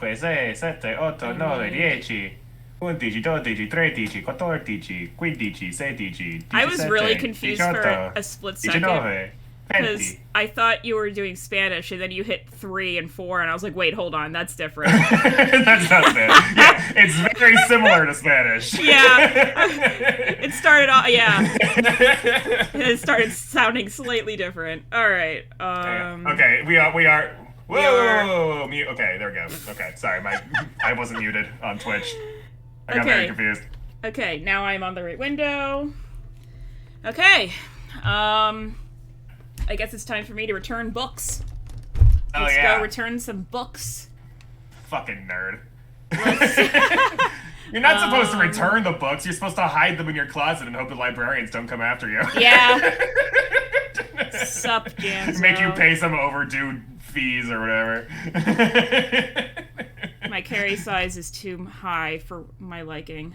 6, 7, 8, 9, 10, 11, 12, 13, 14, 15, 16, I was really 17, confused for 18, a split second 19, because 20. I thought you were doing Spanish and then you hit 3 and 4 and I was like, wait, hold on, that's different. That's not Spanish. Yeah, it's very similar to Spanish. Yeah. It started off, yeah. It started sounding slightly different. All right. Okay, we are. Whoa, We are- whoa, whoa, mute. Okay, there we go. Okay, sorry, I wasn't muted on Twitch. I got very Okay. confused. Okay, now I'm on the right window. Okay. I guess it's time for me to return books. Oh Let's yeah, go return some books. fucking nerd. You're not supposed to return the books. You're supposed to hide them in your closet and hope the librarians don't come after you. Yeah. Sup, Janzo. Make you pay some overdue fees or whatever. My carry size is too high for my liking.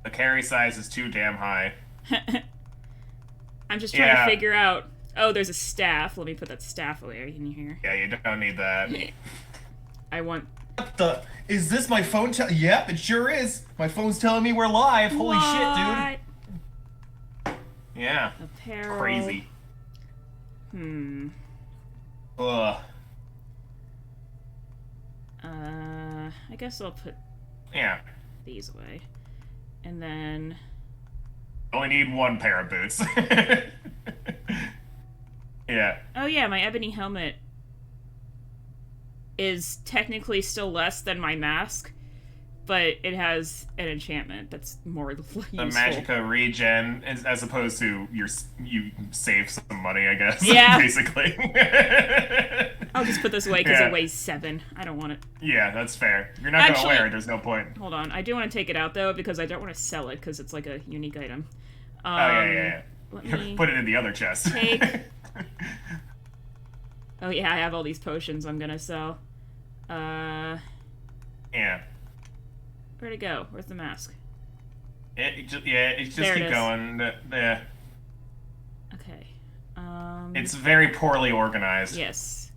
The carry size is too damn high. I'm just trying to Yeah. figure out. Oh, there's a staff. Let me put that staff away in here. Yeah, you don't need that. I want. What the? Is this my phone? Yep, it sure is. My phone's telling me we're live. Holy shit, dude. Yeah, Apparel. crazy. Ugh. I guess I'll put Yeah. these away. And then. Only need one pair of boots. Yeah. Oh, yeah, my ebony helmet is technically still less than my mask, but it has an enchantment that's more useful. The Magica regen, as opposed to you save some money, I guess. Yeah. Basically. I'll just put this away because Yeah. it weighs 7. I don't want it. Yeah, that's fair. If you're not Actually- gonna wear it, there's no point. Hold on. I do want to take it out, though, because I don't want to sell it because it's like a unique item. Oh, yeah. Let me Put it in the other chest. take... Oh, yeah, I have all these potions I'm gonna sell. Yeah. Where'd it go? Where's the mask? It just There it keep is. going. Yeah. Okay. It's very poorly organized. Yes.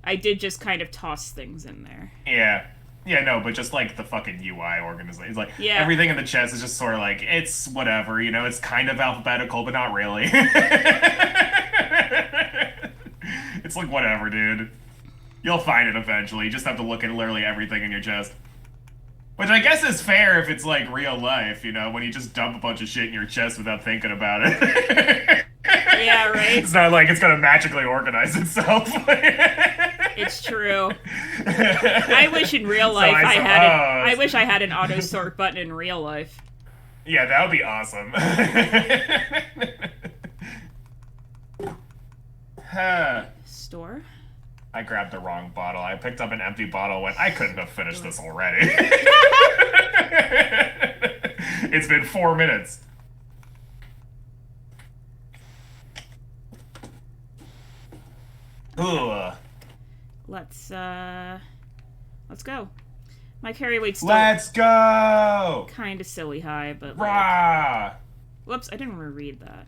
I did just kind of toss things in there. Yeah. Yeah, no, but just like the fucking UI organization. It's like Yeah. everything in the chest is just sort of like, it's whatever, you know, it's kind of alphabetical, but not really. It's like, whatever, dude. You'll find it eventually. You just have to look at literally everything in your chest. Which I guess is fair if it's like real life, you know, when you just dump a bunch of shit in your chest without thinking about it. Yeah, right? It's not like it's gonna magically organize itself. It's true. I wish in real life I I suppose. wish I had an auto sort button in real life. Yeah, that would be awesome. Store? I grabbed the wrong bottle. I picked up an empty bottle when I couldn't have finished this already. It's been 4 minutes. Ugh. Let's go. My carry weight's still Let's go! kind of silly high, but like, Rah! whoops, I didn't want to read that.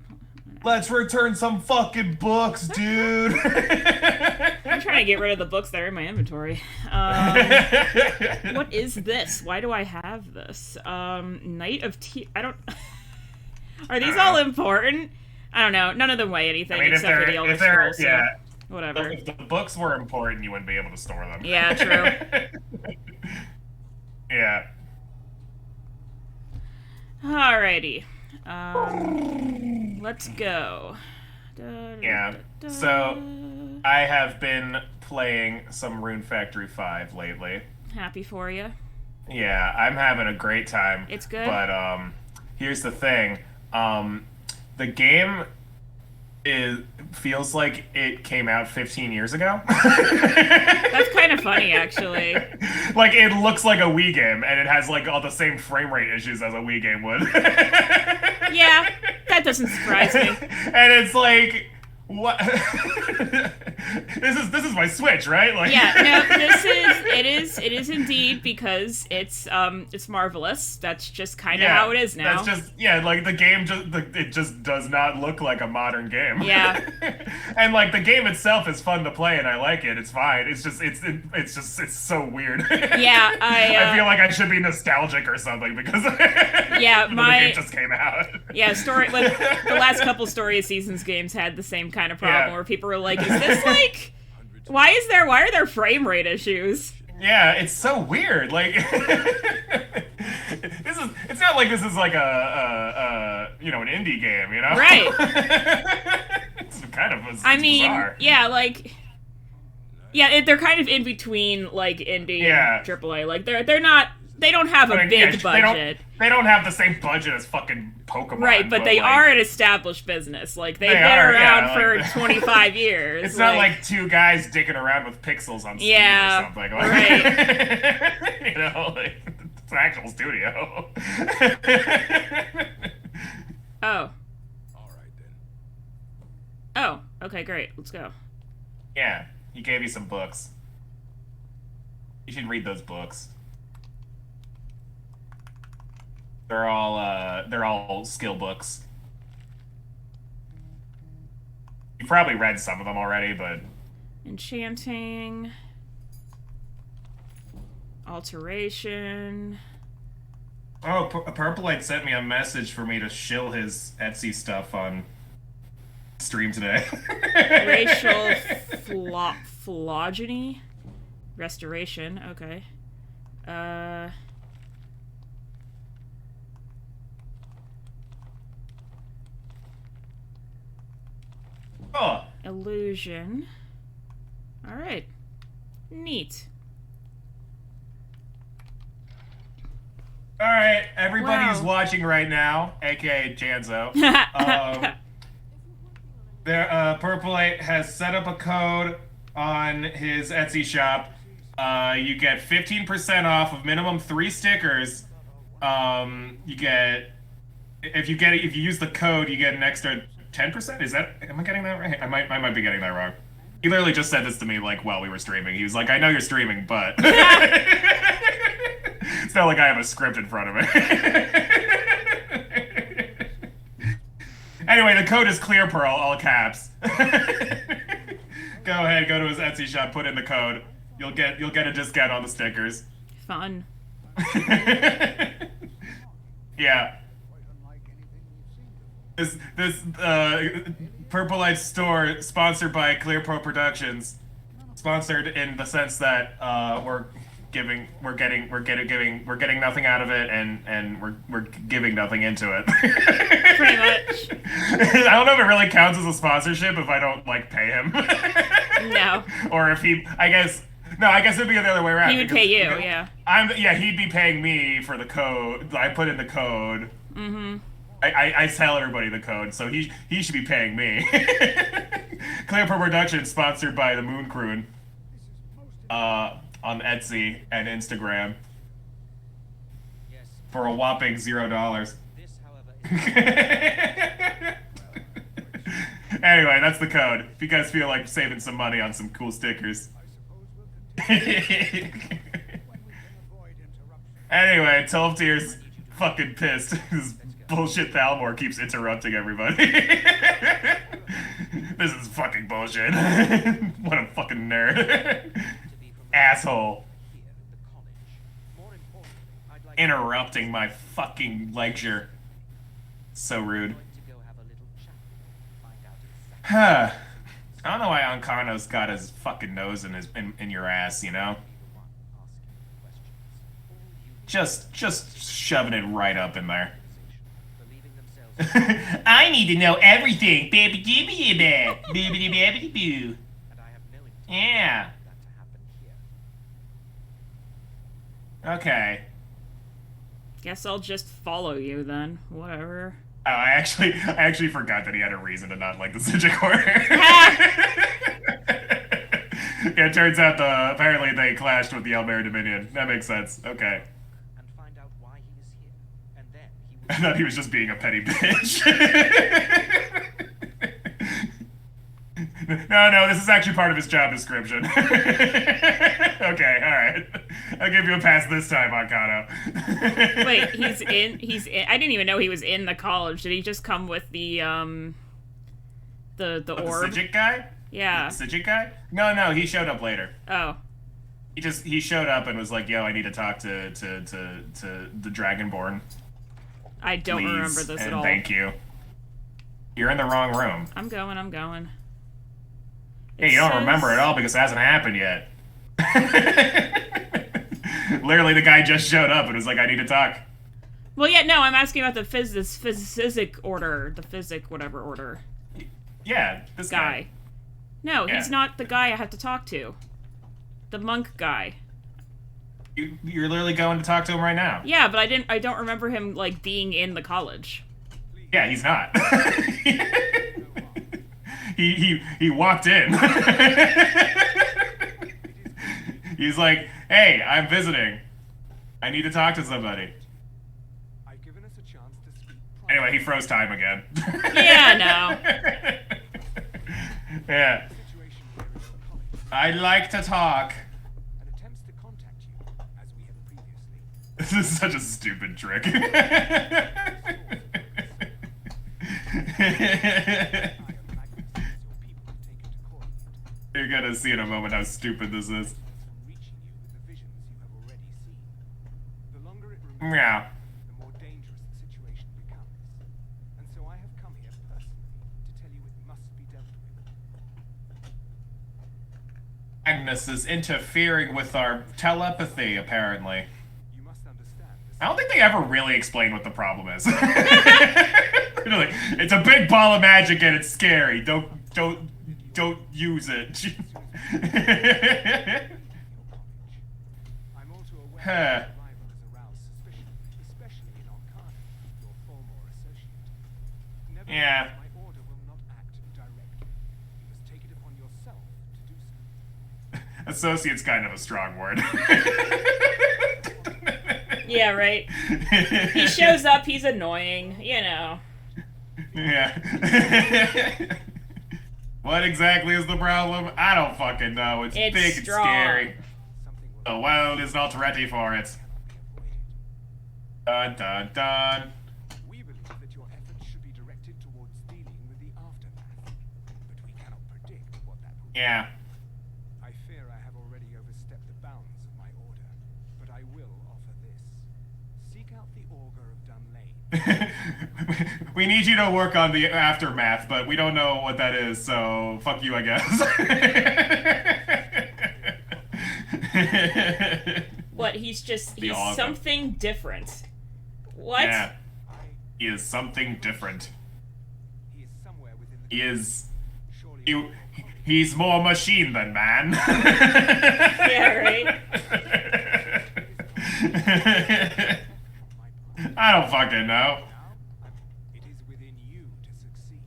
Let's return some fucking books, dude! I'm trying to get rid of the books that are in my inventory. What is this? Why do I have this? Knight of I don't... Are these all important? I don't know. None of them weigh anything except for the Elder Scrolls, so yeah. whatever. If the books were important, you wouldn't be able to store them. Yeah, true. Yeah. Alrighty. Let's go. Yeah. So, I have been playing some Rune Factory 5 lately. Happy for you. Yeah, I'm having a great time. It's good. But here's the thing. The game feels like it came out 15 years ago. That's kind of funny, actually. Like, it looks like a Wii game, and it has like all the same frame rate issues as a Wii game would. Yeah, that doesn't surprise me. And it's like, What? This is my Switch, right? Like yeah, no, it is indeed because it's marvelous. That's just kind of how it is now. That's just like the game it just does not look like a modern game. Yeah. And like the game itself is fun to play and I like it. It's fine. It's just it's so weird. Yeah, I feel like I should be nostalgic or something because the game just came out. Yeah, the last couple Story of Seasons games had the same kind of problem where people were like, is this like why are there frame rate issues? Yeah, it's so weird. Like it's not like this is like an indie game, you know? Right. It's kind of bizarre. They're kind of in between like indie and AAA. Like they don't have a big budget. They don't have the same budget as fucking Pokemon. Right, but they are an established business. Like they've been around for 25 years. It's not like two guys dicking around with pixels on Steam or something. Like, right. It's an actual studio. Oh. All right then. Oh, okay, great. Let's go. Yeah, he gave you some books. You should read those books. They're all skill books. You probably read some of them already, but enchanting, alteration. Oh, Purple Light sent me a message for me to shill his Etsy stuff on stream today. Racial phylogeny, restoration. Okay. Oh. Illusion. All right. Neat. All right, everybody who's watching right now, aka Janzo, Purple Light has set up a code on his Etsy shop. You get 15% off of minimum 3 stickers. You get if you use the code, you get an extra 10%. Am I getting that right? I might be getting that wrong. He literally just said this to me like while we were streaming. He was like, "I know you're streaming, but." It's not like I have a script in front of me. Anyway, the code is ClearPearl, all caps. Go ahead, go to his Etsy shop, put in the code. You'll get a discount on the stickers. Fun. Yeah. This Purple Light store sponsored by ClearPearl Productions. Sponsored in the sense that we're getting nothing out of it, and we're giving nothing into it. Pretty much. I don't know if it really counts as a sponsorship if I don't like pay him. No. Or if I guess it'd be the other way around. He would pay you, yeah. He'd be paying me for the code. I put in the code. Mm-hmm. I tell everybody the code, so he should be paying me. ClearPearl Productions, sponsored by the Moon Croon. On Etsy and Instagram for a whopping $0. Anyway, that's the code. If you guys feel like saving some money on some cool stickers. Anyway, Tolftier's fucking pissed. This bullshit Thalmor keeps interrupting everybody. This is fucking bullshit. What a fucking nerd. Asshole. Interrupting my fucking lecture. So rude. Huh. I don't know why Ancano's got his fucking nose in your ass, you know? Just shoving it right up in there. I need to know everything. Yeah. Okay. Guess I'll just follow you then. Whatever. Oh, I actually forgot that he had a reason to not like the Sigil Order. Yeah, it turns out apparently they clashed with the Elmeri Dominion. That makes sense. Okay. And find out why he is here. And then he I thought he was just being a petty bitch. No, this is actually part of his job description. Okay, alright. I'll give you a pass this time, Ankano. Wait, he's in. I didn't even know he was in the college. Did he just come with the orb? The Psijic guy? Yeah. The Psijic guy? No, he showed up later. Oh. He showed up and was like, yo, I need to talk to the Dragonborn. I don't remember this at all. Thank you. You're in the wrong room. I'm going. Hey, you don't remember it all because it hasn't happened yet. Literally, the guy just showed up and was like, I need to talk. Well, yeah, no, I'm asking about the physic order. The physic whatever order. Yeah, this guy. No, Yeah. he's not the guy I have to talk to. The monk guy. You're literally going to talk to him right now. Yeah, but I don't remember him, like, being in the college. Yeah, he's not. He walked in. He's like, hey, I'm visiting. I need to talk to somebody. I've given us a chance to speak. Anyway, he froze time again. Yeah, no. Yeah. Situation here in your college I'd like to talk. and attempts to contact you, as we have previously. This is such a stupid trick. I am magnetizing your people to take you to court. You're gonna see in a moment how stupid this is. From reaching you with the visions you have already seen. The longer it remains, Yeah. the more dangerous the situation becomes. And so I have come here personally to tell you it must be dealt with. Agnes is interfering with our telepathy, apparently. You must understand this. I don't think they ever really explain what the problem is. They're like, it's a big ball of magic and it's scary. Don't use it. I'm also aware Huh. that your arrival has aroused suspicion, especially in Ankano, your former associate. Nevertheless, Yeah. my order will not act directly. You must take it upon yourself to do so. Associate's kind of a strong word. Yeah, right. He shows up, he's annoying, you know. Yeah. What exactly is the problem? I don't fucking know. It's It's big strong. and scary. Something will The world is not ready for it. be avoided. Dun dun dun. We believe that your efforts should be directed towards dealing with the aftermath, but we cannot predict what that will be. Yeah. I fear I have already overstepped the bounds of my order, but I will offer this. Seek out the Augur of Dunlane. We need you to work on the aftermath, but we don't know what that is, so fuck you, I guess. What, he's augur. something different. What? Yeah. He is something different. He is somewhere within the He is... surely He's more machine than man. Yeah, right? I don't fucking know. it is within you to succeed.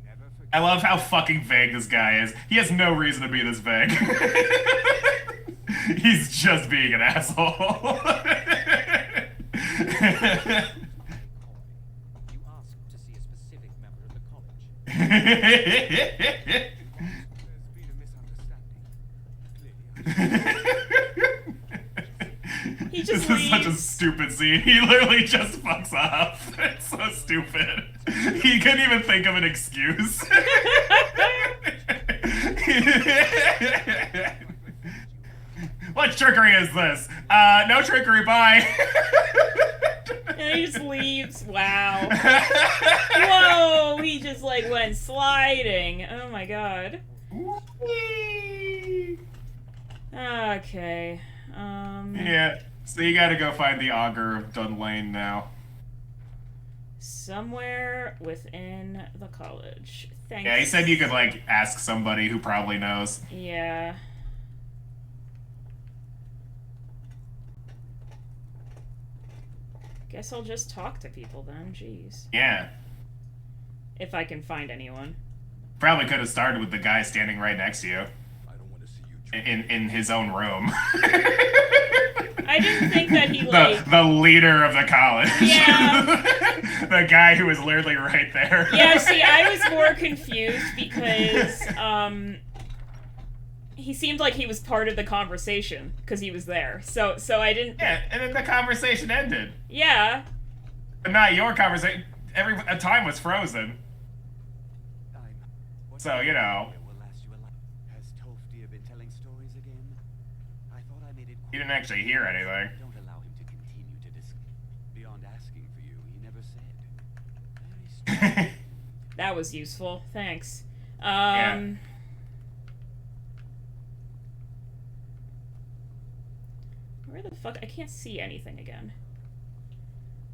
Never forget. I love how fucking vague this guy is. He has no reason to be this vague. He's just being an asshole. You asked to see a specific member of the college. There's been a misunderstanding. Clearly, He just This is such a leaves. stupid scene. He literally just fucks up. It's so stupid. He couldn't even think of an excuse. What trickery is this? No trickery, bye. And he just leaves. Wow. Whoa, he just like went sliding. Oh my god. Okay. Yeah, so you gotta go find the Augur of Dunlane now. Somewhere within the college. Thanks. Yeah, he said you could, like, ask somebody who probably knows. Yeah. Guess I'll just talk to people then. Jeez. Yeah. If I can find anyone. Probably could have started with the guy standing right next to you. I don't want to see you. In his own room. I didn't think that he, like... the leader of the college. Yeah. The guy who was literally right there. Yeah, see, I was more confused because, he seemed like he was part of the conversation, because he was there. So I didn't... Yeah, and then the conversation ended. Yeah. But not your conversation. A time was frozen. So, you know. Has Tolfdir been telling stories again? I thought I made it You didn't actually hear anything. Don't allow him to continue to beyond asking for you, he never said. Very strange. That was useful. Thanks. Yeah. Where the fuck? I can't see anything again.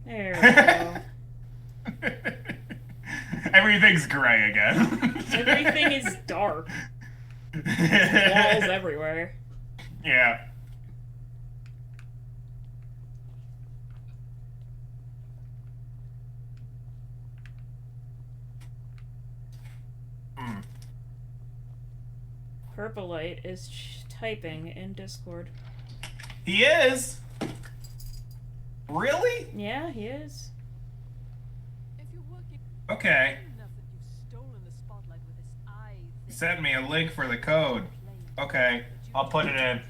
There we go. Everything's gray again. Everything is dark. Walls everywhere. Yeah. Purplelight is typing in Discord. He is? Really? Yeah, he is. Okay. Send me a link for the code. Okay, I'll put it in.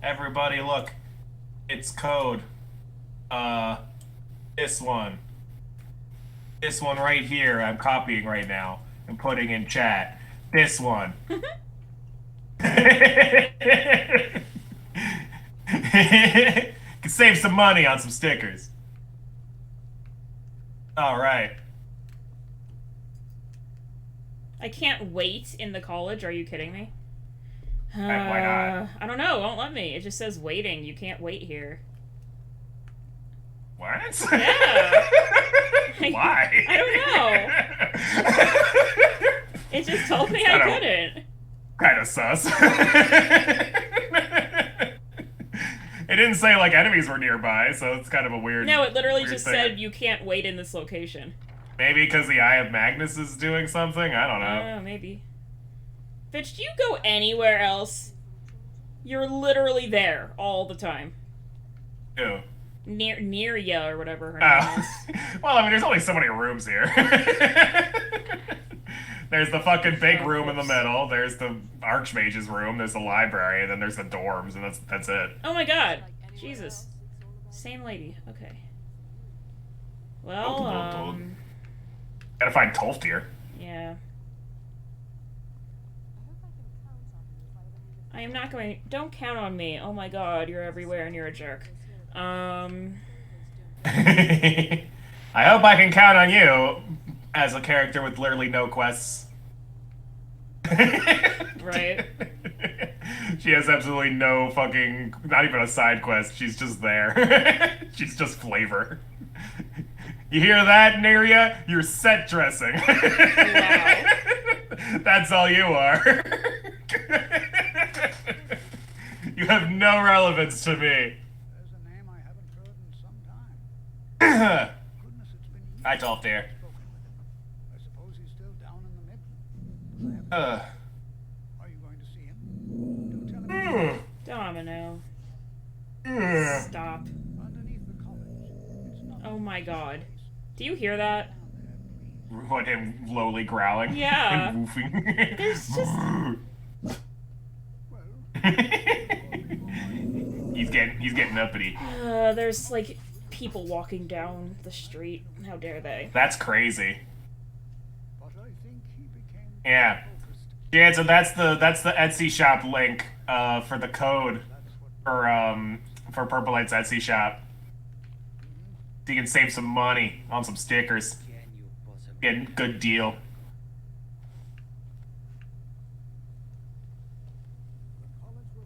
Everybody look. It's code. This one. This one right here I'm copying right now and putting in chat. This one. Can save some money on some stickers. Alright. I can't wait in the college. Are you kidding me? Why not? I don't know. Won't let me. It just says waiting. You can't wait here. What? Yeah. Why? I don't know. It just told me I couldn't. Kind of sus. It didn't say like enemies were nearby, so it's kind of a weird. No, it literally weird just thing. said you can't wait in this location. Maybe because the Eye of Magnus is doing something? I don't know. Maybe. Bitch, do you go anywhere else? You're literally there all the time. Ew. Near ya or whatever her name is. Well, I mean, there's only so many rooms here. There's the fucking big room in the middle. There's the Archmage's room. There's the library, and then there's the dorms, and that's it. Oh my god. Jesus. Same lady. Okay. Well, Gotta find Tolfdir. Yeah. I am not going... Don't count on me. Oh my god, you're everywhere and you're a jerk. I hope I can count on you as a character with literally no quests. Right. She has absolutely no fucking... Not even a side quest. She's just there. She's just flavor. You hear that, Neria? You're set dressing. Wow. That's all you are. You have no relevance to me. There's a name I haven't heard in some time. Goodness, it's been years. Hi, Tolfdir. I suppose he's still down in the Midlands. Are you going to see him? Do tell him. Domino. Stop. Underneath the college. It's not Oh my god. Do you hear that? What, him lowly growling? Yeah. And woofing. There's just... He's getting uppity. There's, like, people walking down the street. How dare they? That's crazy. But I think he became Yeah. focused. Yeah, so that's the Etsy shop link for the code for Purple Light's Etsy shop. So you can save some money on some stickers. Get a good deal.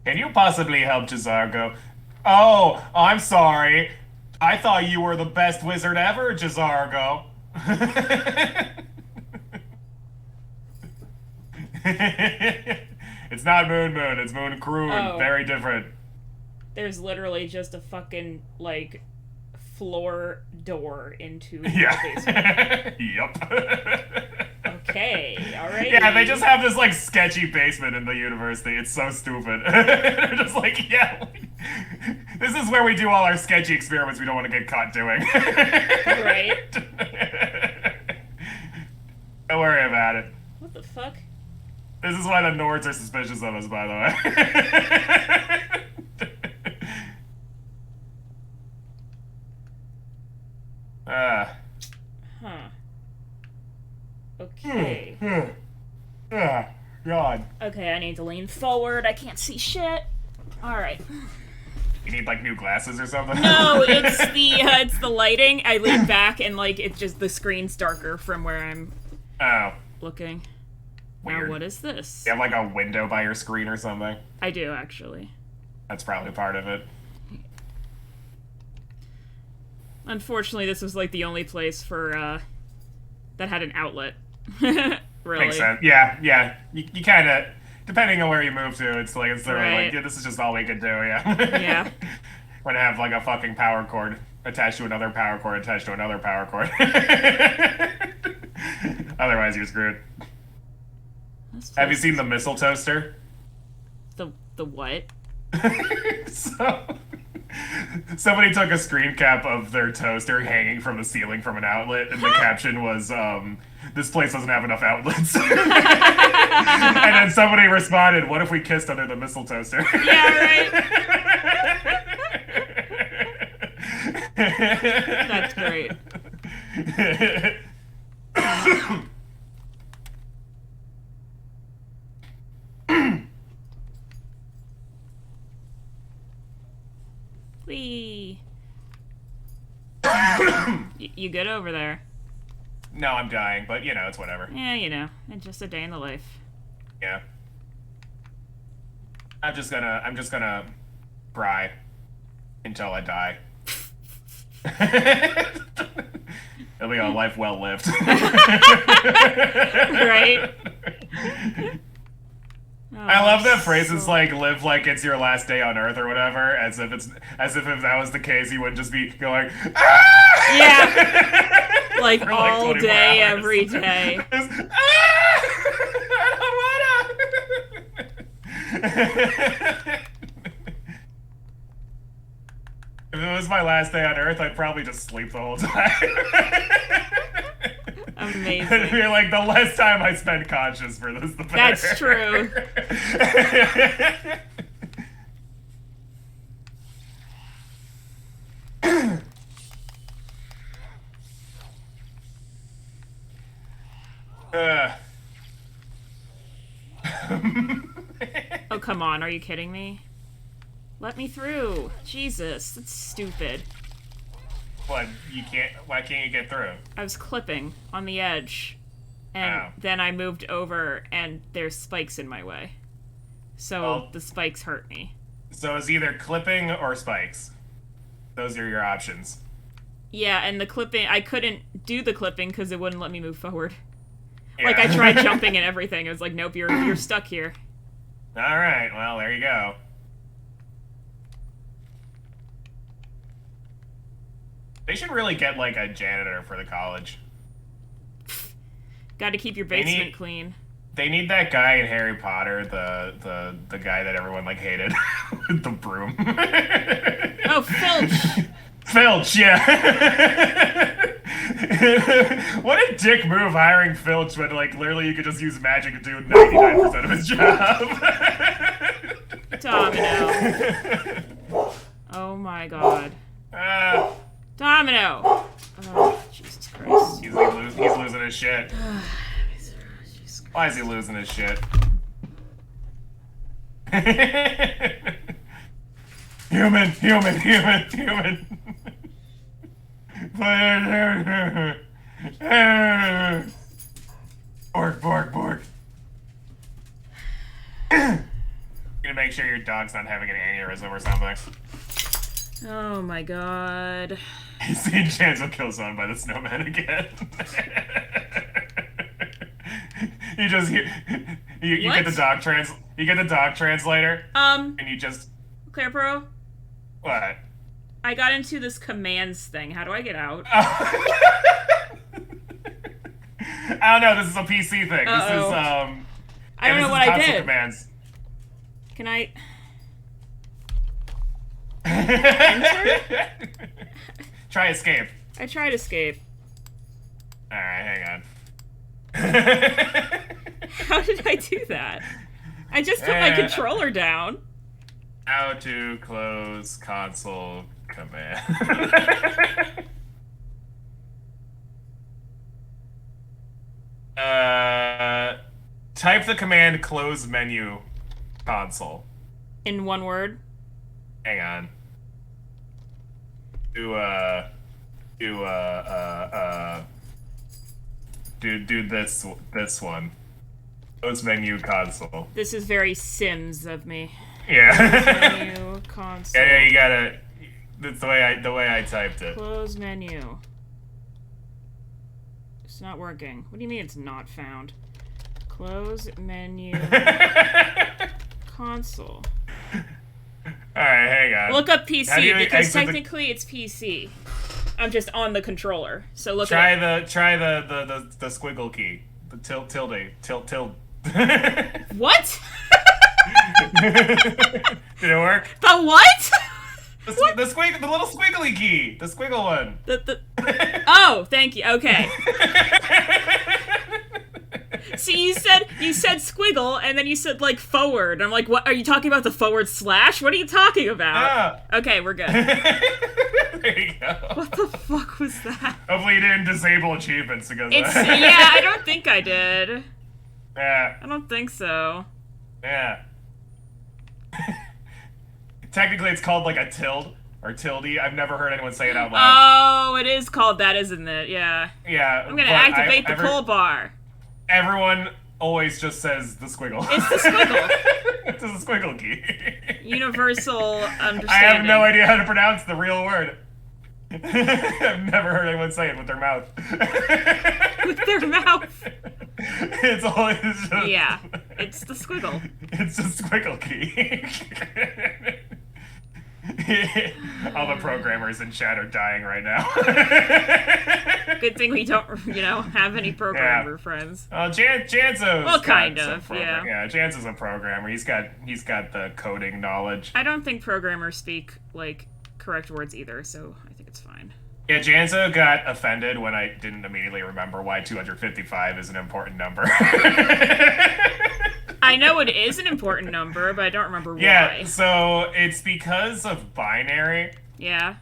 Can you possibly help Jazargo? Oh, I'm sorry. I thought you were the best wizard ever, Jazargo. It's not Moon Moon, it's Moon Croon. Oh. Very different. There's literally just a fucking, like, floor door into the Yeah. basement. Yup. Okay, alright. Yeah, they just have this like sketchy basement in the university. It's so stupid. They're just like, yeah, this is where we do all our sketchy experiments we don't want to get caught doing. Right. Don't worry about it. What the fuck? This is why the Nords are suspicious of us, by the way. Huh. Okay. God. Okay, I need to lean forward. I can't see shit. Alright. You need, like, new glasses or something? No, it's the lighting. I lean back and, like, it's just the screen's darker from where I'm looking. Weird. Now, what is this? You have, like, a window by your screen or something? I do, actually. That's probably part of it. Unfortunately, this was, like, the only place for, that had an outlet. Really. Makes sense. Yeah. You kind of... Depending on where you move to, it's literally Right. like, yeah, this is just all we could do, yeah. Yeah. We're gonna have, like, a fucking power cord attached to another power cord attached to another power cord. Otherwise, you're screwed. Have you seen the missile toaster? The what? So, somebody took a screen cap of their toaster hanging from the ceiling from an outlet, and the caption was, this place doesn't have enough outlets. And then somebody responded, what if we kissed under the missile toaster? Yeah, right. That's great. Whee. You good over there? No, I'm dying, but you know, it's whatever. Yeah, you know, it's just a day in the life. Yeah. I'm just gonna cry until I die. It'll be a life well lived. Right? I love that phrases like "live like it's your last day on Earth" or whatever, as if if that was the case, you wouldn't just be going, "Ah!" Yeah, like For, all 24 day, hours. every day. Just, "Ah! I don't wanna." If it was my last day on Earth, I'd probably just sleep the whole time. Amazing. It'd be like the less time I spend conscious for this, the better. That's true. Oh, come on. Are you kidding me? Let me through. Jesus, that's stupid. What? You can't? Why can't you get through? I was clipping on the edge, and Oh. then I moved over, and there's spikes in my way. So Well- the spikes hurt me. So it's either clipping or spikes. Those are your options. Yeah, and the clipping, I couldn't do the clipping because it wouldn't let me move forward. Yeah. Like, I tried jumping and everything. It was like, nope, you're stuck here. All right. Well, there you go. They should really get like a janitor for the college. Got to keep your They basement need- clean. They need that guy in Harry Potter, the guy that everyone like hated with the broom. Oh, Filch! Filch, yeah. What a dick move hiring Filch when like literally you could just use magic to do 99% of his job. Domino. Oh my god. Ah, Domino! Oh, Jesus Christ. he's losing his shit. Why is he losing his shit? Human. Bork. Gonna make sure your dog's not having an aneurysm or something. Oh my god. He's seen chance will kill someone by the snowman again. You just you get What? the dog translator and you just Claire Pro, what? I got into this commands thing. How do I get out? I don't know. This is a PC thing. Uh-oh. This is I don't know what I console did. Commands. Can I? Try escape. I tried escape. Alright, hang on. How did I do that? I just put my controller down. How to close console command. Type the command close menu console. In one word? Hang on. Do this one. Close menu console. This is very Sims of me. Yeah. Menu console. Yeah, you gotta. That's the way I typed it. Close menu. It's not working. What do you mean it's not found? Close menu console. Alright, hang on. Look up PC because technically it's PC. I'm just on the controller. So look try at the squiggle key. The tilde. What? Did it work? The what? The little squiggly key. The squiggle one. Oh, thank you. Okay. See, you said squiggle, and then you said, like, forward. I'm like, what? Are you talking about the forward slash? What are you talking about? Yeah. Okay, we're good. There you go. What the fuck was that? Hopefully you didn't disable achievements because Yeah, I don't think I did. Yeah. I don't think so. Yeah. Technically, it's called, like, a tilde. Or tilde. I've never heard anyone say it out loud. Oh, it is called that, isn't it? Yeah. Yeah. I'm gonna activate the pull bar. Everyone always just says the squiggle. It's the squiggle. It's the squiggle key. Universal understanding. I have no idea how to pronounce the real word. I've never heard anyone say it with their mouth. With their mouth. It's always just... Yeah, it's the squiggle. It's the squiggle key. All the programmers in chat are dying right now. Good thing we don't, have any programmer friends. Janzo's well, kind of, yeah. Yeah, Janzo's a programmer. He's got the coding knowledge. I don't think programmers speak, like, correct words either, so I think it's fine. Yeah, Janzo got offended when I didn't immediately remember why 255 is an important number. I know it is an important number, but I don't remember why. Yeah, so it's because of binary. Yeah.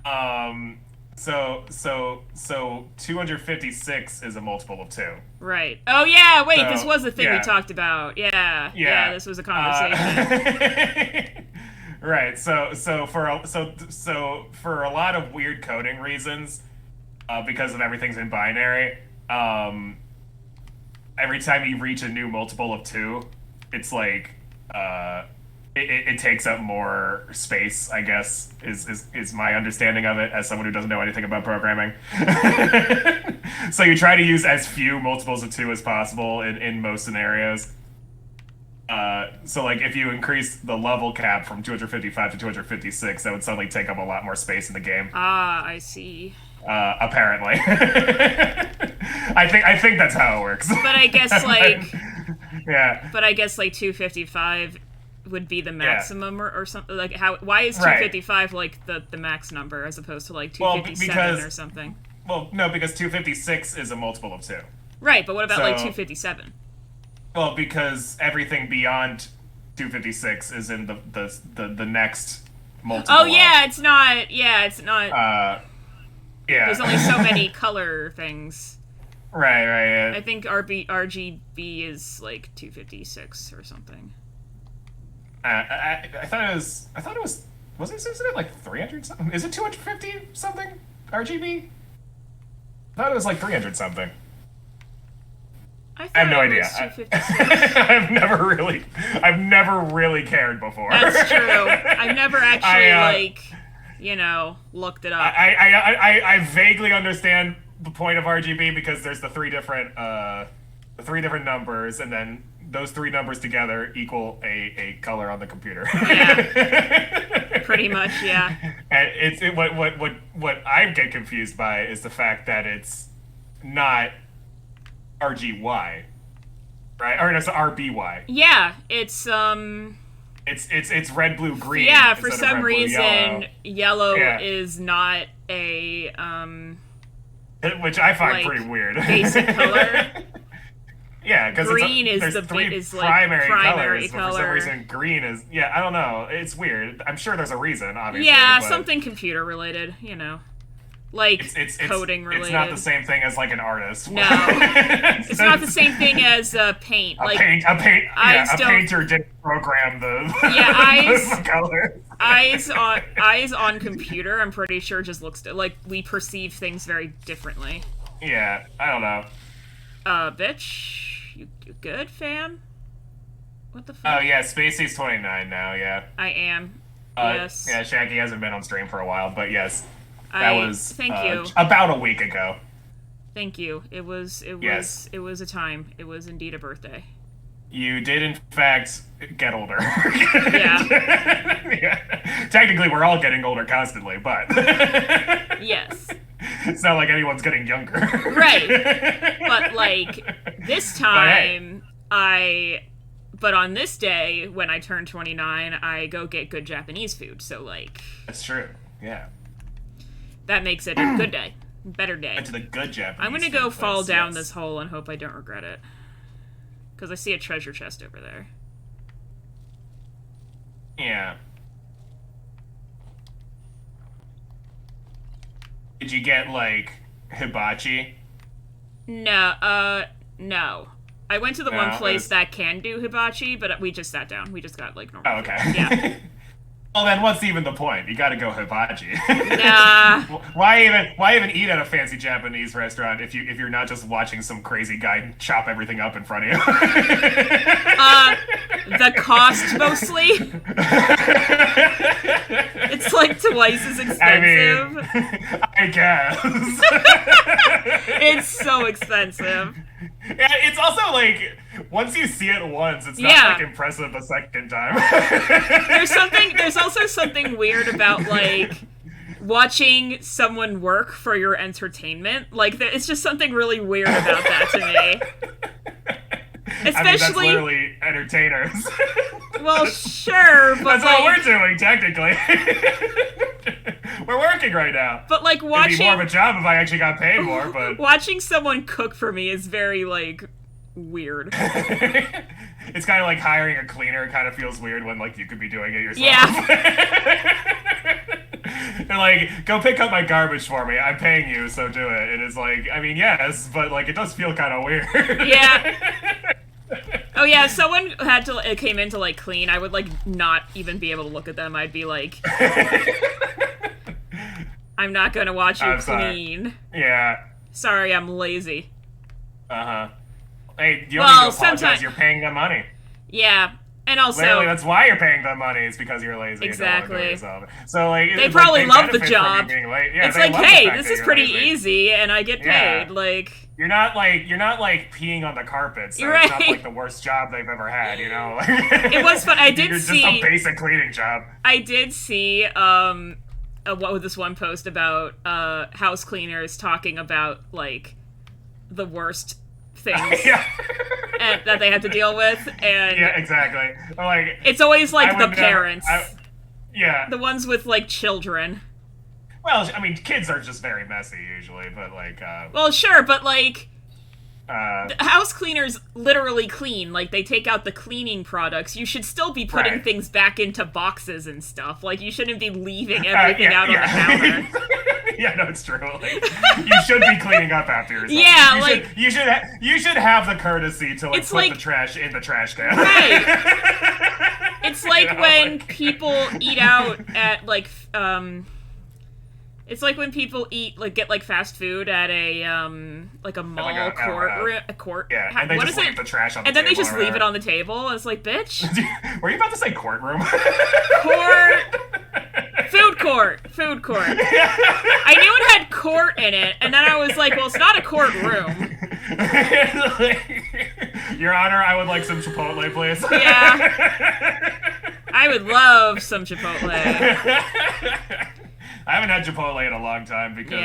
So 256 is a multiple of 2. Right. Oh yeah, wait, So, this was the thing we talked about. Yeah. Yeah, this was a conversation. Right. So for a lot of weird coding reasons, because of everything's in binary, every time you reach a new multiple of 2, it's like it takes up more space, I guess, is my understanding of it as someone who doesn't know anything about programming. So you try to use as few multiples of 2 as possible in most scenarios. So like if you increase the level cap from 255 to 256, that would suddenly take up a lot more space in the game. Ah, I see. Apparently. I think that's how it works. But I guess like yeah. But I guess like 255 would be the maximum or something. Like why is 255 like the max number as opposed to like 257 or something? Well, no, because 256 is a multiple of 2. Right, but what about like 257? Well, because everything beyond 256 is in the next multiple. Oh yeah, it's not. Yeah, it's not. Yeah. There's only so many color things. Right. Yeah. I think RGB is like 256 or something. I thought it was. Wasn't it like 300 something? Is it 250 something RGB? I thought it was like 300 something. I have no idea. I've never really cared before. That's true. I've never actually looked it up. I vaguely understand the point of RGB because there's the three different numbers, and then those 3 numbers together equal a color on the computer. Yeah. Pretty much, yeah. And what I get confused by is the fact that it's not RGY, right? Or no, it's RBY. Yeah, it's It's red, blue, green. Yeah, for some red, blue, reason, yellow yeah. is not a Which I find like, pretty weird. basic color. Yeah, because green there's is three like primary primary colors, but for some color. reason green is I don't know. It's weird. I'm sure there's a reason, obviously. Yeah, but something computer related, like coding related. It's not the same thing as like an artist. No, it's not the same thing as paint. A painter didn't program the the color. Eyes on computer. I'm pretty sure just looks like we perceive things very differently. Yeah, I don't know. Bitch. You good, fam? What the fuck? Oh, yeah, Spacey's 29 now, yeah. I am. Yes. Yeah, Shaggy hasn't been on stream for a while, but yes. That was thank you. About a week ago. Thank you. It was a time. It was indeed a birthday. You did, in fact, get older. Yeah. Yeah. Technically, we're all getting older constantly, but... Yes. It's not like anyone's getting younger. Right. But, like, this time, But on this day, when I turn 29, I go get good Japanese food, so, like... That's true, yeah. That makes it a good day. Better day. Into the good Japanese I'm gonna go fall down this hole and hope I don't regret it. Because I see a treasure chest over there. Yeah. Did you get, like, hibachi? No, no. I went to the one place that can do hibachi, but we just sat down. We just got, like, normal. Oh, okay. Food. Yeah. Well, then what's even the point? You gotta go hibachi. Nah. Why even eat at a fancy Japanese restaurant if you're not just watching some crazy guy chop everything up in front of you? The cost mostly. It's like twice as expensive. I guess. It's so expensive. Yeah, it's also like once you see it once, it's not like impressive a second time. There's also something weird about like watching someone work for your entertainment. Like it's just something really weird about that to me. Especially, that's literally entertainers. Well, sure, but that's what we're doing technically. We're working right now. But like watching, it'd be more of a job if I actually got paid more. But watching someone cook for me is very like weird. It's kind of like hiring a cleaner. It kind of feels weird when like you could be doing it yourself. Yeah. They're like, go pick up my garbage for me. I'm paying you, so do it. And it's like, I mean, yes, but like it does feel kind of weird. Yeah. Oh yeah, if someone came in to like clean, I would like not even be able to look at them. I'd be like, I'm not gonna watch you clean. Yeah. Sorry, I'm lazy. Uh-huh. Hey, you don't need to apologize. You're paying them money. Yeah, and also literally, that's why you're paying them money. It's because you're lazy. Exactly. And don't want to do it yourself. So like, they probably love the job. Yeah, it's like, hey, this is pretty easy, and I get paid. Yeah. Like. You're not like peeing on the carpet, so right. It's not like the worst job they've ever had, you know? It was fun. I did see just a basic cleaning job. I did see what was this one post about house cleaners talking about like the worst things that they had to deal with, and yeah, exactly. Like it's always like the parents, yeah, the ones with like children. Well, I mean, kids are just very messy usually, but like... well, sure, but like... house cleaners literally clean. Like, they take out the cleaning products. You should still be putting things back into boxes and stuff. Like, you shouldn't be leaving everything out on the counter. Yeah, no, it's true. Like, you should be cleaning up after yourself. Yeah, you should have the courtesy to like put the trash in the trash can. Right. It's like when people eat out at like it's like when people get like fast food at a like a mall court. Yeah, and they just leave the trash on the table. And then they just leave it on the table. It's like, bitch. Were you about to say courtroom? Food court. I knew it had court in it, and then I was like, well, it's not a courtroom. Your Honor, I would like some Chipotle, please. Yeah. I would love some Chipotle. I haven't had Chipotle in a long time because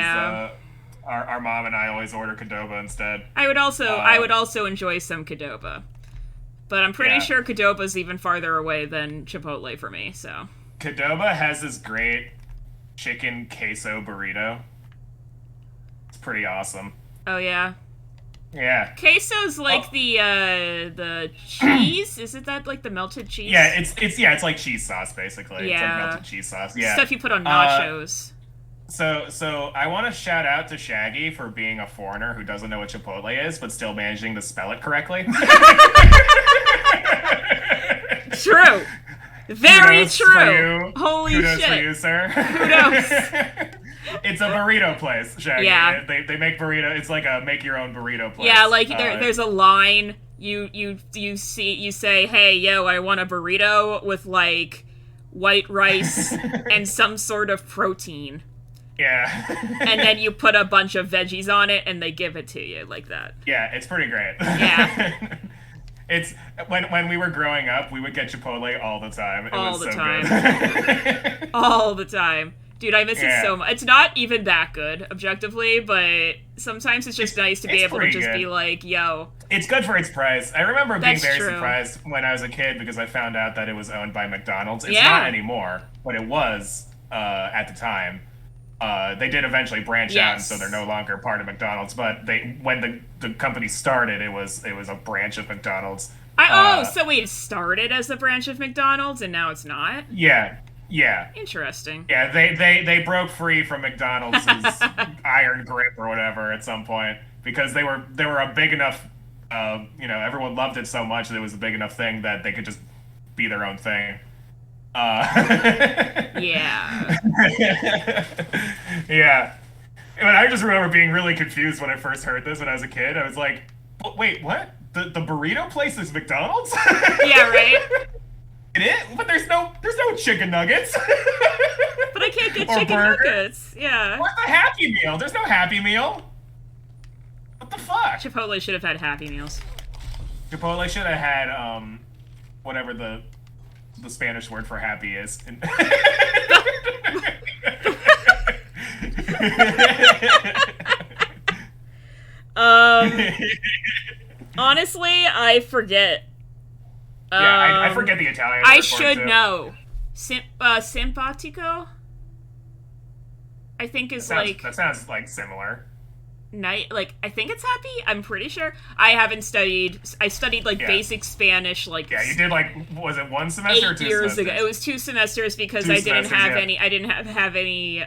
our mom and I always order Qdoba instead. I would also enjoy some Qdoba, but I'm pretty sure Qdoba's even farther away than Chipotle for me. So Qdoba has this great chicken queso burrito. It's pretty awesome. Oh yeah. Yeah. Queso's like the cheese. Isn't that like the melted cheese? Yeah, it's like cheese sauce basically. It's like Yeah. melted cheese sauce. Yeah. Stuff you put on nachos. So I want to shout out to Shaggy for being a foreigner who doesn't know what Chipotle is, but still managing to spell it correctly. True. Very Kudos true. for you. Holy Kudos shit. for you, sir. Kudos. It's a burrito place, Shaggy. Yeah. They make burrito. It's like a make your own burrito place. Yeah, like there's a line you say, "Hey, yo, I want a burrito with like white rice and some sort of protein." Yeah. And then you put a bunch of veggies on it and they give it to you like that. Yeah, it's pretty great. Yeah. It's when we were growing up, we would get Chipotle all the time. It All was the so time. good. All the time. Dude, I miss it Yeah. so much. It's not even that good, objectively, but sometimes it's just nice to be it's able to pretty just good. be like, yo. It's good for its price. I remember being That's very true. surprised when I was a kid because I found out that it was owned by McDonald's. It's Yeah. not anymore, but it was at the time. They did eventually branch out, Yes. so they're no longer part of McDonald's. But when the company started, it was a branch of McDonald's. So wait, it started as a branch of McDonald's and now it's not? Yeah. Interesting. Yeah, they broke free from McDonald's iron grip or whatever at some point because they were a big enough, everyone loved it so much that it was a big enough thing that they could just be their own thing. Yeah. Yeah. And I just remember being really confused when I first heard this when I was a kid. I was like, wait, what? The burrito place is McDonald's? Yeah, right? It is? But there's no chicken nuggets. But I can't get Or chicken burger. nuggets. Yeah. What's the Happy Meal? There's no Happy Meal. What the fuck? Chipotle should have had Happy Meals. Chipotle should have had whatever the Spanish word for happy is. Honestly, I forget. Yeah, I forget the Italian I word for it, should too. know. Simpatico? I think is That sounds like similar. I think it's happy. I'm pretty sure. I haven't studied. I studied Yeah. basic Spanish Yeah, you did was it one semester or 8 2 years semesters? ago. It was 2 semesters because 2 I didn't semesters, have yeah. any. I didn't have any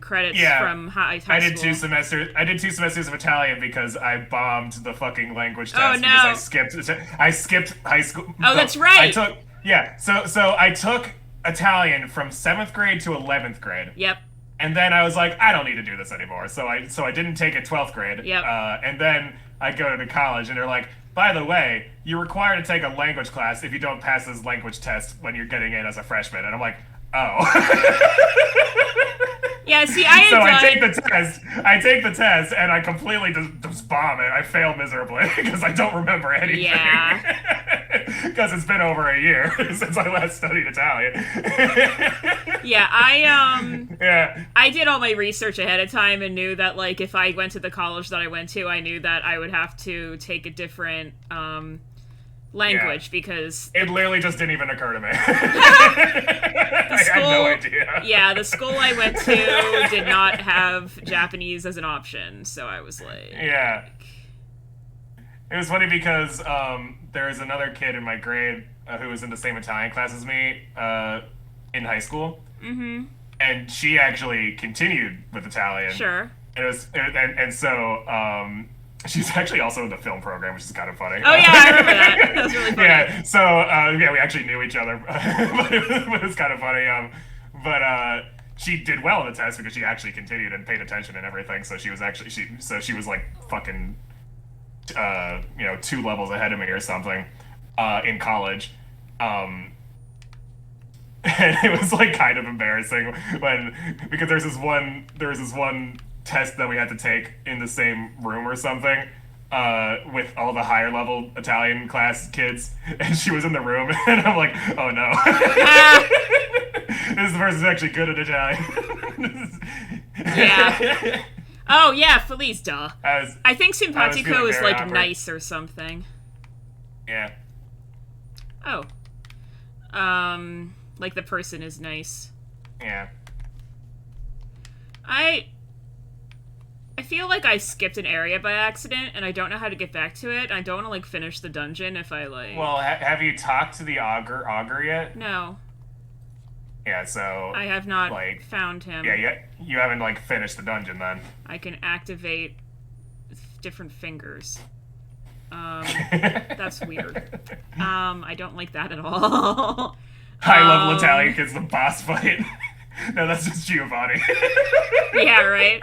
credits Yeah. from high school. I did 2 semesters. I did 2 semesters of Italian because I bombed the fucking language test. Oh, no. Because I skipped high school. Oh, that's right. So I took Italian from 7th grade to 11th grade. Yep. And then I was like, I don't need to do this anymore. So I didn't take it 12th grade. Yep. And then I go to college, and they're like, by the way, you're required to take a language class if you don't pass this language test when you're getting in as a freshman. And I'm like, oh. Yeah. See, I had So done. I take the test, and I completely just bomb it. I fail miserably because I don't remember anything. Yeah. Because it's been over a year since I last studied Italian. Yeah, Yeah. I did all my research ahead of time and knew that, like, if I went to the college that I went to, I knew that I would have to take a different language because It literally just didn't even occur to me. I had no idea. Yeah, the school I went to did not have Japanese as an option, so I was like, Yeah. It was funny because there was another kid in my grade who was in the same Italian class as me in high school. Mm-hmm. And she actually continued with Italian. sure. And so she's actually also in the film program, which is kind of funny. Oh yeah, I remember that. That was really funny. Yeah, so we actually knew each other, but it was kind of funny. But she did well in the test because she actually continued and paid attention and everything. So she was like fucking 2 levels ahead of me or something in college. And it was like kind of embarrassing because there was this one test that we had to take in the same room or something with all the higher level Italian class kids, and she was in the room, and I'm like, oh no. This person's actually good at Italian. Yeah. Oh yeah, Felice, duh. I think feeling simpatico is very like awkward. nice or something. Yeah. Oh. Like the person is nice. Yeah. I feel like I skipped an area by accident, and I don't know how to get back to it. I don't want to, like, finish the dungeon if I, like... Well, have you talked to the augur yet? No. Yeah, so... I have not, like, found him. Yeah, you haven't, like, finished the dungeon, then. I can activate different fingers. That's weird. I don't like that at all. High-level Italian kids, the boss fight. No, that's just Giovanni. Yeah, right?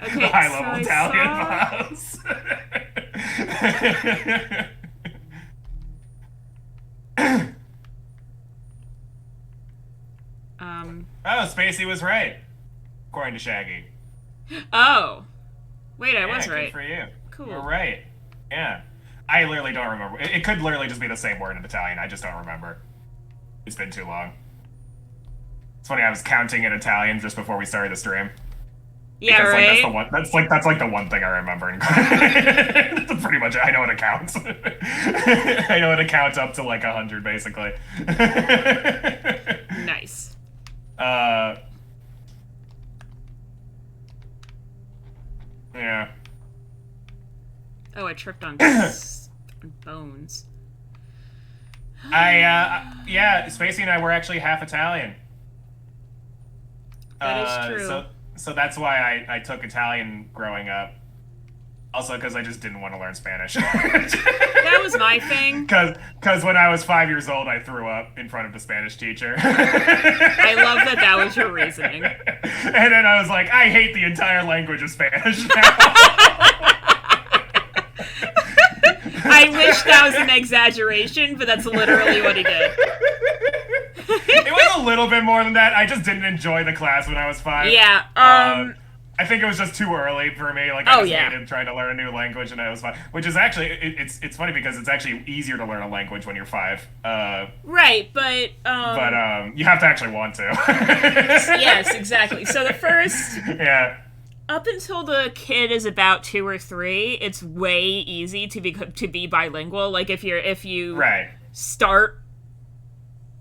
Okay, The high-level so Italian boss. Oh, Spacey was right. According to Shaggy. Oh. Wait, I Yeah, was good right. for you. Cool. You're right. Yeah. I literally don't remember. It could literally just be the same word in Italian. I just don't remember. It's been too long. It's funny, I was counting in Italian just before we started the stream. Yeah, Because, right? like, that's the one thing I remember. That's pretty much it. I know what it counts. I know what it counts up to like 100, basically. Nice. Yeah. Oh, I tripped on bones. Yeah, Spacey and I were actually half Italian. That is true. So that's why I took Italian growing up. Also, because I just didn't want to learn Spanish. That was my thing. Because when I was 5 years old, I threw up in front of the Spanish teacher. I love that was your reasoning. And then I was like, I hate the entire language of Spanish now. I wish that was an exaggeration, but that's literally what he did. It was a little bit more than that. I just didn't enjoy the class when I was 5. Yeah, I think it was just too early for me. Like, I just hated trying to learn a new language, and it was fun. Which is actually, it's funny because it's actually easier to learn a language when you're 5. Right, but you have to actually want to. Yes, exactly. So the first... Yeah. Up until the kid is about 2 or 3, it's way easy to be bilingual. Like, if you right. start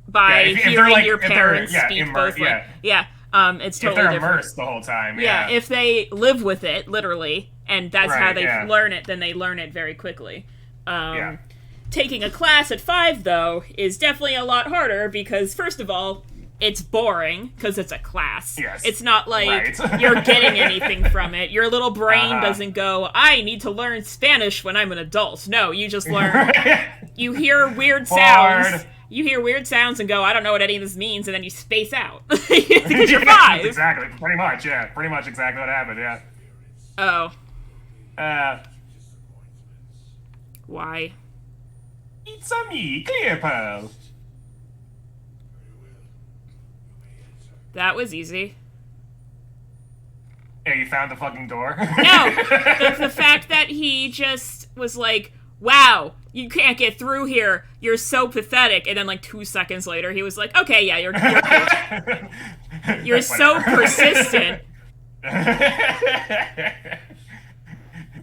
by hearing your parents speak both ways. Yeah. It's totally different. If they're immersed the whole time, yeah. If they live with it, literally, and that's how they learn it, then they learn it very quickly. Taking a class at 5, though, is definitely a lot harder because, first of all, it's boring because it's a class. Yes. It's not like you're getting anything from it. Your little brain doesn't go, I need to learn Spanish when I'm an adult. No, you just learn. You hear weird sounds. You hear weird sounds and go, I don't know what any of this means, and then you space out. Because you're 5. Exactly. Pretty much, yeah. Pretty much exactly what happened, yeah. Oh. Why? It's a me, Cleopo. That was easy. Yeah, you found the fucking door? No! The fact that he just was like, wow, you can't get through here. You're so pathetic. And then, like, 2 seconds later, he was like, okay, yeah, you're so persistent.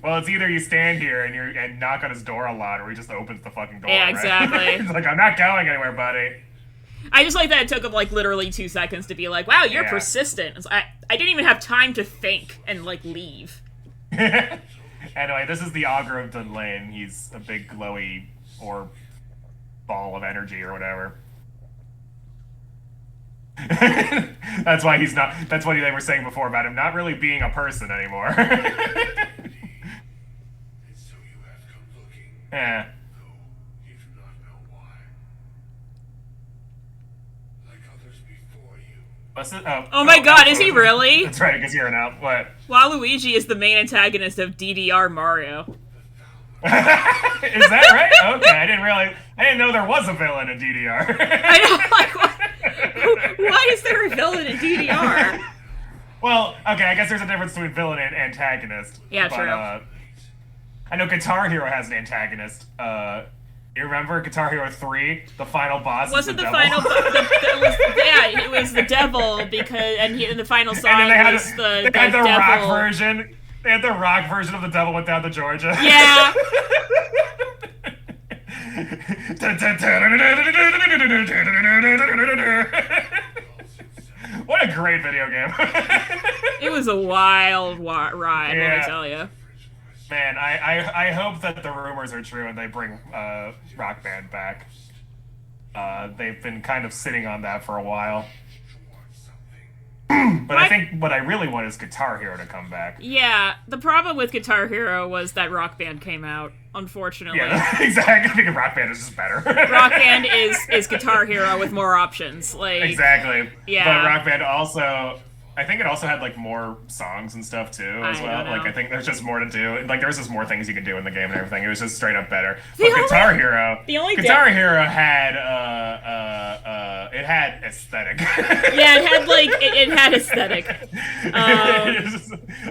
Well, it's either you stand here and knock on his door a lot, or he just opens the fucking door. Yeah, exactly. Right? He's like, I'm not going anywhere, buddy. I just like that it took him, like, literally 2 seconds to be like, wow, you're persistent. I didn't even have time to think and, like, leave. Anyway, this is the Augur of Dunlane. He's a big, glowy, or ball of energy, or whatever. That's why he's not... That's what they were saying before about him not really being a person anymore. So you have come looking. Yeah. You do not know why. Like others before you. What's it? Oh my god, is he really? That's right, because you're now. What? Waluigi is the main antagonist of DDR Mario. Is that right? Okay, I didn't know there was a villain in DDR. I know, like, why is there a villain in DDR? Well, okay, I guess there's a difference between villain and antagonist. Yeah, but, true. I know Guitar Hero has an antagonist. You remember Guitar Hero 3? The final boss Wasn't is the devil? final it was the devil because in the final song And then they had, was the they had the devil. rock version. They had the rock version of the devil went down to Georgia. Yeah. It What a great video game. was was a wild ride, let me tell you. Man, I hope that the rumors are true and they bring Rock Band back. They've been kind of sitting on that for a while. But I think what I really want is Guitar Hero to come back. Yeah, the problem with Guitar Hero was that Rock Band came out, unfortunately. Yeah, exactly. I think Rock Band is just better. Rock Band is Guitar Hero with more options. Like, exactly. Yeah. But Rock Band also, I think it also had like more songs and stuff too as well. don't know. Like I think there's just more to do. Like there's just more things you can do in the game and everything. It was just straight up better. But Guitar Hero had it had aesthetic. Yeah, it had aesthetic.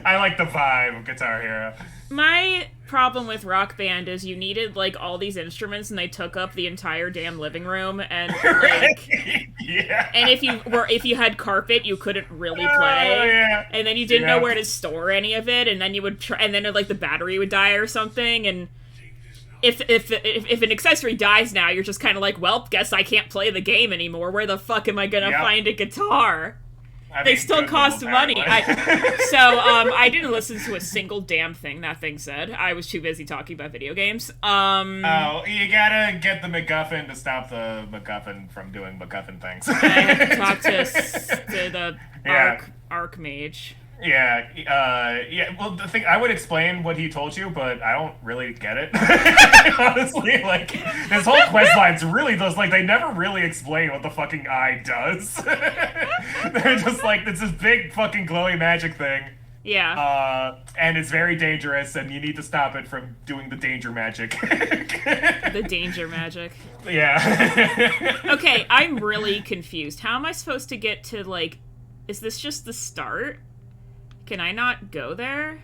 I like the vibe of Guitar Hero. My problem with Rock Band is you needed like all these instruments and they took up the entire damn living room and like yeah. and if you had carpet you couldn't really play. Oh, yeah. And then you didn't know where to store any of it, and then you would try, and then like the battery would die or something, and if an accessory dies now, you're just kind of like, well, guess I can't play the game anymore. Where the fuck am I gonna find a guitar? They still cost money. I didn't listen to a single damn thing that thing said. I was too busy talking about video games. Oh, you gotta get the MacGuffin to stop the MacGuffin from doing MacGuffin things. I had to talk to the Archmage. Yeah, well, the thing, I would explain what he told you, but I don't really get it. Honestly, like, this whole quest line's really does, like, they never really explain what the fucking eye does. They're just like, it's this big fucking glowy magic thing. Yeah. And it's very dangerous, and you need to stop it from doing the danger magic. The danger magic. Yeah. Okay, I'm really confused. How am I supposed to get to, like, is this just the start? Can I not go there?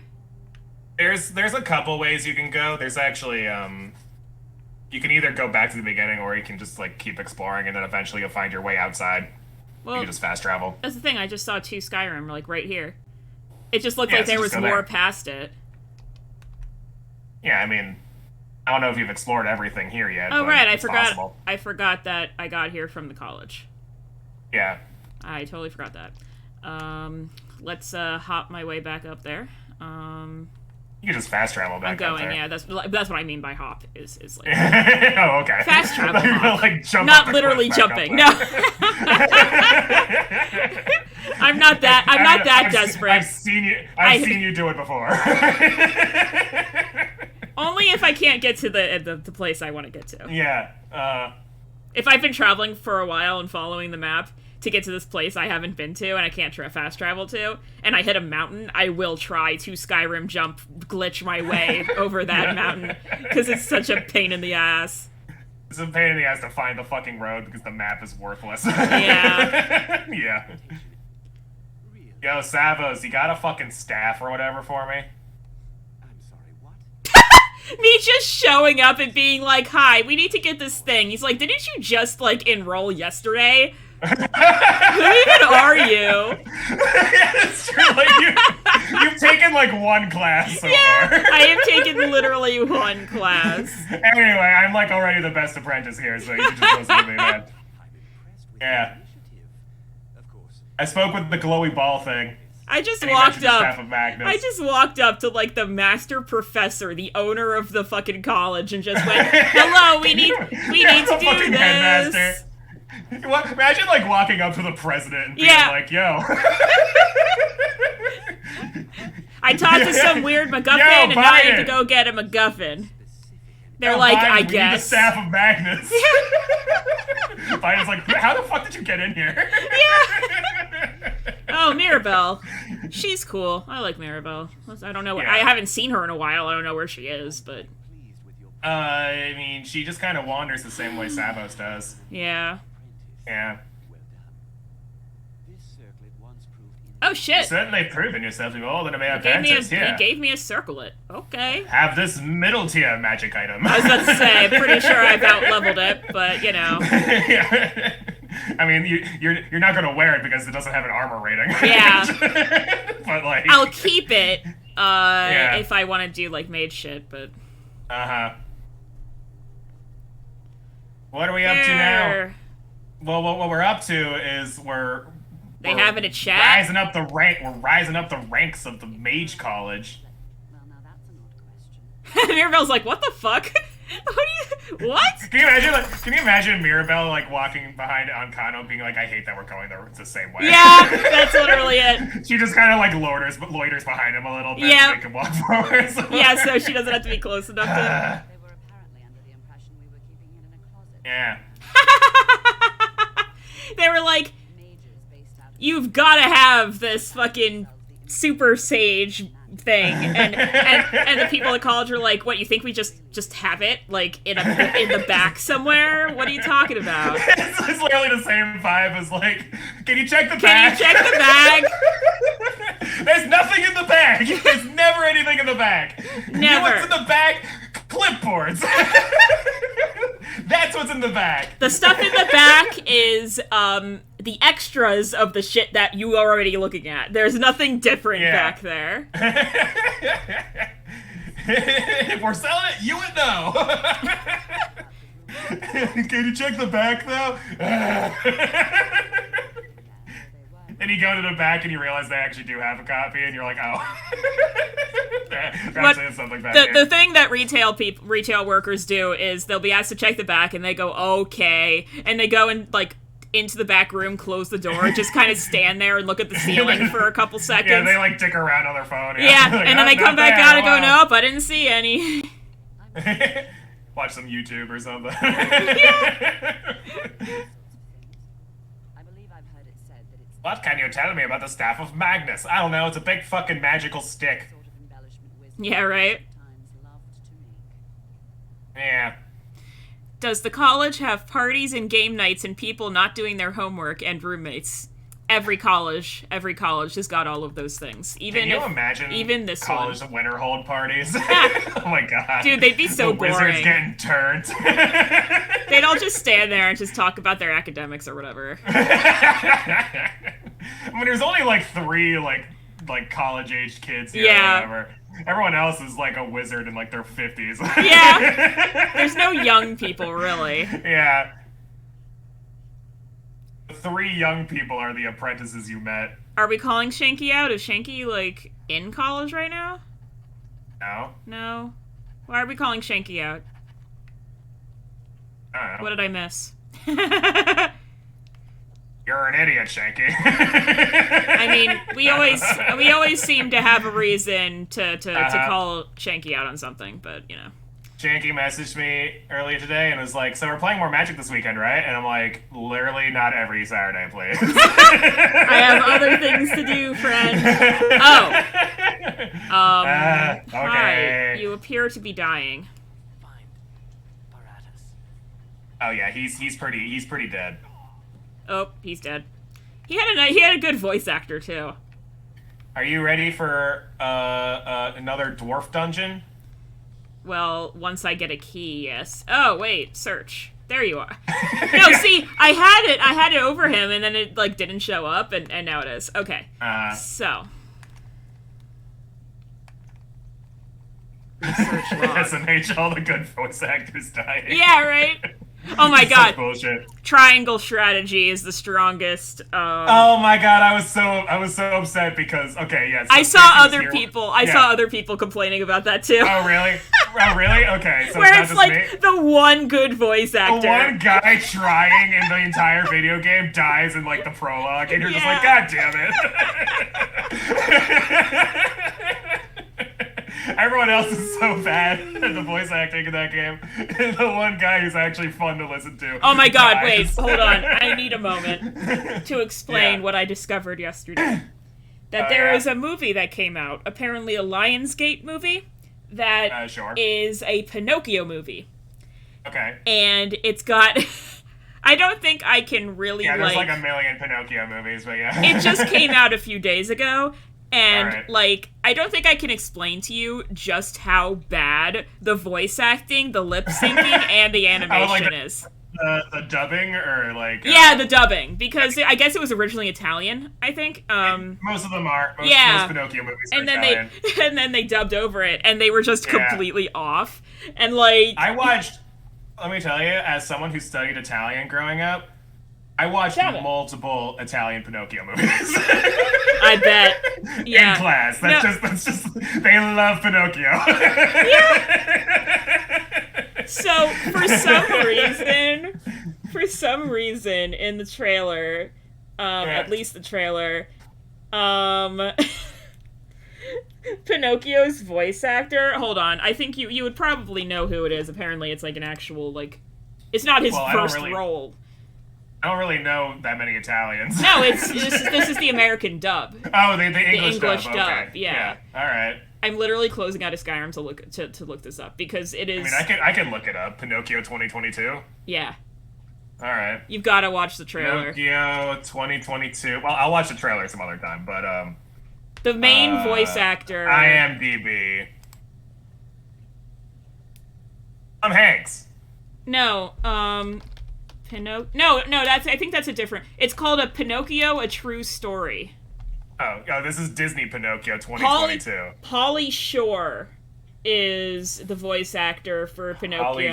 There's a couple ways you can go. There's actually, you can either go back to the beginning, or you can just, like, keep exploring, and then eventually you'll find your way outside. Well, you can just fast travel. That's the thing, I just saw 2 Skyrim, like, right here. It just looked like there was more past it. Yeah, I mean, I don't know if you've explored everything here yet. Oh, but right, it's possible. I forgot that I got here from the college. Yeah. I totally forgot that. Let's hop my way back up there. You can just fast travel back I'm going, up there. yeah, that's what I mean by hop, is like... Oh, okay. Fast travel You're hop. gonna, like, jump Not up the literally cliff back jumping, up no. I'm not that desperate. I've seen you do it before. Only if I can't get to the place I want to get to. Yeah. If I've been traveling for a while and following the map to get to this place I haven't been to and I can't fast travel to, and I hit a mountain, I will try to Skyrim jump, glitch my way over that mountain, because it's such a pain in the ass. It's a pain in the ass to find the fucking road because the map is worthless. Yeah. Yeah. Yo, Savos, you got a fucking staff or whatever for me? I'm sorry, what? Me just showing up and being like, hi, we need to get this thing. He's like, didn't you just, like, enroll yesterday? Who even are you? Yeah, it's true. Like, you've taken, like, one class so far. I have taken literally one class. Anyway, I'm, like, already the best apprentice here, so you should just listen to me, man. I'm impressed with Yeah. your initiative. Of course. I spoke with the glowy ball thing. I just And he walked mentioned the Staff up. of Magnus. I just walked up to, like, the master professor, the owner of the fucking college, and just went, hello, we need to the do fucking this. headmaster. Imagine, like, walking up to the president and being like, yo. I talked to some weird MacGuffin, Yo, and now I need to Biden. go get a MacGuffin. They're Yo, like, Biden, I we need the guess. Staff of Magnus. Biden's like, how the fuck did you get in here? Oh, Mirabelle. She's cool. I like Mirabelle. I don't know. Yeah. I haven't seen her in a while. I don't know where she is, but... Pleased with your I mean, she just kind of wanders the same way Savos does. Yeah. Yeah. well done. This circlet once proved Oh, shit. Certainly proven yourself to be more than a mere He apprentice here. gave me a circlet. Okay. Have this middle tier magic item. I was about to say, I'm pretty sure I've out-leveled it, but, you know. Yeah. I mean, you're not gonna wear it because it doesn't have an armor rating. Yeah. But like, I'll keep it, if I want to do, like, mage shit, but... Uh-huh. What are we up to now? Well, what we're up to is They have it at chat. Rising up the rank. We're rising up the ranks of the mage college. Well, now that's an odd question. Mirabelle's like, what the fuck? What? Can you imagine Mirabelle like walking behind Ancano being like, I hate that we're going the same way. Yeah, that's literally it. She just kind of like loiters behind him a little bit Yeah. to make him walk forward. Yeah, so she doesn't have to be close enough to... They were apparently under the impression we were keeping it in a closet. Yeah. They were like, Mages based out of you've gotta have this fucking super sage thing, and the people at college were like, what, you think we just have it like in the back somewhere? What are you talking about? It's literally the same vibe as like, can you check the Can bag? you check the bag? There's nothing in the bag. There's never anything in the bag. You know Never. what's in the bag? Clipboards. That's what's in the bag. The stuff in the back is the extras of the shit that you are already looking at. There's nothing different back there. If we're selling it, you would know. Can you check the back though? And you go to the back and you realize they actually do have a copy, and you're like, oh. Actually, something back here. The thing that retail workers do is they'll be asked to check the back, and they go, okay, and they go and like into the back room, close the door, just kind of stand there and look at the ceiling for a couple seconds. Yeah, they like dick around on their phone. Yeah, Like, and then "Oh, they come not back there, out and go, wow." nope, I didn't see any. Watch some YouTube or something. I believe I've heard it said that it's What can you tell me about the Staff of Magnus? I don't know, it's a big fucking magical stick. sort of embellishment wisdom Yeah, right. times loved to make. Yeah. Does the college have parties and game nights and people not doing their homework and roommates? Every college has got all of those things. Can you imagine even this college one. winter hold parties? Oh my god. Dude, they'd be so the boring. wizards getting turned. They'd all just stand there and just talk about their academics or whatever. I mean, there's only like 3 like college-aged kids here Yeah. or whatever. Everyone else is like a wizard in like their 50s. Yeah. There's no young people, really. Yeah. The 3 young people are the apprentices you met. Are we calling Shanky out? Is Shanky, like, in college right now? No? No? Why are we calling Shanky out? I don't know. What did I miss? You're an idiot, Shanky. I mean, we always seem to have a reason to call Shanky out on something, but, you know. Shanky messaged me earlier today and was like, so we're playing more Magic this weekend, right? And I'm like, literally not every Saturday, please. I have other things to do, friend. Oh. Okay. Hi. You appear to be dying. Find Baratus. Oh yeah, he's pretty dead. Oh, he's dead. He had a good voice actor, too. Are you ready for another dwarf dungeon? Well, once I get a key, yes. Oh, wait, search. There you are. No, see, I had it over him, and then it, like, didn't show up, and now it is. Okay. So. Research log. SMH, all the good voice actors dying. Yeah, right? Oh my Such god. bullshit. Triangle strategy is the strongest. Oh my god, I was so upset because yes. I saw other people complaining about that too. Oh really? Oh really? Okay, so Where it's it's not like just me. the one good voice actor. The one guy trying in the entire video game dies in like the prologue, and you're just like, Yeah. God damn it. Everyone else is so bad at the voice acting in that game. And the one guy who's actually fun to listen to. Oh my god, dies. wait, hold on. I need a moment to explain Yeah. what I discovered yesterday. That there is a movie that came out, apparently a Lionsgate movie, that Sure. is a Pinocchio movie. Okay. And it's got... I don't think I can really, Yeah, there's like a million Pinocchio movies, but yeah. It just came out a few days ago, and, Alright. like, I don't think I can explain to you just how bad the voice acting, the lip syncing, and the animation is. The dubbing, or like... Yeah, the dubbing, because I guess it was originally Italian, I think. Most of them are. Most Pinocchio movies are and then Italian. they dubbed over it, and they were just Yeah. completely off. And, like... I watched... Let me tell you, as someone who studied Italian growing up, I watched Stop it. multiple Italian Pinocchio movies. I bet. Yeah. In class. That's just they love Pinocchio. So for some reason in the trailer, at least the trailer, Pinocchio's voice actor. Hold on, I think you would probably know who it is. Apparently, it's like an actual like, it's not his first role. I don't really know that many Italians. No, this is the American dub. Oh, the English dub. Okay. Yeah. All right. I'm literally closing out of Skyrim to look this up because it is. I mean, I can look it up. Pinocchio 2022. Yeah. All right. You've got to watch the trailer. Pinocchio 2022. Well, I'll watch the trailer some other time, but the main voice actor. IMDb. Tom Hanks. No. No, I think that's a different. It's called a Pinocchio: A True Story. Oh, this is Disney Pinocchio 2022. Pauly Shore is the voice actor for Pinocchio.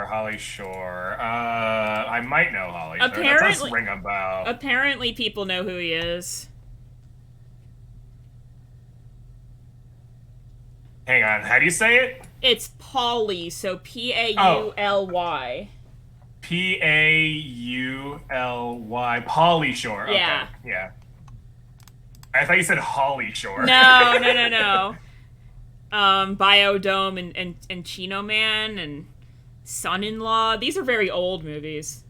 Holly Shore. I might know Holly. Apparently, that does ring a bell. Apparently, people know who he is. Hang on, how do you say it? It's Pauly, so Pauly. Pauly. Pauly Shore. Yeah. Okay. Yeah. I thought you said Holly Shore. No. Biodome and Chino Man and Son-in-Law. These are very old movies.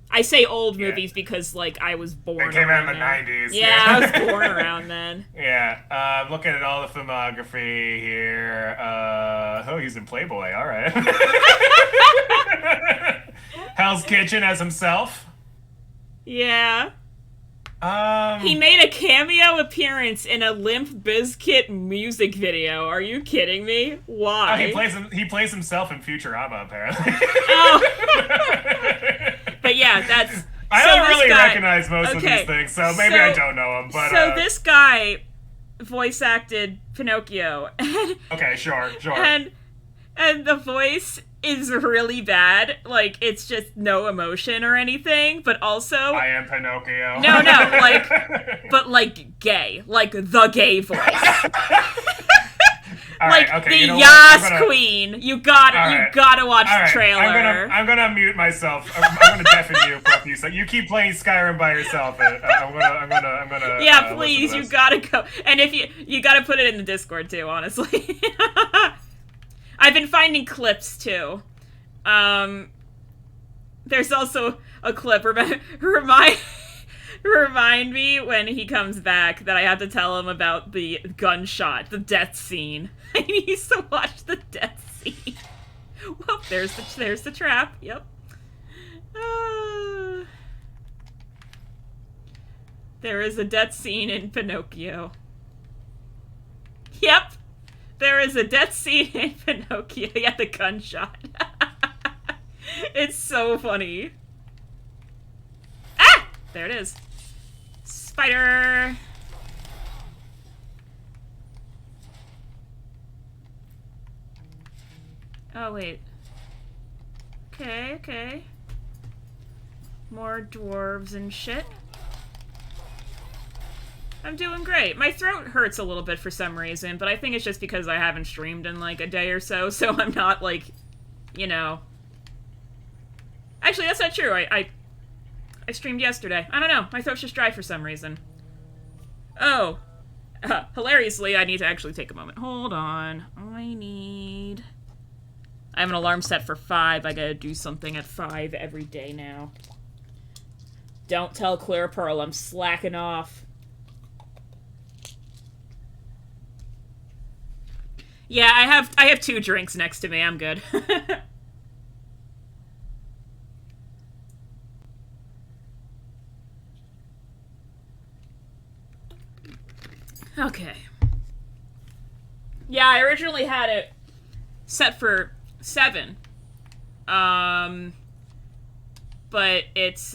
I say old movies because, like, I was born. They came out in the 90s. Yeah, I was born around then. Yeah. Looking at all the filmography here. He's in Playboy. All right. Hell's Kitchen as himself. Yeah. He made a cameo appearance in a Limp Bizkit music video. Are you kidding me? Why? Oh, he plays himself in Futurama, apparently. Oh. But yeah, that's... I don't really recognize most of these things, so maybe I don't know him. But so this guy voice acted Pinocchio. Okay, sure. And the voice is really bad. Like, it's just no emotion or anything, but also... I am Pinocchio. No, but like gay. Like the gay voice. Like right, okay, the Queen. You gotta watch the trailer. I'm gonna mute myself. I'm gonna deafen you for a few seconds. You keep playing Skyrim by yourself. I'm gonna. Yeah, please. You gotta go. And if you gotta put it in the Discord too. Honestly, I've been finding clips too. There's also a clip. Remind me when he comes back that I have to tell him about the gunshot, the death scene. I need to watch the death scene. Well, there's the trap. Yep. There is a death scene in Pinocchio. Yep. There is a death scene in Pinocchio. Yeah, the gunshot. It's so funny. Ah! There it is. Spider! Oh, wait. Okay. More dwarves and shit. I'm doing great. My throat hurts a little bit for some reason, but I think it's just because I haven't streamed in, like, a day or so, so I'm not, like, you know... Actually, that's not true. I streamed yesterday. I don't know. My throat's just dry for some reason. Oh. Hilariously, I need to actually take a moment. Hold on. I have an alarm set for 5. I gotta do something at 5 every day now. Don't tell Clear Pearl I'm slacking off. Yeah, I have 2 drinks next to me. I'm good. Okay. Yeah, I originally had it set for 7. But it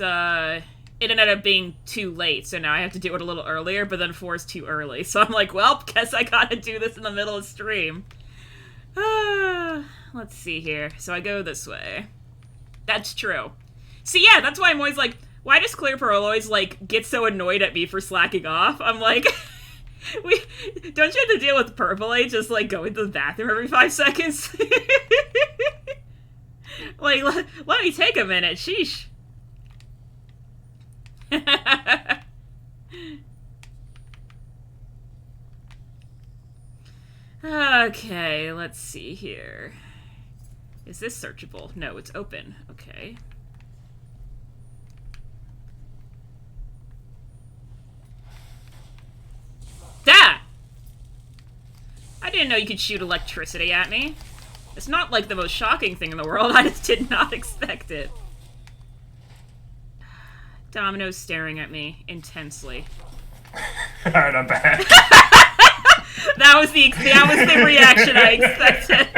ended up being too late, so now I have to do it a little earlier, but then 4 is too early. So I'm like, well, guess I gotta do this in the middle of stream. Let's see here. So I go this way. That's true. See, yeah, that's why I'm always like, Why does Claire Pearl always, like, get so annoyed at me for slacking off? I'm like, don't you have to deal with Purple A just, like, going to the bathroom every 5 seconds? Like, let me take a minute, sheesh. Okay, let's see here. Is this searchable? No, it's open. Okay. Ah! I didn't know you could shoot electricity at me. It's not like the most shocking thing in the world. I just did not expect it. Domino's staring at me intensely. Alright, I'm back. That was the reaction I expected.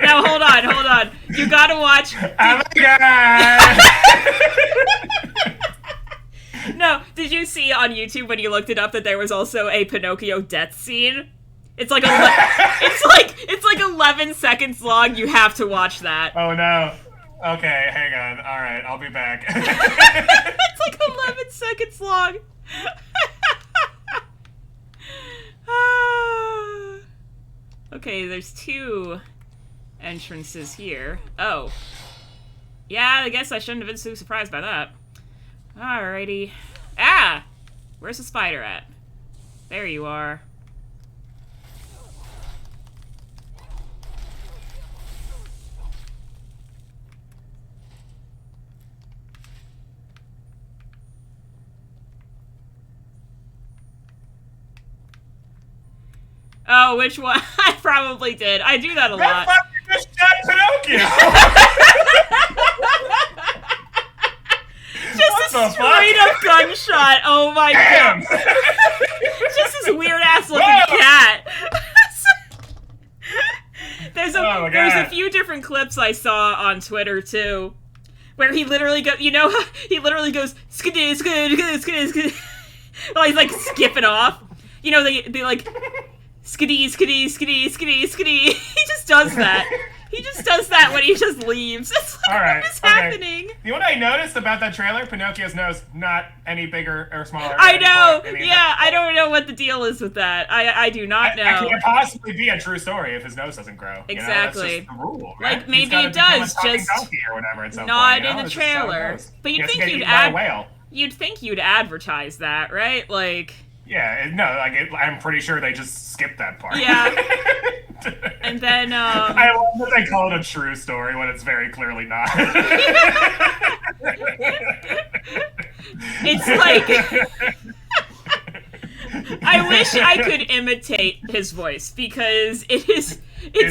Now hold on. You gotta watch. Oh my god! No, did you see on YouTube when you looked it up that there was also a Pinocchio death scene? It's like it's like 11 seconds long. You have to watch that. Oh no. Okay, hang on. Alright, I'll be back. It's like 11 seconds long. Okay, there's 2 entrances here. Oh. Yeah, I guess I shouldn't have been so surprised by that. Alrighty. Ah! Where's the spider at? There you are. Oh, which one? I probably did. I do that a lot. That fucking just shot Pinocchio! Just a straight up gunshot. Oh my god. Just this weird ass looking cat. There's a few different clips I saw on Twitter too, where he literally goes, he literally goes skidoo, skidoo, skidoo, skidoo. While he's like skipping off. You know, they like skidoo, skidoo, skidoo, skidoo, skidoo. He just does that. He just does that when he just leaves. It's like, what is happening? You know what I noticed about that trailer? Pinocchio's nose not any bigger or smaller. I know. Yeah, I don't know what the deal is with that. I do not know. It can't possibly be a true story if his nose doesn't grow. Exactly. You know, that's just the rule, right? Like maybe it does, just or whatever at some not point, in the trailer. But you'd think you'd think you'd advertise that, right? Like. Yeah, no, like I'm pretty sure they just skipped that part. Yeah. And then I love that they call it a true story when it's very clearly not. It's like I wish I could imitate his voice because it's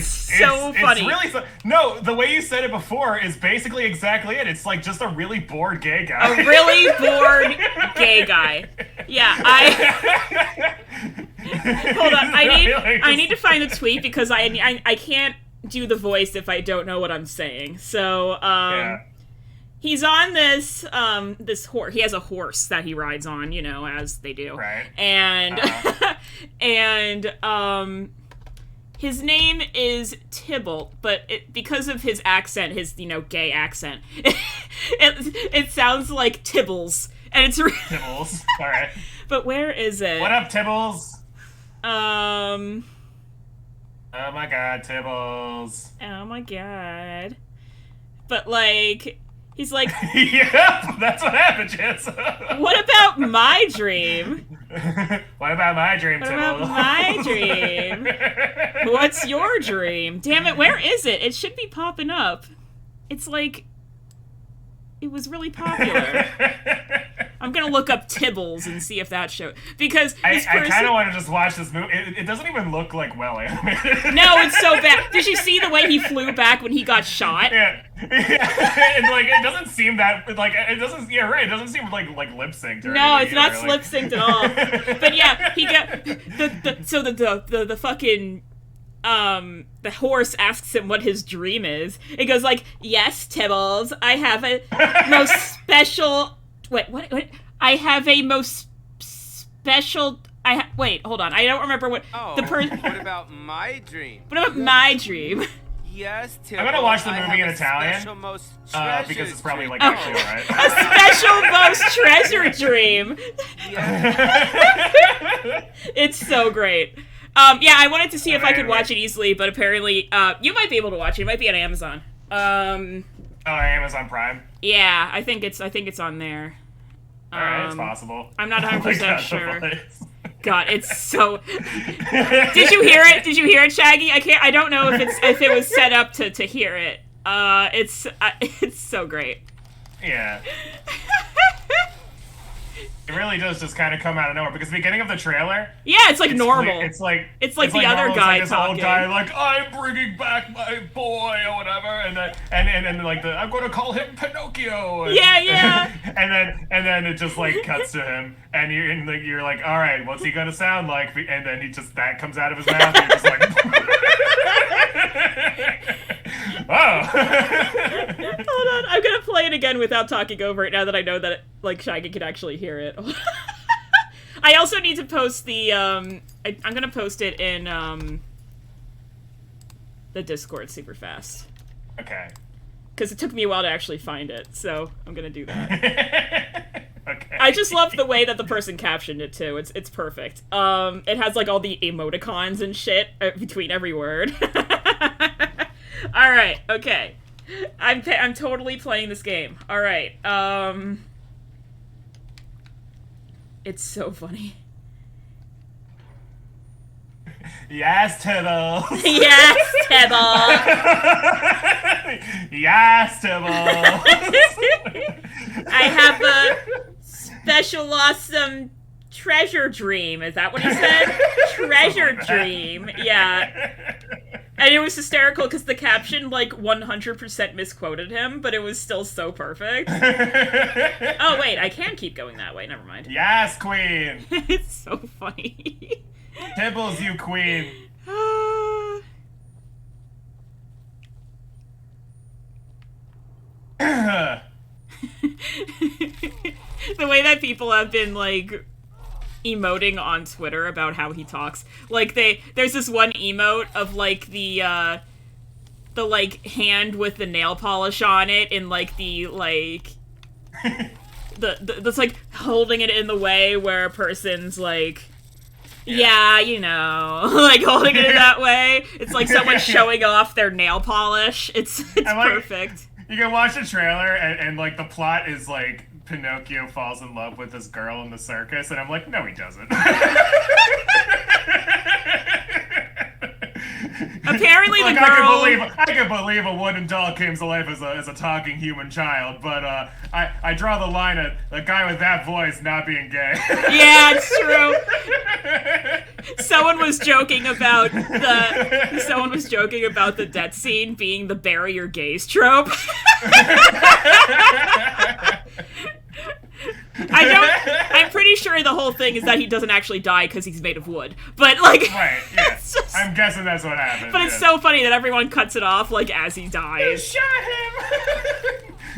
so funny. It's really no, the way you said it before is basically exactly it. It's like just a really bored gay guy. A really bored gay guy. Yeah, hold on. I need to find the tweet because I can't do the voice if I don't know what I'm saying. So he's on this horse. He has a horse that he rides on, you know, as they do. Right. And his name is Tybalt, but because of his accent, his gay accent, it sounds like Tibbles, and it's Tibbles. All right. But where is it? What up, Tibbles? Oh my god, Tibbles. Oh my god. But like, he's like. Yep, that's what happened, Jess. What about my dream? What about my dream, Tibbles? What about my dream? What's your dream? Damn it, where is it? It should be popping up. It's like. It was really popular. I'm gonna look up Tibbles and see if that shows, because I kind of want to just watch this movie. It doesn't even look like well animated. No, it's so bad. Did you see the way he flew back when he got shot? Yeah. And like it doesn't seem that like it doesn't. Yeah, right. It doesn't seem like lip synced. No, it's not lip synced at all. But yeah, he got the fucking. The horse asks him what his dream is. It goes like, "Yes, Tibbles, I have a most special. Wait, what? I have a most special. Wait, hold on. I don't remember what what about my dream? What about my dream? Yes, I'm gonna watch the I movie in have a Italian, special most because it's treasures probably, drink. like, actually alright. A special most treasure dream. It's so great. Yeah, I wanted to see if I could watch it easily, but apparently, you might be able to watch it. It might be on Amazon. Oh, Amazon Prime. Yeah, I think it's on there. Alright, it's possible. I'm not 100% sure. Voice. God, it's so. Did you hear it? Did you hear it, Shaggy? I don't know if it was set up to hear it. It's so great. Yeah. It really does just kind of come out of nowhere, because the beginning of the trailer... Yeah, it's like normal. It's like the other guy like this talking. old guy, like, I'm bringing back my boy, or whatever, and like, I'm going to call him Pinocchio. And, Yeah. and then it just, like, cuts to him, and you're like, all right, what's he going to sound like? And then that comes out of his mouth, and you're just like... Oh. Hold on, I'm gonna play it again without talking over it now that I know that like Shaggy can actually hear it. I also need to post the I'm gonna post it in the Discord super fast. Okay. Because it took me a while to actually find it, so I'm gonna do that. Okay. I just love the way that the person captioned it too. It's perfect. It has like all the emoticons and shit between every word. All right, okay. I'm totally playing this game. All right. It's so funny. Yes, Tibble. Yes, Tibble. Yes, Tibble. I have a special awesome treasure dream. Is that what he said? Treasure dream. Yeah. And it was hysterical because the caption, like, 100% misquoted him, but it was still so perfect. Oh, wait, I can keep going that way. Never mind. Yes, queen. It's so funny. Tibbles, you queen. The way that people have been, like... emoting on Twitter about how he talks. Like, there's this one emote of, like, the like, hand with the nail polish on it in, like, the, like... that's, like, holding it in the way where a person's, like... Yeah, you know, like, holding it in that way. It's like someone showing off their nail polish. It's perfect. You can watch the trailer, and, like, the plot is, like, Pinocchio falls in love with this girl in the circus, and I'm like, no, he doesn't. Apparently, like, the girl. I can believe a wooden doll came to life as a talking human child, but I draw the line at a guy with that voice not being gay. Yeah, it's true. Someone was joking about the death scene being the bury your gays trope. I'm pretty sure the whole thing is that he doesn't actually die because he's made of wood. But, like... Right, yeah. I'm guessing that's what happened. But it's so funny that everyone cuts it off, like, as he dies. You shot him!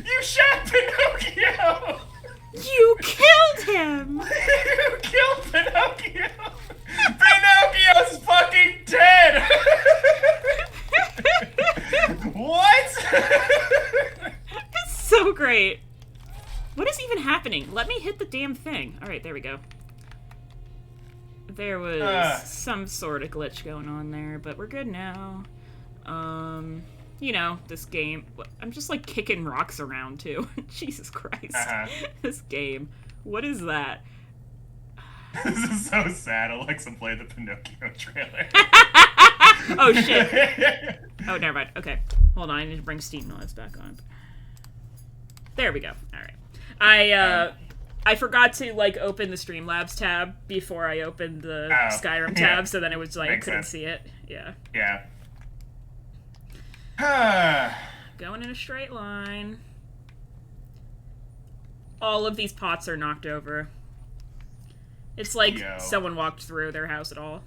You shot Pinocchio! You killed him! You killed Pinocchio! Pinocchio's fucking dead! What? It's so great. What is even happening? Let me hit the damn thing. Alright, there we go. There was some sort of glitch going on there, but we're good now. You know, this game... I'm just, like, kicking rocks around, too. Jesus Christ. This game. What is that? This is so sad. Alexa played the Pinocchio trailer. Oh, shit. Oh, never mind. Okay. Hold on, I need to bring Steam Noise back on. There we go. Alright. I forgot to, like, open the Streamlabs tab before I opened the Skyrim tab, so then it was, like, I couldn't see it. Yeah. Yeah. Going in a straight line. All of these pots are knocked over. It's like someone walked through their house at all.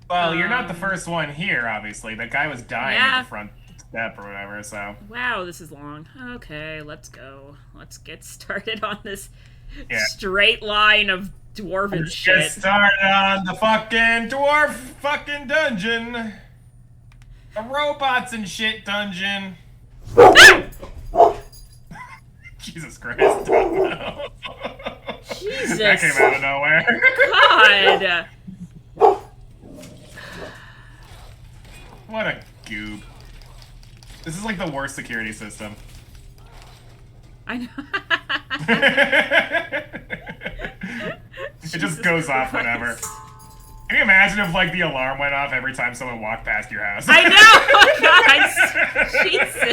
Well, you're not the first one here, obviously. That guy was dying at the front step or whatever, so... Wow, this is long. Okay, let's go. Let's get started on this straight line of dwarven shit. Get started on the fucking dwarf fucking dungeon. A robots and shit dungeon. Jesus Christ. No. Jesus. That came out of nowhere. God. What a goob. This is like the worst security system. I know. It just goes off whenever. Can you imagine if, like, the alarm went off every time someone walked past your house? I know! Jesus.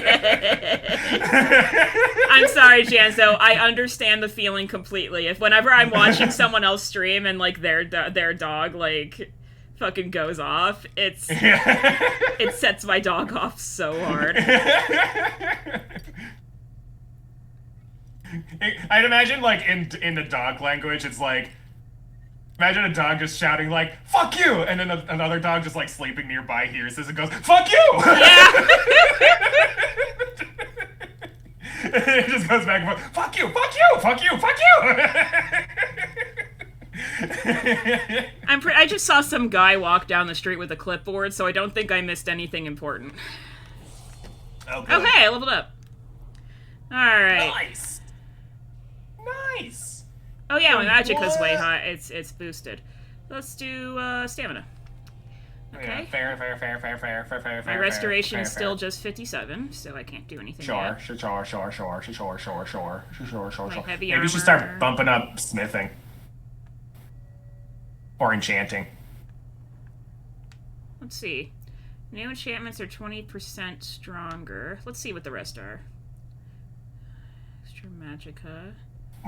I'm sorry, Janzo. I understand the feeling completely. If whenever I'm watching someone else stream and, like, their dog, like, fucking goes off, it sets my dog off so hard. I'd imagine, like, in the dog language, it's like, imagine a dog just shouting, like, fuck you! And then another dog just, like, sleeping nearby hears this and goes, fuck you! Yeah! It just goes back and forth, fuck you, fuck you, fuck you, fuck you! I just saw some guy walk down the street with a clipboard, so I don't think I missed anything important. Okay, Okay, I leveled up. Alright. Nice! Nice! Oh yeah, my magic was way What? high. It's boosted. Let's do stamina. Okay. Yeah, fair. My restoration's still just 57, so I can't do anything Sure. yet. My heavy Maybe you should armor. start bumping up smithing. Or enchanting. Let's see. New enchantments are 20% stronger. Let's see what the rest are. Extra magicka.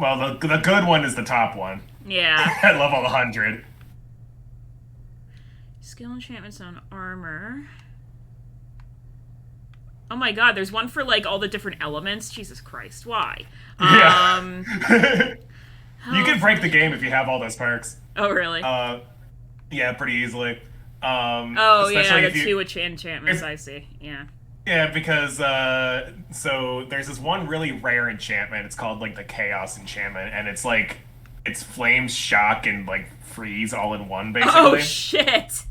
Well, the good one is the top one. Yeah. At level 100. Skill enchantments on armor. Oh my god, there's one for, like, all the different elements? Jesus Christ, why? Yeah. You can break the game if you have all those perks. Oh, really? Yeah, pretty easily. Oh, yeah, especially the if you, two enchantments, I see. Yeah. Yeah, because, so there's this one really rare enchantment. It's called, like, the Chaos Enchantment, and it's, like, it's Flames, Shock, and, like, Freeze all in one, basically. Oh, shit!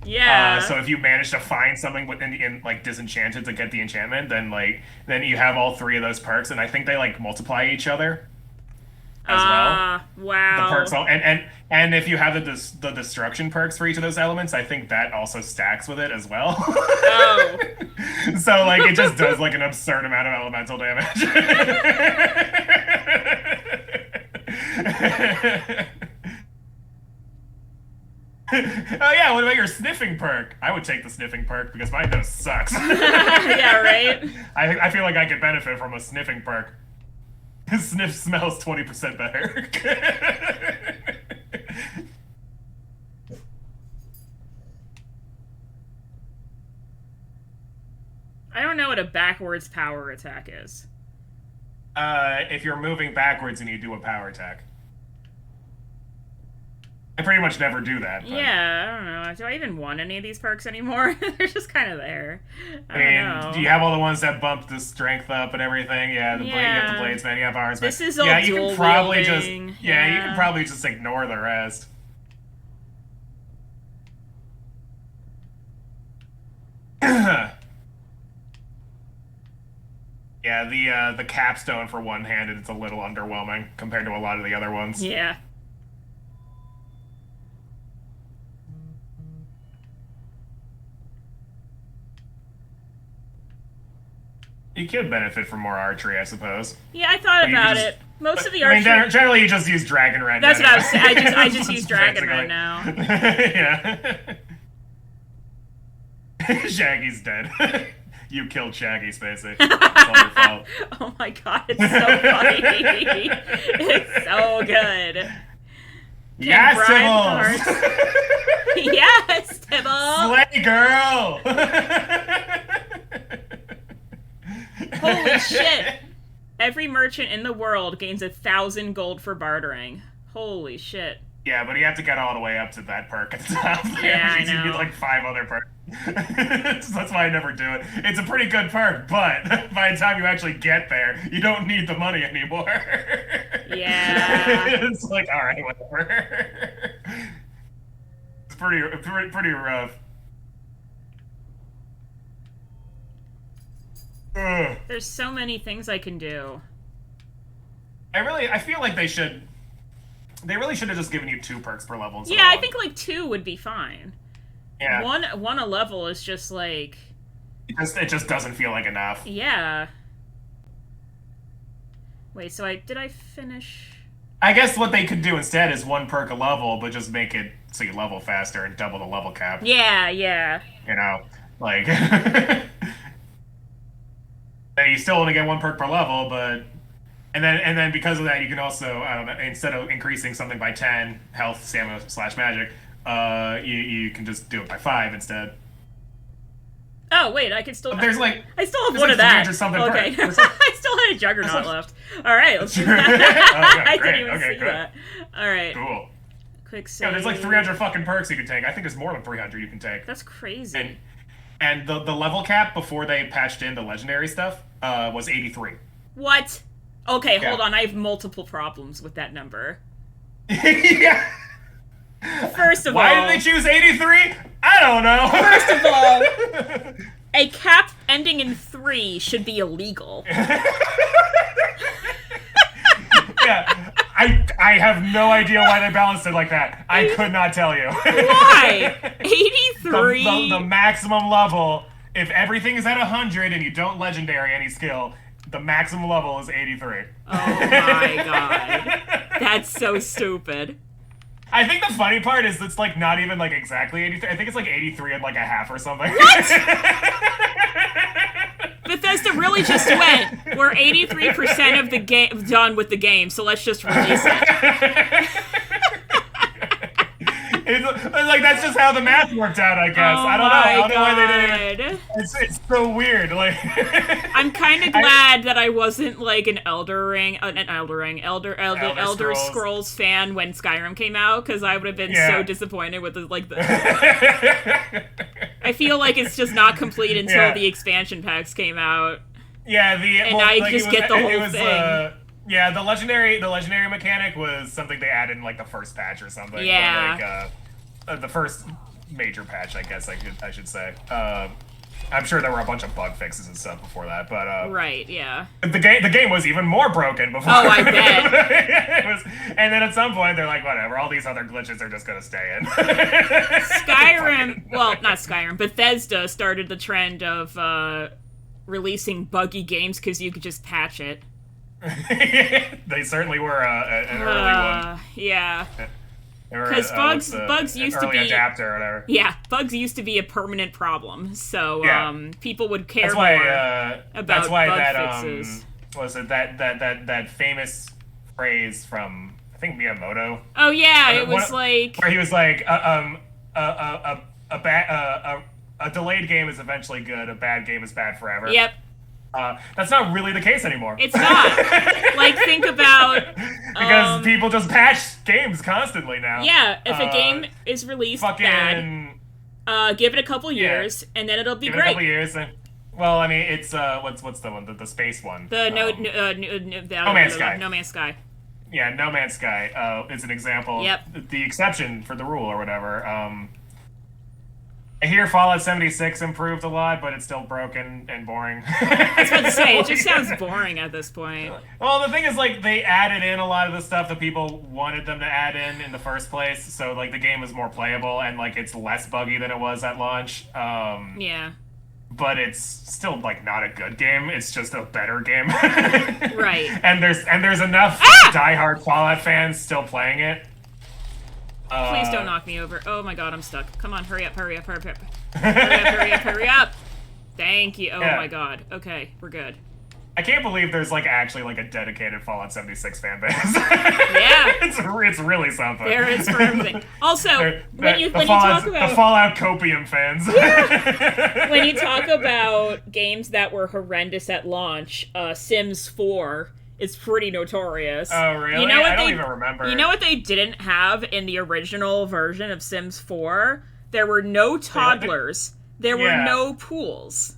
Yeah. So if you manage to find something within, like, Disenchanted to get the enchantment, then, like, then you have all three of those perks, and I think they, like, multiply each other as well. Wow. The perks all, and if you have the destruction perks for each of those elements, I think that also stacks with it as well. Oh. So, like, it just does, like, an absurd amount of elemental damage. Oh yeah, what about your sniffing perk? I would take the sniffing perk because my nose sucks. Yeah, right? I feel like I could benefit from a sniffing perk. Sniff smells 20% better. I don't know what a backwards power attack is. If you're moving backwards and you do a power attack. I pretty much never do that. But... Yeah, I don't know. Do I even want any of these perks anymore? They're just kind of there. I mean, don't know. do you have all the ones that bump the strength up and everything? Yeah, you have the Blades Man, you have ours. This is all yeah, you can probably dual-wielding. just you can probably just ignore the rest. Yeah, the capstone for one-handed, it's a little underwhelming compared to a lot of the other ones. Yeah. You could benefit from more archery, I suppose. Yeah, I thought about just, it. Most of the I mean, archery... generally you just use Dragon Red. That's what I was anyway. saying. I just use Dragon Red now. Yeah. Shaggy's dead. You killed Shaggy, Spacey. It's all your fault. Oh my god, it's so funny. It's so good. Yes, Brian Tibbles! Yes, Tibble! Slay girl! Holy shit! Every merchant in the world gains 1,000 gold for bartering. Holy shit. Yeah, but you have to get all the way up to that perk at the top. Yeah, I You know. need like 5 other perks. So that's why I never do it. It's a pretty good perk, but by the time you actually get there, you don't need the money anymore. Yeah. It's like, alright, whatever. It's pretty rough. Ugh. There's so many things I can do. I feel like they really should have just given you 2 perks per level instead Yeah, of I 1. think like 2 would be fine. Yeah. One a level is just like... It just doesn't feel like enough. Yeah. Wait, so did I finish? I guess what they could do instead is 1 perk a level, but just make it so you level faster and double the level cap. Yeah, yeah. You know, like you still only get 1 perk per level, but and then because of that, you can also I don't know, instead of increasing something by 10 health, stamina / magic, you can just do it by 5 instead. Oh wait, I can still. But there's like I still have there's one like of that. 300 something Okay, perks. I still had a Juggernaut left. All right, let's do Okay, that. I great. didn't even Okay, see great. that. All right, Cool. quick save. Yeah, there's like 300 fucking perks you can take. I think there's more than 300 you can take. That's crazy. And the level cap before they patched in the legendary stuff was 83. What? Okay, Yeah. hold on. I have multiple problems with that number. Yeah. First of Why all, did they choose 83? I don't know. First of all, a cap ending in 3 should be illegal. Yeah, I have no idea why they balanced it like that. I could not tell you. Why? 83? The maximum level, if everything is at 100 and you don't legendary any skill, the maximum level is 83. Oh my god. That's so stupid. I think the funny part is it's like not even like exactly 83. I think it's like 83 and like a half or something. What? Bethesda really just went, we're 83% of the game done with the game, so let's just release it. It's like that's just how the math worked out, I guess. Oh I don't know. I don't know why they my did it. It's so weird. Like I'm kind of glad that I wasn't like an Elder Scrolls. Scrolls fan when Skyrim came out, because I would have been Yeah. so disappointed with the I feel like it's just not complete until Yeah. the expansion packs came out. Yeah, I just get the whole thing. Yeah, the legendary mechanic was something they added in like the first patch or something. Yeah. But, like, the first major patch, I guess I should say. I'm sure there were a bunch of bug fixes and stuff before that, but Right, yeah. the game was even more broken before. Oh, I bet. And then at some point they're like, whatever, all these other glitches are just gonna stay in. Skyrim, well, not Skyrim, Bethesda started the trend of releasing buggy games because you could just patch it. They certainly were an early one. Yeah. Because bugs used to early be adapter or whatever. Yeah, bugs used to be a permanent problem, so Yeah. People would care That's why. more about That's why bug that fixes. was it that famous phrase from I think Miyamoto. Oh yeah, it One- was like where he was like a delayed game is eventually good. A bad game is bad forever. Yep. That's not really the case anymore. It's not. Like, think about because people just patch games constantly now. Yeah, if a game is released bad, give it a couple years, and then it'll be give great. It a couple years. Well, I mean, it's what's the one the space one? The No Man's Sky. No Man's Sky. Yeah, No Man's Sky is an example. Yep. The exception for the rule or whatever. I hear Fallout 76 improved a lot, but it's still broken and boring. I was about to say, it just sounds boring at this point. Well, the thing is, like, they added in a lot of the stuff that people wanted them to add in the first place, so, like, the game is more playable, and, like, it's less buggy than it was at launch. Yeah. But it's still, like, not a good game. It's just a better game. Right. And there's enough diehard Fallout fans still playing it. Please don't knock me over. Oh my god, I'm stuck. Come on, hurry up, hurry up, hurry up. Hurry up. Thank you. Oh my god. Okay, we're good. I can't believe there's, like, actually, like, a dedicated Fallout 76 fan base. Yeah. It's really something. There is for everything. Also, when you talk about... The Fallout Copium fans. When you talk about games that were horrendous at launch, Sims 4... It's pretty notorious. Oh, really? You know what I don't even remember. You know what they didn't have in the original version of Sims 4? There were no toddlers. There were no pools.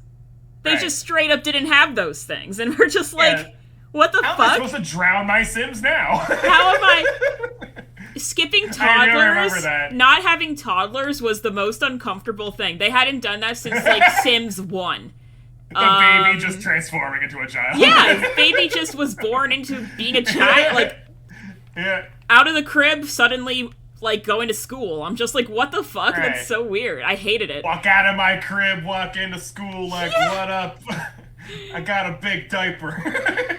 They just straight up didn't have those things. And we're just like, what the fuck? How am I supposed to drown my Sims now? How am I... Skipping I do remember toddlers, that. not having toddlers was the most uncomfortable thing. They hadn't done that since, like, Sims 1. The baby just transforming into a child. Yeah, baby just was born into being a child, like, yeah. out of the crib, suddenly, like, going to school. I'm just like, what the fuck? Right. That's so weird. I hated it. Walk out of my crib, walk into school like, what up? I got a big diaper.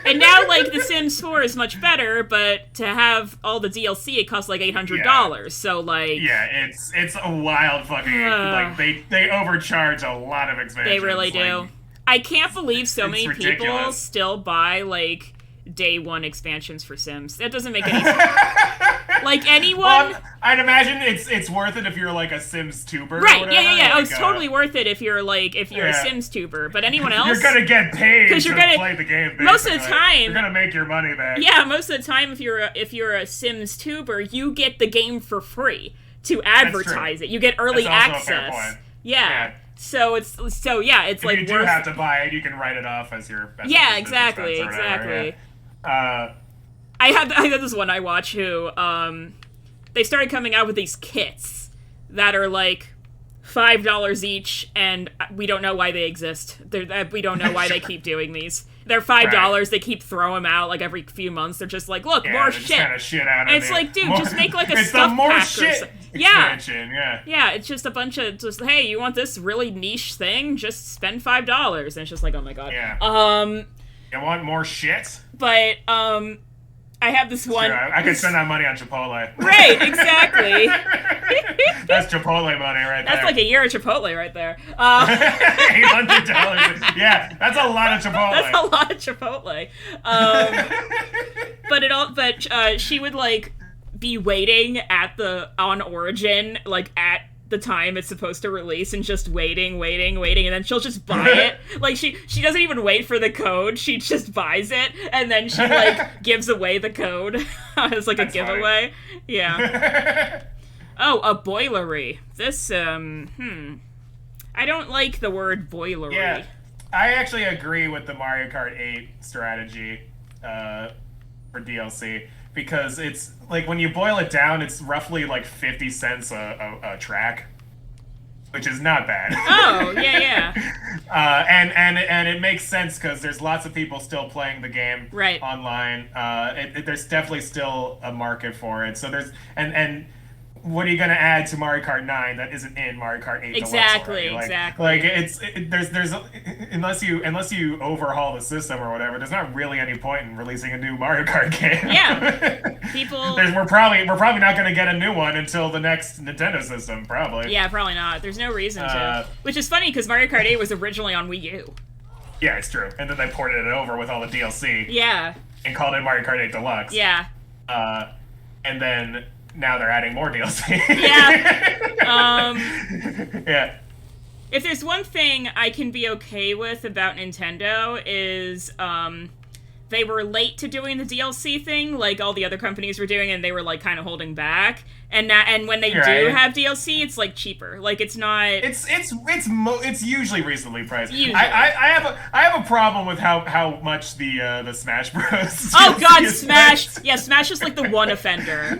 And now, like, The Sims 4 is much better, but to have all the DLC, it costs like $800. Yeah. So, like... Yeah, it's a wild fucking... like, they overcharge a lot of expansions. They really do. Like, I can't believe so many people ridiculous. still buy, like, day one expansions for Sims. That doesn't make any sense. Like, anyone... Well, I'd imagine it's worth it if you're, like, a Sims tuber Right, or whatever. yeah. Like, It's totally worth it if you're a Sims tuber. But anyone else... You're gonna get paid 'Cause to you're gonna- play the game, basically. most of the time- You're gonna make your money back. Yeah, most of the time, if you're a Sims tuber, you get the game for free to advertise it. You get early That's also a access. fair point. Yeah. Yeah. So it's If like you do worth... have to buy it, you can write it off as your... Yeah, business exactly, expense or whatever, exactly. yeah. I had this one I watch who they started coming out with these kits that are like $5 each, and we don't know why they exist. We don't know why they keep doing these. They're $5. Right. They keep throwing them out like every few months. They're just like, look, Yeah, more they just shit. kinda shit out And of it's the- like, dude, more- just make like a it's stuff the more pack or shit something. Yeah. expansion, yeah. Yeah, it's just a bunch of just, hey, you want this really niche thing? Just spend $5. And it's just like, oh my god. Yeah. You want more shit? But I have this one. Sure, I could spend that money on Chipotle. Right, exactly. That's Chipotle money right there. That's like a year of Chipotle right there. $800. Yeah, that's a lot of Chipotle. That's a lot of Chipotle. But she would like be waiting on Origin, like at the time it's supposed to release, and just waiting, and then she'll just buy it. Like she doesn't even wait for the code, she just buys it, and then she like gives away the code as like That's a giveaway. funny. Yeah. Oh, a boilery. This I don't like the word boilery. Yeah, I actually agree with the Mario Kart 8 strategy for DLC, because it's like, when you boil it down, it's roughly like 50 cents a track, which is not bad. Oh, yeah. And it makes sense because there's lots of people still playing the game Right. online. There's definitely still a market for it. So there's and what are you gonna add to Mario Kart 9 that isn't in Mario Kart 8 Exactly, Deluxe exactly. already? Like there's unless you overhaul the system or whatever, there's not really any point in releasing a new Mario Kart game. Yeah. People... We're probably not gonna get a new one until the next Nintendo system, probably. Yeah, probably not. There's no reason to. Which is funny, because Mario Kart 8 was originally on Wii U. Yeah, it's true. And then they ported it over with all the DLC. Yeah. And called it Mario Kart 8 Deluxe. Yeah. And then now they're adding more DLC. Yeah. Yeah. If there's one thing I can be okay with about Nintendo is they were late to doing the DLC thing, like all the other companies were doing, and they were like kind of holding back. And when they do Right. have DLC, it's like cheaper. Like it's not. It's usually reasonably priced. Usually. I have a problem with how much the Smash Bros. Oh DLC god, is Smash! priced. Yeah, Smash is like the one offender.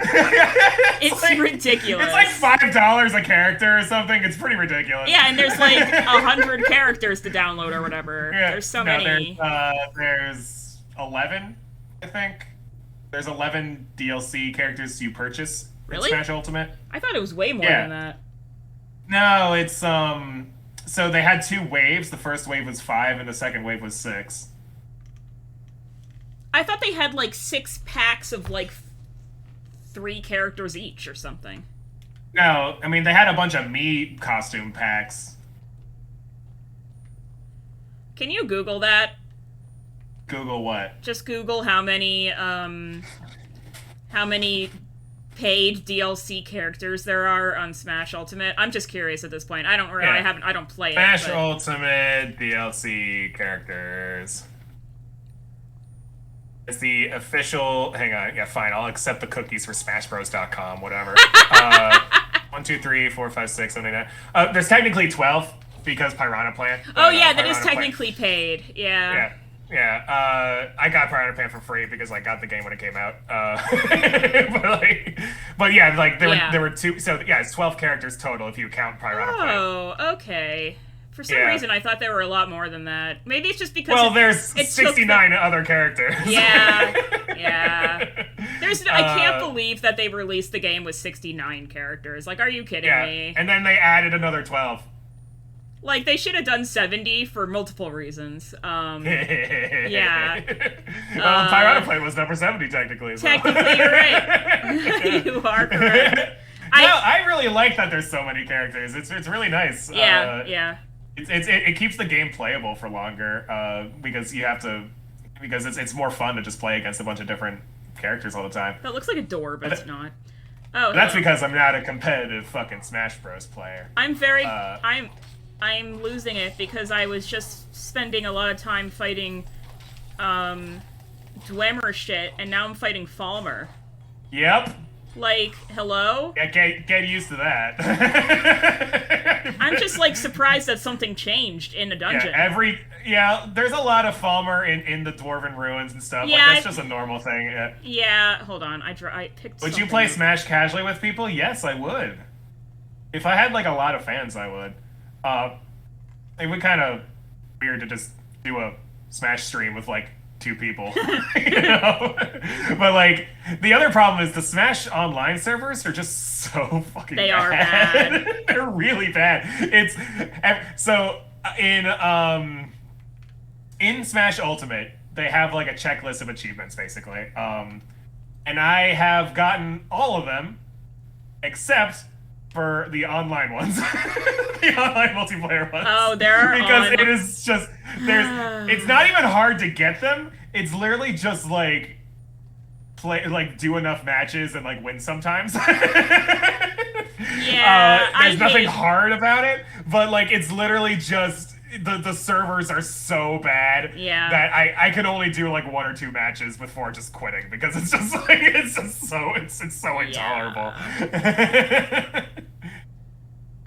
It's like, ridiculous. It's like $5 a character or something. It's pretty ridiculous. Yeah, and there's like 100 characters to download or whatever. Yeah. There's so No, many. There's 11, I think. There's 11 DLC characters you purchase Really? in Smash Ultimate. I thought it was way more Yeah. than that. No, it's so they had 2 waves. The first wave was 5 and the second wave was 6. I thought they had like 6 packs of like 3 characters each or something. No, I mean they had a bunch of Mii costume packs. Can you Google that? Google what? Just Google how many paid DLC characters there are on Smash Ultimate. I'm just curious at this point. I don't play Smash it. but- Ultimate DLC characters. It's the official. Hang on, yeah, fine. I'll accept the cookies for SmashBros.com. Whatever. 1, 2, 3, 4, 5, 6, 7, 8, 9. There's technically 12 because Piranha Plant. Oh yeah, that is Piranha Plant- technically paid. Yeah. Yeah. I got Piranha Plant for free because I got the game when it came out. But yeah, like there were 2. So yeah, it's 12 characters total if you count Piranha Plant. Oh, okay. For some reason, I thought there were a lot more than that. Maybe it's just because... Well, there's 69 other characters. Yeah, yeah. I can't believe that they released the game with 69 characters. Like, are you kidding me? And then they added another 12. Like, they should have done 70 for multiple reasons. Yeah. Well, Pirata Play was number 70, technically. So. Technically, you're right. You are correct. I really like that there's so many characters. It's really nice. Yeah, yeah. It keeps the game playable for longer because you have to it's more fun to just play against a bunch of different characters all the time. That looks like a door, but it's not. Oh, that's because I'm not a competitive fucking Smash Bros. Player. I'm very I'm losing it because I was just spending a lot of time fighting Dwemer shit, and now I'm fighting Falmer. Yep. Like, hello? Yeah, get used to that. I'm just, like, surprised that something changed in a dungeon. There's a lot of Falmer in the Dwarven Ruins and stuff. Yeah, like, that's just a normal thing. Yeah, hold on. I picked Would you play Smash casually with people? Yes, I would. If I had, like, a lot of fans, I would. It would kind of weird to just do a Smash stream with, like, 2 people, you know? But, like, the other problem is the Smash Online servers are just so fucking bad. They are bad. They're really bad. So, in Smash Ultimate, they have, like, a checklist of achievements, basically. And I have gotten all of them, except for the online ones. The online multiplayer ones. Oh, because it is just it's not even hard to get them. It's literally just like do enough matches and like win sometimes. Yeah, there's nothing hard about it, but like it's literally just the servers are so bad that I can only do like 1 or 2 matches before just quitting because it's just like it's so intolerable.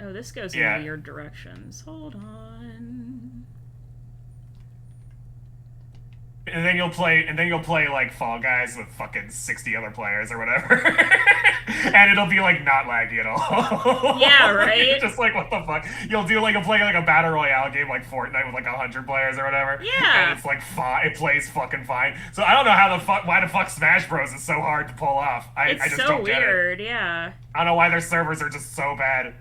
Oh, this goes in weird directions. Hold on. And then you'll play like Fall Guys with fucking 60 other players or whatever. And it'll be like not laggy at all. Yeah, right? Just like what the fuck. You'll play like a battle royale game like Fortnite with like 100 players or whatever. Yeah. And it's like it plays fucking fine. So I don't know why the fuck Smash Bros is so hard to pull off. I just so don't get it. weird, yeah. I don't know why their servers are just so bad.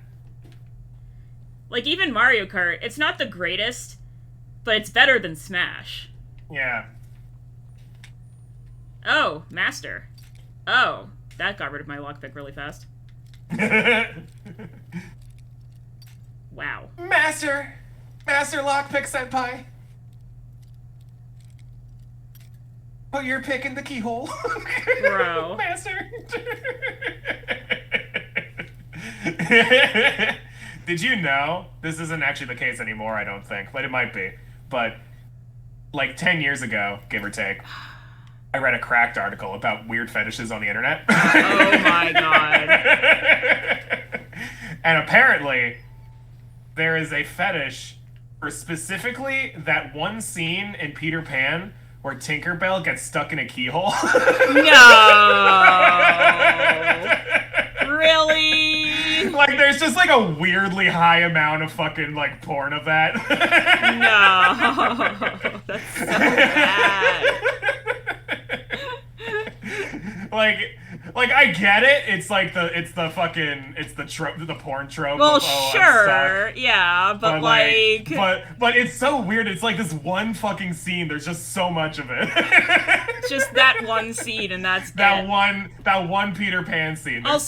Like even Mario Kart, it's not the greatest, but it's better than Smash. Yeah. Oh, Master. Oh, that got rid of my lockpick really fast. Wow. Master lockpick senpai. Put your pick in the keyhole. Bro. Master. Did you know, this isn't actually the case anymore, I don't think, but it might be, but like 10 years ago, give or take, I read a Cracked article about weird fetishes on the internet. Oh my god. And apparently, there is a fetish for specifically that one scene in Peter Pan where Tinkerbell gets stuck in a keyhole. No! Really? Like, there's just, like, a weirdly high amount of fucking, like, porn of that. No. That's so bad. Like, I get it. It's like the trope, the porn trope. Well, of, sure, yeah, but but it's so weird. It's like this one fucking scene. There's just so much of it. Just that one scene, and that's that one Peter Pan scene. I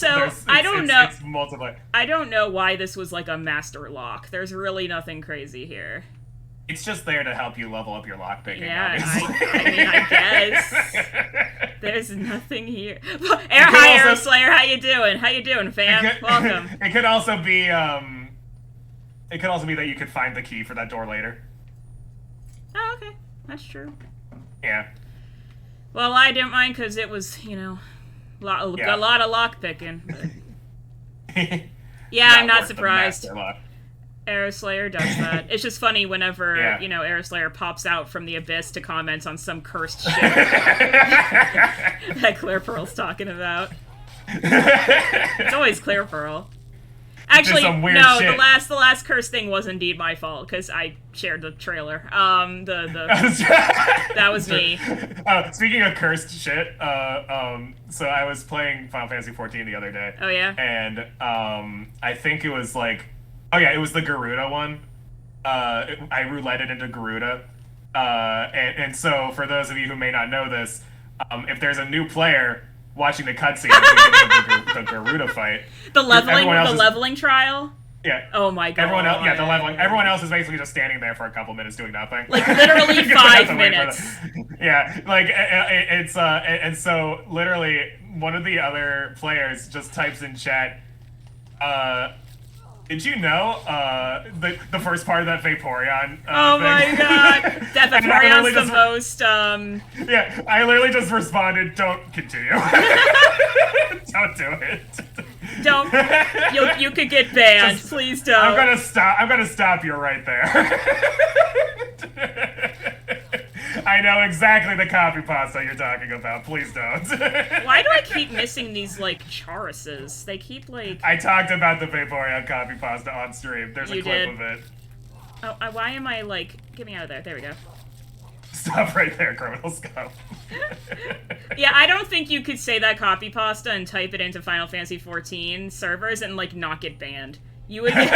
don't know. It's multiple. I don't know why this was like a master lock. There's really nothing crazy here. It's just there to help you level up your lockpicking. Yeah, obviously. I guess. There's nothing here. Hi, Arrow Slayer. How you doing? How you doing, fam? Welcome. It could also be that you could find the key for that door later. Oh, okay. That's true. Yeah. Well, I didn't mind because it was, a lot of lockpicking. Yeah, I'm not surprised. Arrow Slayer does that. It's just funny whenever, Arrow Slayer pops out from the abyss to comment on some cursed shit that Clear Pearl's talking about. It's always Clear Pearl. Actually, some weird no. shit. The last curse thing was indeed my fault because I shared the trailer. That was me. Speaking of cursed shit, so I was playing Final Fantasy 14 the other day. Oh yeah. And I think it was like, oh yeah, it was the Garuda one. I rouletted into Garuda, and so for those of you who may not know this, if there's a new player watching the cutscene at the beginning of the Garuda fight, the leveling trial. Yeah. Oh my god. Everyone else, the leveling. Everyone else is basically just standing there for a couple minutes doing nothing. Like literally 5 minutes. Yeah, like it's and so literally one of the other players just types in chat, did you know the first part of that Vaporeon oh thing? My god. That Vaporeon's the most Yeah, I literally just responded, don't continue. Don't do it. Don't. You could get banned. Please don't. I'm gonna stop you right there. I know exactly the copy pasta you're talking about. Please don't. Why do I keep missing these, like, Charuses? They keep, like... I talked about the Vaporeon copy pasta on stream. There's a clip of it. Oh, why am I, like... Get me out of there. There we go. Stop right there, criminal scum. Yeah, I don't think you could say that copy pasta and type it into Final Fantasy 14 servers and, like, not get banned. You would get...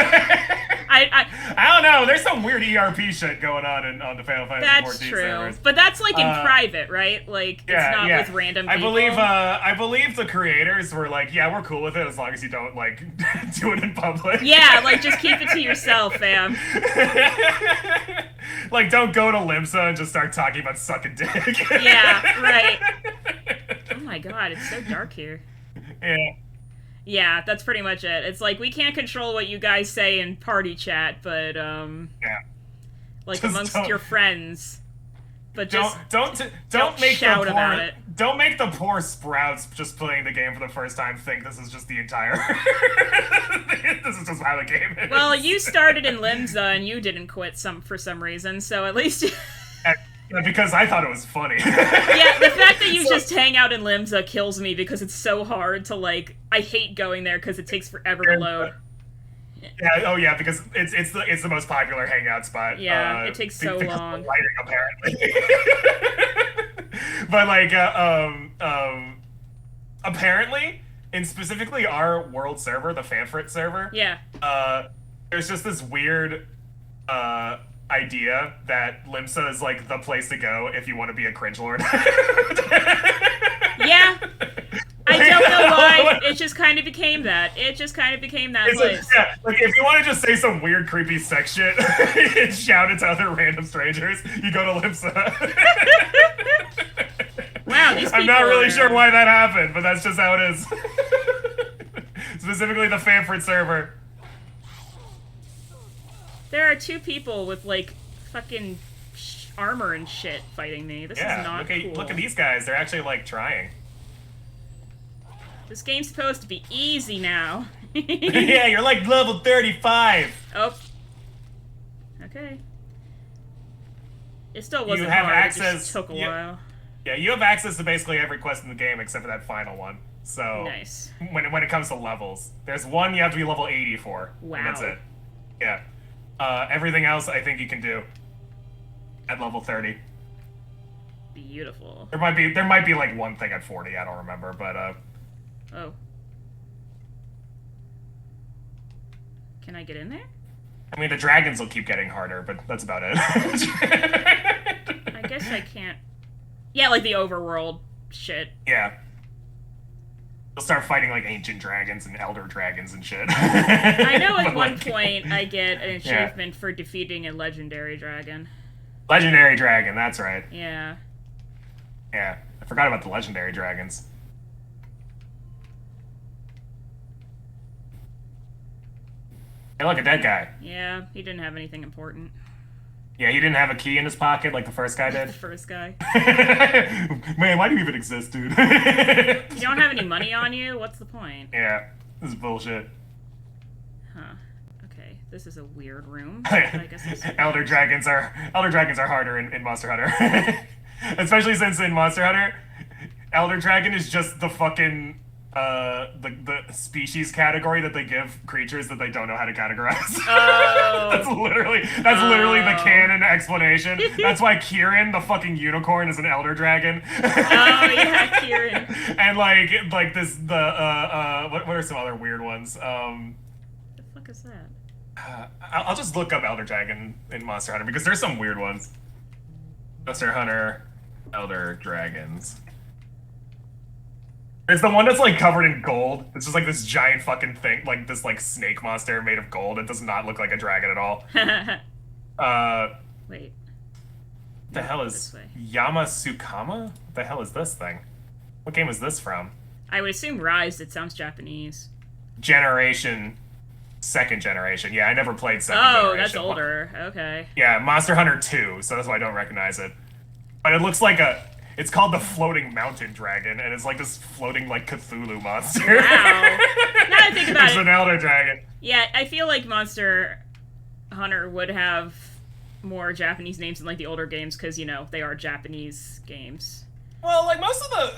I don't know. There's some weird ERP shit going on the Final Fantasy 14 servers. That's true. But that's, like, in private, right? Like, it's not with random people. I believe the creators were like, yeah, we're cool with it as long as you don't, like, do it in public. Yeah, like, just keep it to yourself, fam. Like, don't go to Limsa and just start talking about sucking dick. Yeah, right. Oh my god, it's so dark here. Yeah. Yeah, that's pretty much it. It's like, we can't control what you guys say in party chat, but, yeah. like, Just amongst your friends. But just don't make shout the about poor, it. Don't make the poor sprouts just playing the game for the first time think this is just the entire... this is just how the game is. Well, you started in Limsa and you didn't quit for some reason, so at least... Because I thought it was funny. Yeah, the fact that you just hang out in Limsa kills me because it's so hard to, like... I hate going there because it takes forever to load. Yeah, oh yeah, because it's the most popular hangout spot. Yeah, it takes so long. Lighting, apparently. But like, apparently, in specifically our world server, the Fanfrit server. Yeah. There's just this weird idea that Limsa is like the place to go if you want to be a cringelord. Yeah. I don't know why. It just kind of became that. It just kind of became that place. Yeah, like if you want to just say some weird, creepy sex shit and shout it to other random strangers, you go to Limsa. Wow, these people I'm not really sure why that happened, but that's just how it is. Specifically the Fanford server. There are 2 people with, like, fucking armor and shit fighting me. This is not cool. Look at these guys. They're actually, like, trying. This game's supposed to be easy now. Yeah, you're like level 35. Oh. Okay. It still wasn't You have hard. access. It just took a while. Yeah, you have access to basically every quest in the game except for that final one. So nice. When it comes to levels, there's one you have to be level 80 for. Wow. And that's it. Yeah. Everything else I think you can do at level 30. Beautiful. There might be like one thing at 40. I don't remember, but Oh. Can I get in there? I mean, the dragons will keep getting harder, but that's about it. I guess I can't. Yeah, like the overworld shit. Yeah. You'll start fighting like ancient dragons and elder dragons and shit. I know at one point I get an achievement for defeating a legendary dragon. Legendary dragon, that's right. Yeah. Yeah, I forgot about the legendary dragons. Hey, look at that guy. Yeah, he didn't have anything important. Yeah, he didn't have a key in his pocket like the first guy did. The first guy. Man, why do you even exist, dude? You don't have any money on you? What's the point? Yeah, this is bullshit. Huh. Okay, this is a weird room. I guess Elder dragons are harder in Monster Hunter. Especially since in Monster Hunter, Elder Dragon is just the fucking the species category that they give creatures that they don't know how to categorize. Oh. That's literally the canon explanation. That's why Kieran, the fucking unicorn, is an elder dragon. Oh yeah, Kieran. And like what are some other weird ones? The fuck is that? I'll just look up elder dragon in Monster Hunter because there's some weird ones. Monster Hunter elder dragons. It's the one that's like covered in gold. It's just like this giant fucking thing, like this like snake monster made of gold. It does not look like a dragon at all. Wait. The hell is Yamasukama? What the hell is this thing? What game is this from? I would assume Rise. It sounds Japanese. Second generation. Yeah, I never played second generation. Oh, that's older. Okay. Yeah, Monster Hunter 2, so that's why I don't recognize it. But it looks like it's called the Floating Mountain Dragon, and it's like this floating, like, Cthulhu monster. Wow. Now I think about it's an elder dragon. Yeah, I feel like Monster Hunter would have more Japanese names than, like, the older games, because, you know, they are Japanese games. Well, like, most of the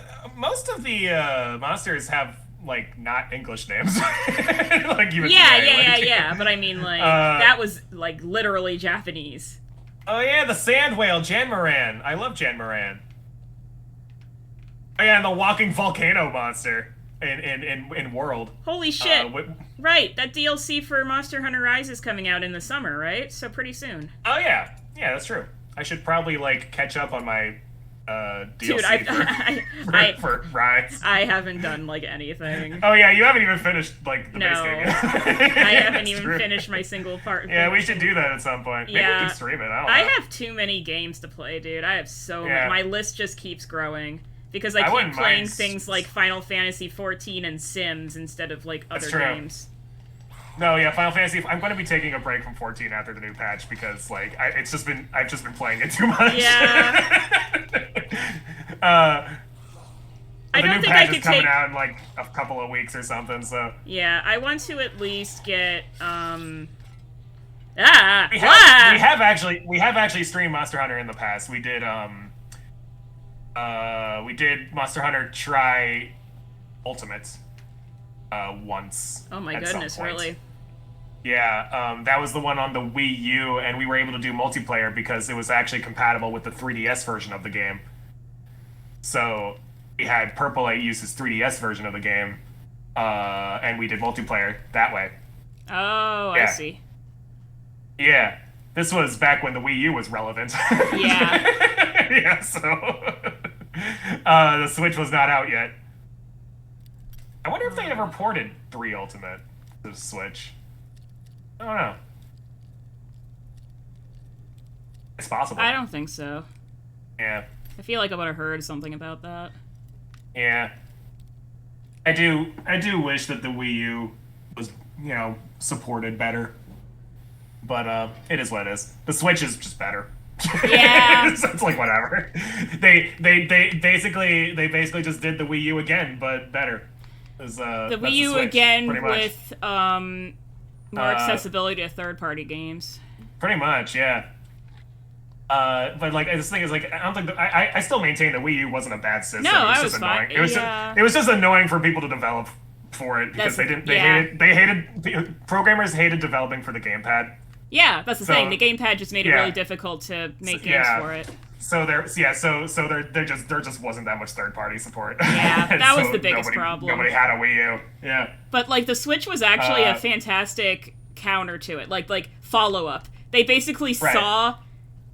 monsters have, like, not English names. Like, even Yeah, but I mean, like, that was, like, literally Japanese. Oh, yeah, the sand whale, Jan Moran. I love Jan Moran. Oh, yeah, and the walking volcano monster in World. Holy shit. Right, that DLC for Monster Hunter Rise is coming out in the summer, right? So pretty soon. Oh, yeah. Yeah, that's true. I should probably, like, catch up on my DLC Dude, for Rise. I haven't done, like, anything. Oh, yeah, you haven't even finished, like, the base game yet. I haven't even finished my single part. Yeah, we should do that at some point. Maybe we can stream it, I don't know. I have too many games to play, dude. I have so many. My list just keeps growing. Because I keep playing things like Final Fantasy XIV and Sims instead of, like, other games. No, yeah, Final Fantasy. I'm going to be taking a break from 14 after the new patch because, like, I've just been playing it too much. Yeah. The new patch is coming out in like a couple of weeks or something. So yeah, I want to at least get we have actually streamed Monster Hunter in the past. We did Monster Hunter Tri Ultimate once. Oh my goodness, really? Yeah, that was the one on the Wii U, and we were able to do multiplayer because it was actually compatible with the 3DS version of the game. So we had Purple 8 use his 3DS version of the game, and we did multiplayer that way. Oh, yeah. I see. Yeah, this was back when the Wii U was relevant. Yeah. Yeah, so the Switch was not out yet. I wonder if they ever ported 3 Ultimate to the Switch. I don't know. It's possible. I don't think so. Yeah. I feel like I would have heard something about that. Yeah. I do wish that the Wii U was, you know, supported better. But it is what it is. The Switch is just better. Yeah. So it's like whatever. They basically just did the Wii U again, but better. The Wii U again with more accessibility to third-party games. Pretty much, yeah. But like this thing is like I don't think I still maintain that Wii U wasn't a bad system. No, it was I just was annoying. fine. It was just annoying for people to develop for it because programmers hated developing for the gamepad. Yeah, that's the thing. The gamepad just made it really difficult to make games for it. So there just wasn't that much third-party support. Yeah, that was the biggest problem. Nobody had a Wii U. Yeah. But like the Switch was actually a fantastic counter to it. Like follow-up. They basically saw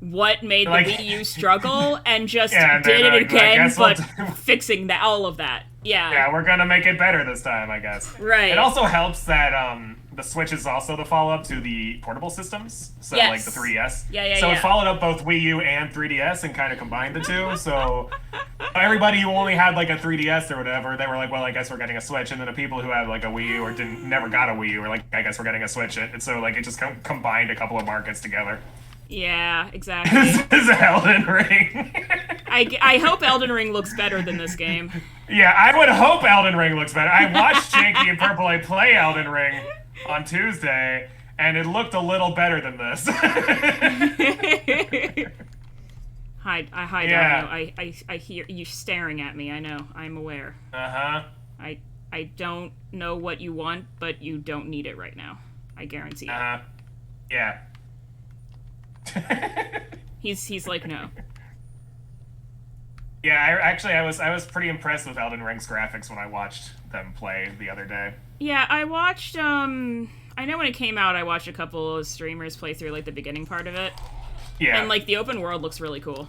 what made the Wii U struggle and just did it again, but fixing all of that. Yeah. Yeah, we're gonna make it better this time, I guess. Right. It also helps that the Switch is also the follow-up to the portable systems, so like the 3DS. So it followed up both Wii U and 3DS and kind of combined the two. So everybody who only had like a 3DS or whatever, they were like, well, I guess we're getting a Switch. And then the people who had like a Wii U or never got a Wii U were like, I guess we're getting a Switch. And so like it just combined a couple of markets together. Yeah, exactly. This is Elden Ring. I hope Elden Ring looks better than this game. Yeah, I would hope Elden Ring looks better. I watched Janky and Purple A play Elden Ring on Tuesday, and it looked a little better than this. Hi, I hear you staring at me. I know. I'm aware. Uh-huh. I don't know what you want, but you don't need it right now. I guarantee it. Yeah. He's like, no. Yeah, I was pretty impressed with Elden Ring's graphics when I watched them play the other day. Yeah, I watched, I know when it came out, I watched a couple of streamers play through, like, the beginning part of it. Yeah. And, like, the open world looks really cool.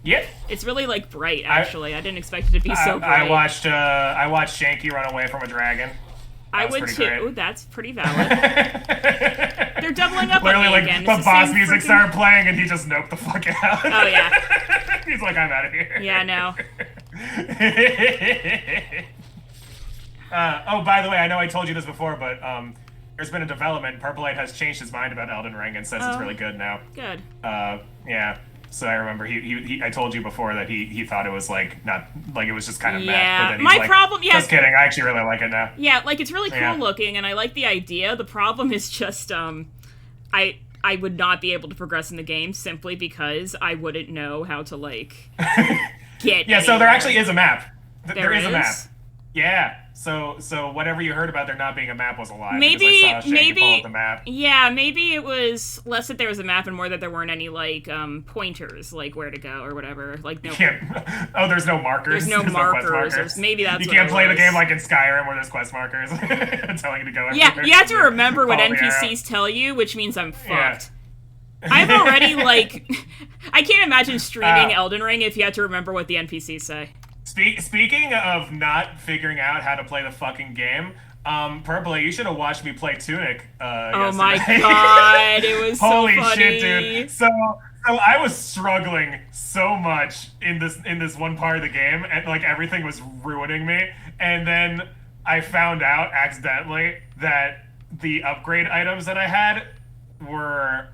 Yep. It's really, like, bright, actually. I didn't expect it to be so bright. I watched Shanky run away from a dragon. I would too. Ooh, that's pretty valid. They're doubling up Literally, on me like, again. the boss music started playing and he just noped the fuck out. Oh, yeah. He's like, I'm out of here. Yeah, no. Oh, by the way, I know I told you this before, but there's been a development. Purple Light has changed his mind about Elden Ring and says it's really good now. Good. Yeah. So I remember he I told you before that he thought it was like not like it was just kind of meh. Yeah. But then he's My like, problem, yeah. Just kidding. I actually really like it now. Yeah, like it's really cool Yeah. looking, and I like the idea. The problem is just I would not be able to progress in the game simply because I wouldn't know how to like get. Yeah. So there actually is a map. There is a map. is? Yeah. So whatever you heard about there not being a map was a lie. Maybe because I saw Shanky pull up the map. Yeah, maybe it was less that there was a map and more that there weren't any like pointers, like where to go or whatever. Like no. Oh, there's no markers. There's no quest markers. Or maybe that's you what can't it play the was. game like in Skyrim where there's quest markers telling you to go. Yeah, everywhere. you have to remember what Follow the arrow. NPCs tell you, which means I'm Yeah. fucked. I've already like, I can't imagine streaming Elden Ring if you had to remember what the NPCs say. Speaking of not figuring out how to play the fucking game, Purple, you should have watched me play Tunic. Oh my yesterday. god, it was so Holy funny. shit, dude! So I was struggling so much in this one part of the game, and like everything was ruining me. And then I found out accidentally that the upgrade items that I had were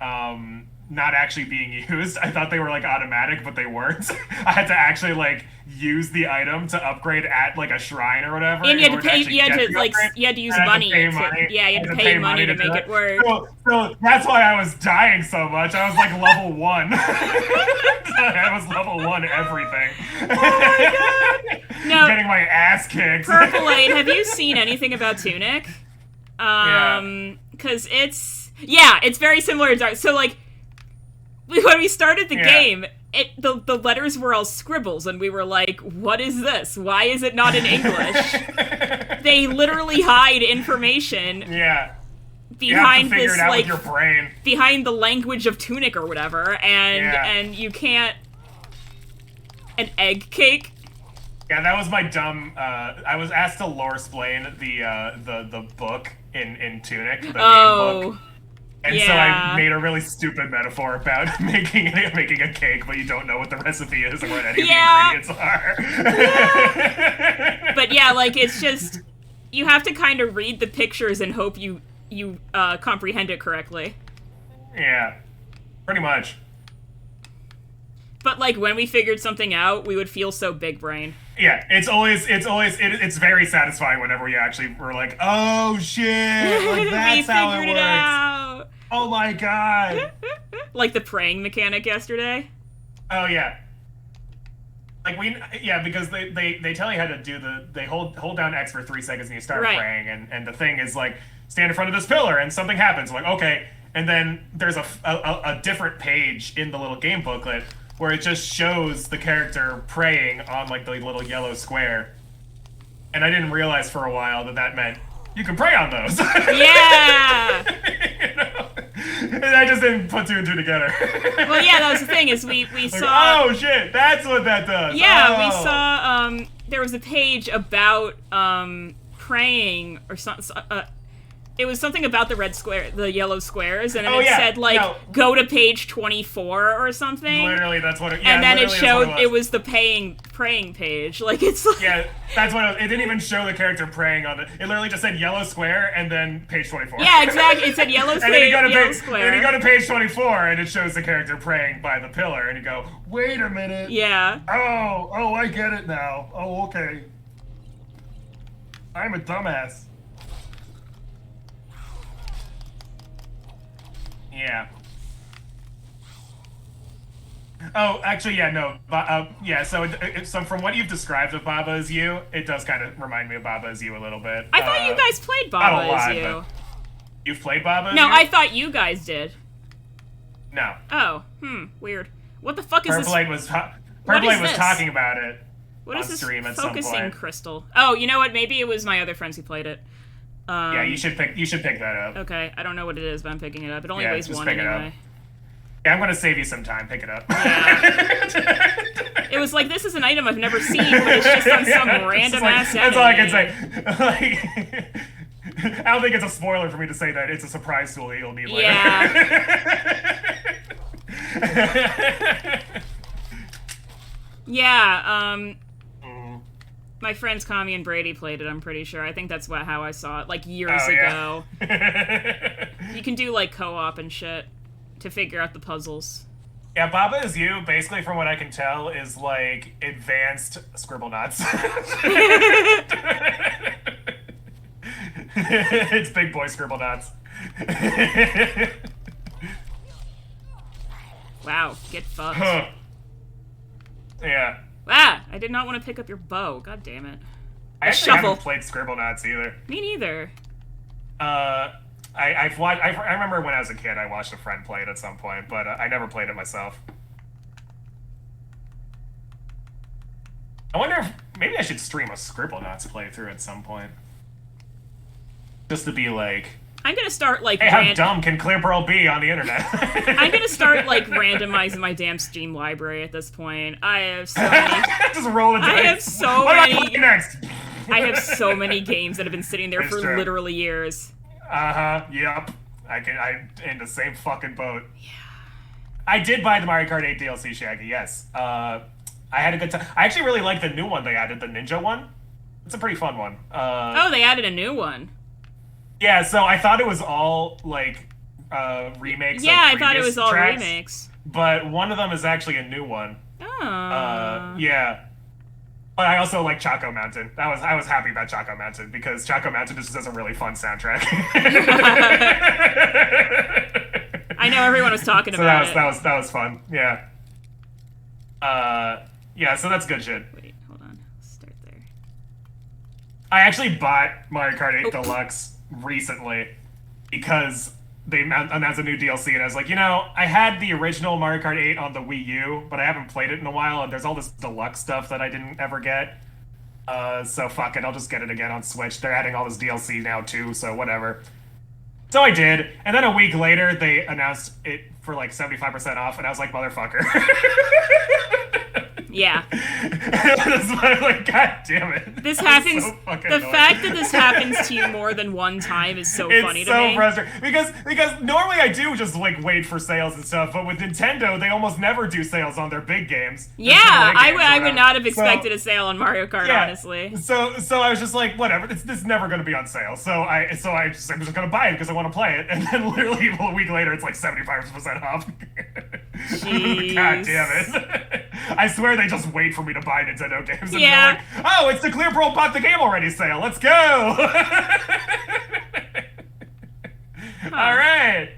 not actually being used. I thought they were like automatic, but they weren't. I had to actually like use the item to upgrade at like a shrine or whatever. And you had to pay. actually You had get to the like. upgrade. You had to use I had money. pay money. Yeah, you had to I pay money to do make it. it work. So that's why I was dying so much. I was like level 1. I was level 1 everything. Oh my god! No, Getting my ass kicked. Purple Light, have you seen anything about Tunic? Yeah. Because it's very similar to Dark. So like, when we started the game, the letters were all scribbles, and we were like, "What is this? Why is it not in English?" They literally hide information. Yeah. Behind you have to figure this it out like with your brain. behind the language of Tunic or whatever, and you can't. An egg cake. Yeah, that was my dumb. I was asked to lore explain the book in Tunic, the game book. And so I made a really stupid metaphor about making a cake, but you don't know what the recipe is or what any of the ingredients are. But yeah, like it's just you have to kind of read the pictures and hope you comprehend it correctly. Yeah, pretty much. But like when we figured something out, we would feel so big brain. Yeah, it's very satisfying whenever we actually were like, oh shit, like that's how it works. Out. Oh my god. Like the praying mechanic yesterday. Oh yeah. Like because they tell you how to do they hold down X for 3 seconds and you start praying and the thing is like stand in front of this pillar and something happens. Like okay, and then there's a different page in the little game booklet where it just shows the character praying on like the little yellow square. And I didn't realize for a while that meant you can pray on those. Yeah. You know? And I just didn't put 2 and 2 together. Well, yeah, that was the thing is we like, saw. Oh shit, that's what that does. Yeah, oh. we saw. There was a page about praying or something. It was something about the yellow squares, and then it said go to page 24 or something. Literally, that's what it. And then it showed it was the praying page. Like it's like. Yeah, that's what it didn't even show the character praying on it. It literally just said yellow square and then page 24. Yeah, exactly. It said yellow square. And then you go to yellow page, square. And then you go to page 24 and it shows the character praying by the pillar, and you go, wait a minute. Yeah. Oh, I get it now. Oh, okay. I'm a dumbass. Yeah. Oh, actually, yeah, no. Yeah, so from what you've described of Baba Is You, it does kind of remind me of Baba Is You a little bit. I thought you guys played not a Baba lot, Is You. but- You've played Baba Is No, You? I thought you guys did. No. Oh, weird. What the fuck is this? Purblade was this? talking about it What on is this stream at some focusing point. crystal? Oh, you know what? Maybe it was my other friends who played it. Yeah, you should pick that up. Okay, I don't know what it is, but I'm picking it up. It only Yeah, weighs just 1 pick it up. anyway. Yeah, I'm gonna save you some time. Pick it up. It was like, this is an item I've never seen, but it's just on some random ass That's all I can enemy. say. Like, I don't think it's a spoiler for me to say that it's a surprise tool that you'll need later. Yeah, my friends Kami and Brady played it, I'm pretty sure. I think that's how I saw it, like, years ago. You can do, like, co-op and shit to figure out the puzzles. Yeah, Baba Is You, basically from what I can tell, is like advanced Scribblenauts. It's big boy Scribblenauts. Wow, get fucked. Yeah. Ah, I did not want to pick up your bow. God damn it. I actually shovel. haven't played Scribblenauts either. Me neither. I remember when I was a kid I watched a friend play it at some point, but I never played it myself. I wonder if maybe I should stream a Scribblenauts playthrough at some point. Just to be like, I'm gonna start, like, hey, how dumb can Clear Pearl be on the internet? I'm gonna start, like, randomizing my damn Steam library at this point. I have so many... Just roll the dice. I have so what many... am I playing next? I have so many games that have been sitting there It's for true. literally years. Yep. I'm in the same fucking boat. Yeah. I did buy the Mario Kart 8 DLC, Shaggy, yes. I had a good time. I actually really like the new one they added, the Ninja one. It's a pretty fun one. Oh, they added a new one. Yeah, so I thought it was all, like, remakes Yeah, of I thought it previous was all tracks, remakes. But one of them is actually a new one. Oh. Yeah. But I also like Choco Mountain. I was happy about Choco Mountain because Choco Mountain just has a really fun soundtrack. I know everyone was talking So about it. that was fun. Yeah. Yeah, so that's good shit. Wait, hold on. Let's start there. I actually bought Mario Kart 8 Deluxe recently because they announced a new DLC, and I was like, you know, I had the original Mario Kart 8 on the Wii U, but I haven't played it in a while, and there's all this deluxe stuff that I didn't ever get. So fuck it, I'll just get it again on Switch. They're adding all this DLC now too, so whatever. So I did, and then a week later, they announced it for like 75% off, and I was like, motherfucker. Yeah. That's why I'm like, god damn it. This That was happens. so fucking The annoying. fact that this happens to you more than one time is so funny It's to so me. frustrating because normally I do just like wait for sales and stuff, but with Nintendo they almost never do sales on their big games. Yeah, I would not have expected a sale on Mario Kart, honestly. So I was just like, whatever, this is never going to be on sale. So I'm just going to buy it because I want to play it, and then literally a week later it's like 75% off. Jeez. God damn it! I swear they just wait for me to buy Nintendo games, and Yeah. they're like, oh, it's the Clear Pearl bought the game already sale. Let's go! All right.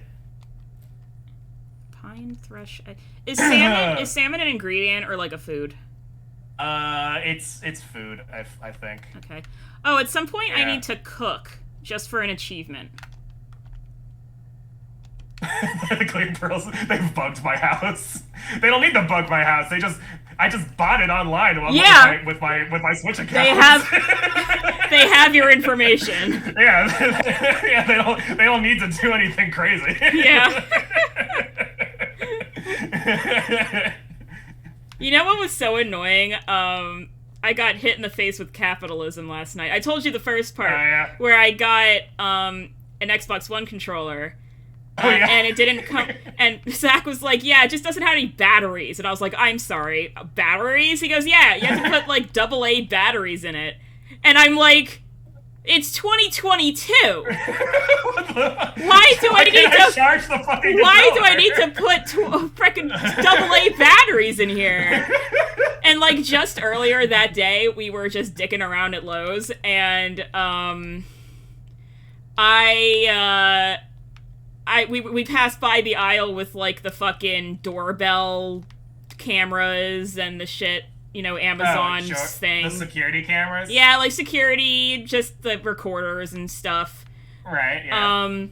Pine thresh. Is salmon an ingredient or like a food? It's food. I think. Okay. Oh, at some point I Yeah. need to cook just for an achievement. The Clear Pearls, they've bugged my house. They don't need to bug my house. I just bought it online with my Switch account. They have your information. Yeah, they don't need to do anything crazy. Yeah. You know what was so annoying? I got hit in the face with capitalism last night. I told you the first part where I got an Xbox One controller. And it didn't come. And Zach was like, "Yeah, it just doesn't have any batteries." And I was like, "I'm sorry, batteries?" He goes, "Yeah, you have to put like AA batteries in it." And I'm like, "It's 2022. Why do I need to charge the fucking? Why do I need to put frickin' AA batteries in here?" And like just earlier that day, we were just dicking around at Lowe's, and we passed by the aisle with like the fucking doorbell cameras and the shit, you know, Amazon's thing. The security cameras? Yeah, like security, just the recorders and stuff. Right, yeah.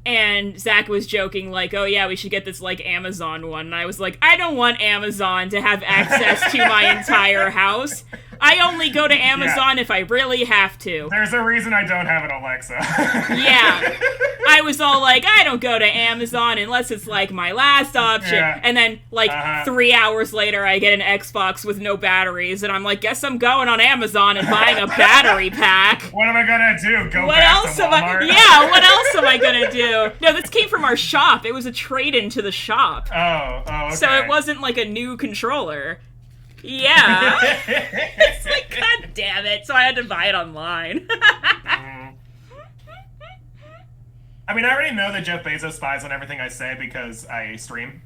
And Zach was joking, like, oh yeah, we should get this, like, Amazon one. And I was like, I don't want Amazon to have access to my entire house. I only go to Amazon if I really have to. There's a reason I don't have an Alexa. Yeah. I was all like, I don't go to Amazon unless it's, like, my last option. Yeah. And then, like, 3 hours later, I get an Xbox with no batteries, and I'm like, guess I'm going on Amazon and buying a battery pack. What am I gonna do? Go What back else to Walmart? Yeah, what else am I gonna do? No, this came from our shop. It was a trade-in to the shop. Oh, okay. So it wasn't, like, a new controller. Yeah. It's like, god damn it. So I had to buy it online. I mean, I already know that Jeff Bezos spies on everything I say because I stream.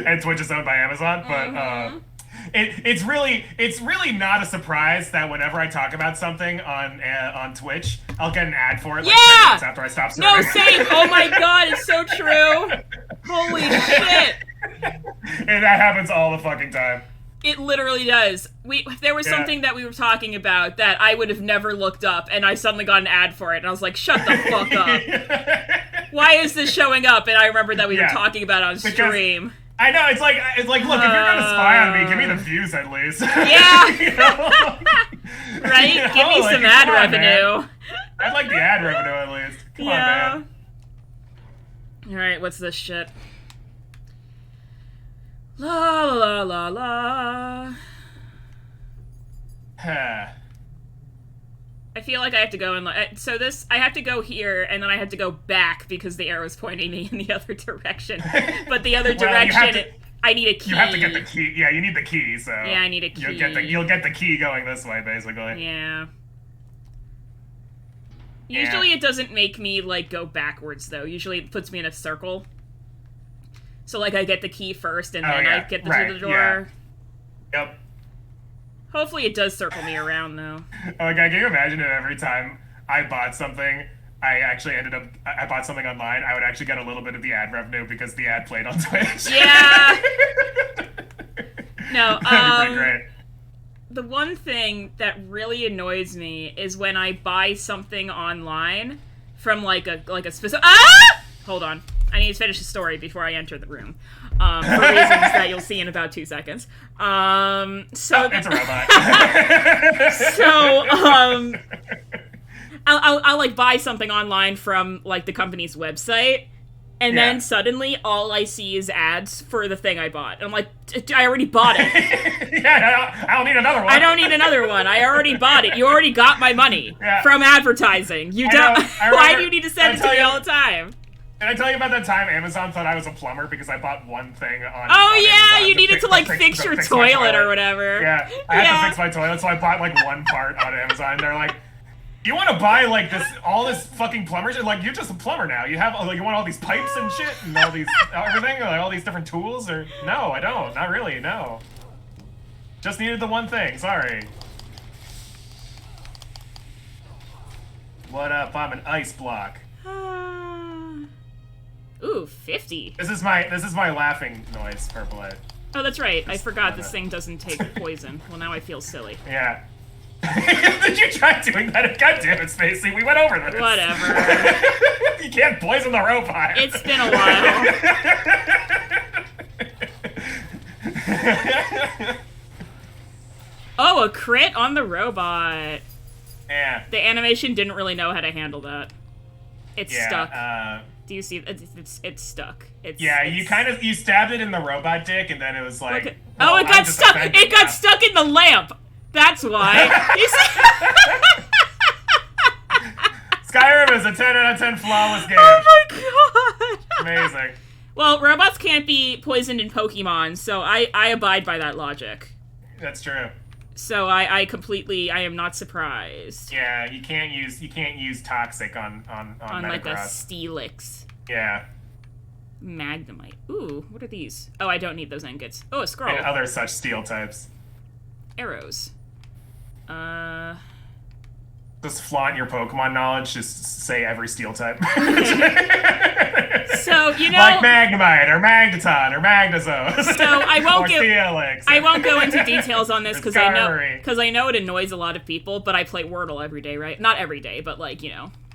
And Twitch is owned by Amazon, but it's really not a surprise that whenever I talk about something on Twitch, I'll get an ad for it like 10 minutes after I stop streaming. No, same. Oh my god, it's so true. Holy shit. And that happens all the fucking time. It literally does. There was something that we were talking about that I would have never looked up, and I suddenly got an ad for it, and I was like, shut the fuck up. Why is this showing up? And I remember that we were talking about it on stream. I know, it's like, look, if you're gonna spy on me, give me the views at least. Yeah. You know? Right? You know, Give me like, some ad come on, revenue. man. I'd like the ad revenue at least. Come on, man. Alright, what's this shit? La la la la. I feel like I have to go and so this I have to go here and then I have to go back because the arrow's pointing me in the other direction. But the other direction I need a key. You have to get the key. Yeah, you need the key. So yeah, I need a key. You'll get the key going this way, basically. Yeah. Usually it doesn't make me like go backwards though. Usually it puts me in a circle. So, like, I get the key first, and then I get to the door. Yeah. Yep. Hopefully it does circle me around, though. Like, can you imagine if every time I bought something, I bought something online, I would actually get a little bit of the ad revenue because the ad played on Twitch? Yeah! No, that'd be pretty great. The one thing that really annoys me is when I buy something online from, like a specific... Ah! Hold on. I need to finish the story before I enter the room, for reasons that you'll see in about 2 seconds. It's a robot. I'll like buy something online from like the company's website, and then suddenly all I see is ads for the thing I bought. And I'm like, I already bought it. I don't need another one. I don't need another one. I already bought it. You already got my money from advertising. You don't. Why do you need to send it to me all the time? Did I tell you about that time Amazon thought I was a plumber because I bought one thing on Amazon you needed to like fix your toilet or whatever. Yeah, I had to fix my toilet, so I bought like one part on Amazon. They're like, you want to buy like all this fucking plumber shit? Like, you're just a plumber now. You have like, you want all these pipes and shit and all these everything, like all these different tools? Or no, I don't. Not really. No. Just needed the one thing. Sorry. What up? I'm an ice block. Ooh, 50. This is my laughing noise, Purple Eye. Oh, that's right. I forgot this thing doesn't take poison. Well, now I feel silly. Yeah. Did you try doing that? God damn it, Spacey. We went over this. Whatever. You can't poison the robot. It's been a while. Oh, a crit on the robot. Yeah. The animation didn't really know how to handle that. It's stuck. Do you see? It's stuck. You stabbed it in the robot dick, and then it was like. It got stuck. It got stuck in the lamp. That's why. You see? Skyrim is a 10 out of 10 flawless game. Oh my god. Amazing. Well, robots can't be poisoned in Pokemon, so I abide by that logic. That's true. So I am not surprised. Yeah, you can't use toxic on like a Steelix. Yeah. Magnemite. Ooh, what are these? Oh, I don't need those ingots. Oh, a scroll. And other such steel types. Arrows. Just flaunt your Pokemon knowledge. Just say every steel type. So, you Like Magnemite, or Magneton, or Magnezone. So I won't or give. Steelix. I won't go into details on this because I know Skyrim. it annoys a lot of people. But I play Wordle every day, right? Not every day, but like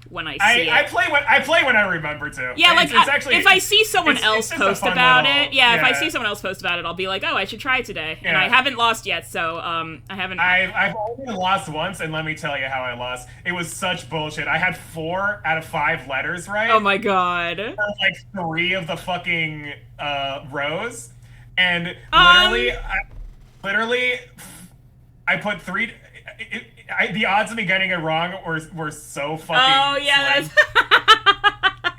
when I see it. I play when I remember to. Yeah, like it's actually, if I see someone else just a post fun about little- it, if I see someone else post about it, I'll be like, oh, I should try it today. And I Yeah. haven't lost yet, so I haven't. I've only lost once, and let me tell you how I lost. It was such bullshit. I had 4 out of 5 letters right. Oh my god. For like 3 of the fucking rows, and literally, I put 3. The odds of me getting it wrong were so fucking. Oh yeah, slim.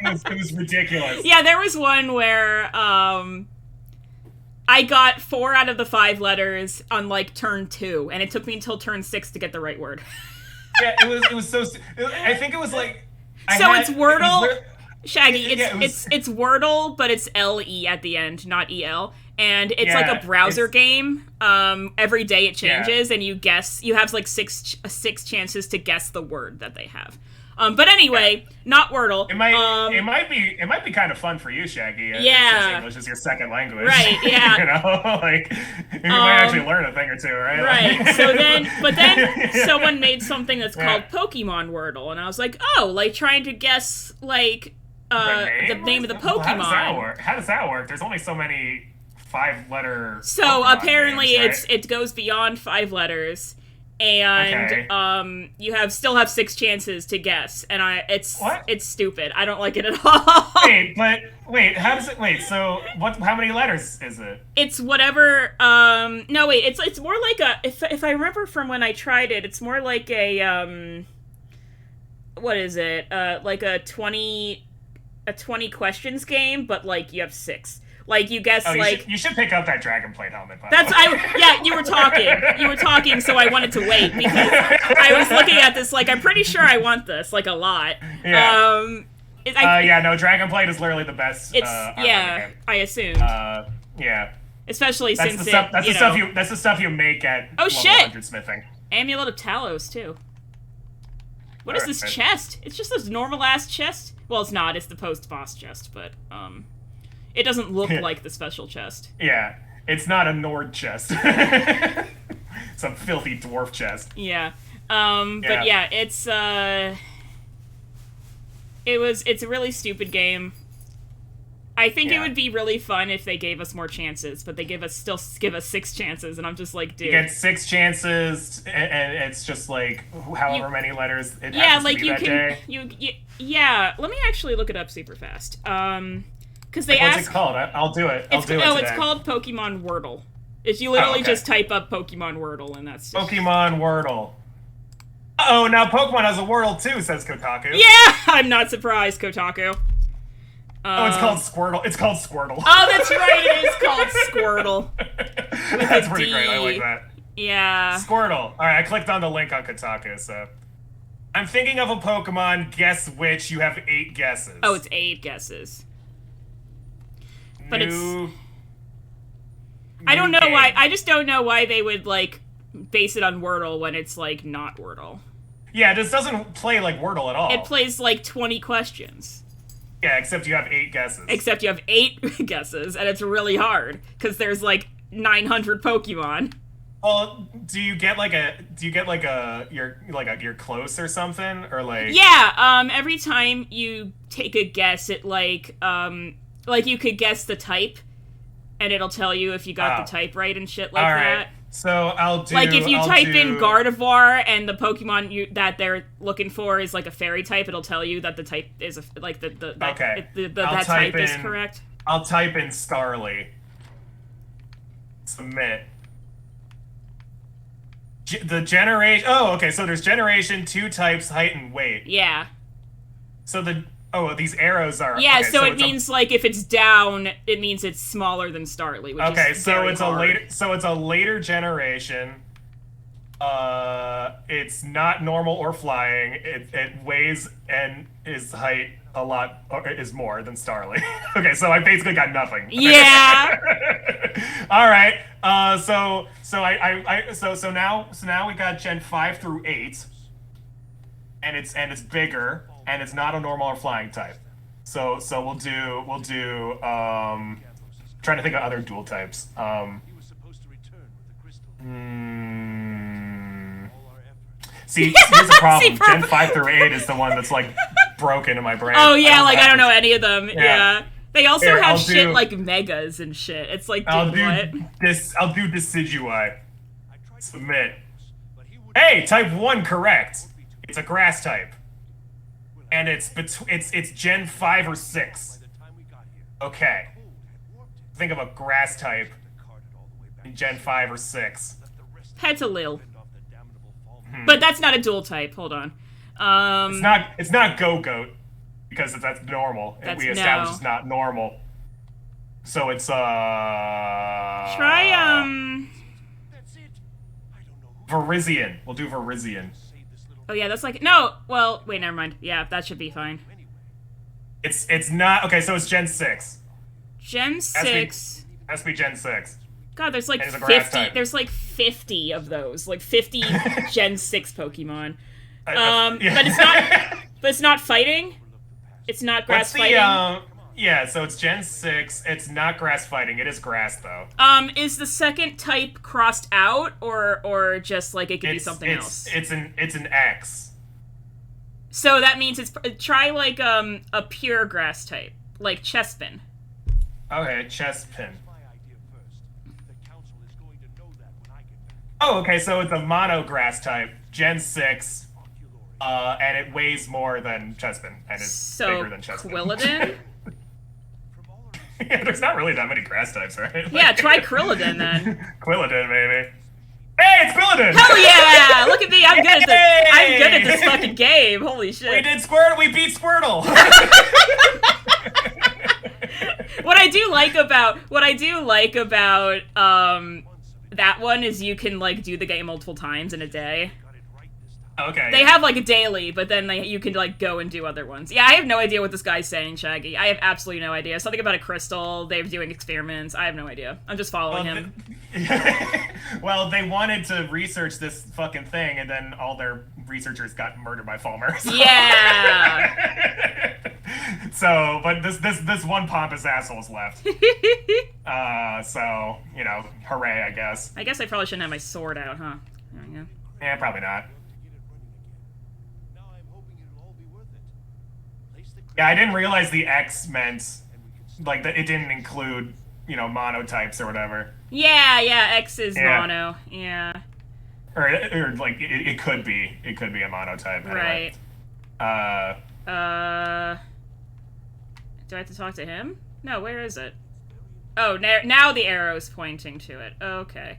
It was ridiculous. yeah. There was one where I got 4 out of the 5 letters on like turn 2, and it took me until turn 6 to get the right word. Yeah, it was so. I think it was like. It's Wordle. Shaggy, Yeah, it's Wordle, but it's LE at the end, not EL. And it's Yeah, like a browser game. Every day it changes, and you guess. You have like six chances to guess the word that they have. But anyway, not Wordle. It might be kind of fun for you, Shaggy. Yeah. Since English is your second language. Right, yeah. You know, like you might actually learn a thing or two, right? Right. So then someone made something that's Yeah. called Pokemon Wordle, and I was like, oh, like trying to guess like the name of the Well, Pokemon. How does that work? There's only so many 5-letter. So Pokemon apparently names, right? it goes beyond 5 letters, and Okay. you still have 6 chances to guess, and What? it's stupid. I don't like it at all. Wait, how does it? Wait, so what? How many letters is it? It's whatever. No, wait. It's more like a. If I remember from when I tried it, it's more like a. What is it? Like a 20 questions game, but like you have 6. Like you guess You should pick up that Dragonplate helmet. By That's the way. you were talking, so I wanted to wait because I was looking at this like I'm pretty sure I want this like a lot. Yeah. No, Dragonplate is literally the best. It's armor in the game. I assumed. Yeah. Especially That's since the stuff. That's the stuff know, you. That's the stuff you make at Oh, level shit! 100 smithing. Amulet of Talos too. What is this Alright. chest? It's just this normal ass chest. Well, it's not. It's the post boss chest, but it doesn't look like the special chest. Yeah, it's not a Nord chest. It's a filthy dwarf chest. Yeah. But yeah, it's a really stupid game. I think it would be really fun if they gave us more chances, but they still give us 6 chances, and I'm just like, dude. You get 6 chances, and it's just like however many letters it yeah, happens like to be you that can day. yeah. Let me actually look it up super fast. Because they What's ask. it called? I'll do it. It's today. called Pokemon Wordle. If you literally okay. just type up Pokemon Wordle, and that's just... Pokemon Wordle. Oh, now Pokemon has a Wordle too, says Kotaku. Yeah, I'm not surprised, Kotaku. Oh, it's called Squirtle. It's called Squirtle. Oh, that's right. It is called Squirtle. That's a pretty great. I D. like that. Yeah. Squirtle. All right, I clicked on the link on Kotaku, so I'm thinking of a Pokemon. Guess which? You have 8 guesses. Oh, it's 8 guesses. But I don't know game. why. I just don't know why they would like base it on Wordle when it's like not Wordle. Yeah, this doesn't play like Wordle at all. It plays like 20 questions. Yeah, except you have 8 guesses. Except you have 8 guesses, and it's really hard because there's like 900 Pokemon. Well, do you get like you're close or something, or like? Yeah. Every time you take a guess, it like you could guess the type, and it'll tell you if you got the type right and shit like All right. that. So I'll do. Like if you I'll type do... in Gardevoir and the Pokemon that they're looking for is like a fairy type, it'll tell you that the type is that type is correct. I'll type in Starly. Submit. The generation. Oh, okay. So there's generation, 2 types, height, and weight. Yeah. So these arrows are. Yeah. Okay, so it means like if it's down, it means it's smaller than Starly. Which okay, is so very it's hard. a later. So it's a later generation. It's not normal or flying. It weighs and its height a lot is more than Starly. Okay, so I basically got nothing. Yeah. All right. So now we got Gen 5 through 8, and it's bigger, and it's not a normal or flying type. So we'll do trying to think of other dual types. He was supposed to return with the crystal. All our efforts. See, here's the problem. See, Gen 5 through 8 is the one that's like broken in my brain. Oh yeah, I I don't know this. any of them. Yeah. They also Here, have I'll shit do- like megas and shit. It's like, I'll dude, do what? this. I'll do Decidui. I tried to Submit. but he would Hey, type 1 correct. It's a grass type, and it's Gen 5 or 6. by the time we got here. Okay, Cold had warped it. think of a grass type The cart had all the way back in Gen 5 or 6. left the rest Petalil. fend off the damnable fall. But that's not a dual type. Hold on. It's not Go-Goat because that's normal. And we established no. it's not normal. So it's Try That's it. I don't know who Verizian. We'll do Verizian. saved this little Oh yeah, that's like no. Well, wait, never mind. Yeah, that should be fine. anyway. It's not okay. So it's Gen 6. Gen be- 6. Has to be Gen 6. God, there's like And it's a grass 50. type. There's like 50 of those. Like 50 Gen 6 Pokemon. Yeah. But it's not. But it's not fighting. It's not grass What's the fighting. yeah? So it's Gen 6. It's not grass fighting. It is grass though. Is the second type crossed out, or just like it could be something else? It's an X. So that means it's try like a pure grass type, like Chespin. Okay, chest pin. My idea first. The council is going to know that when I get back. Oh, okay. So it's a mono grass type, Gen 6, and it weighs more than Chespin, and it's So bigger than Chespin. Quilladin. From all our Yeah, there's not really that many grass types, right? Yeah, try Krillodin then. Quilladin, maybe. Hey, it's Quilladin! Oh yeah! Look at me, I'm good at this. Yay! I'm good at this fucking game. Holy We shit! did Squirtle. We beat Squirtle. What I do like about that one is you can like do the game multiple times in a day. got it right this time. Okay. They have like a daily, but then you can like go and do other ones. Yeah, I have no idea what this guy's saying, Shaggy. I have absolutely no idea. Something about a crystal. They're doing experiments. I have no idea. I'm just following him. Well, they wanted to research this fucking thing, and then all their researchers got murdered by Fulmer. Yeah. So, but this one pompous asshole's left. So you know, hooray, I guess. I guess I probably shouldn't have my sword out, huh? There we go. Yeah, probably not. Get it running again. Now I'm hoping it'll all be worth it. Place the Yeah, I didn't realize the X meant like that. It didn't include monotypes or whatever. Yeah, X is Yeah. mono. Yeah. Or like it could be a monotype. Anyway. Right. Do I have to talk to him? No, where is it? Oh, now the arrow's pointing to it. Okay.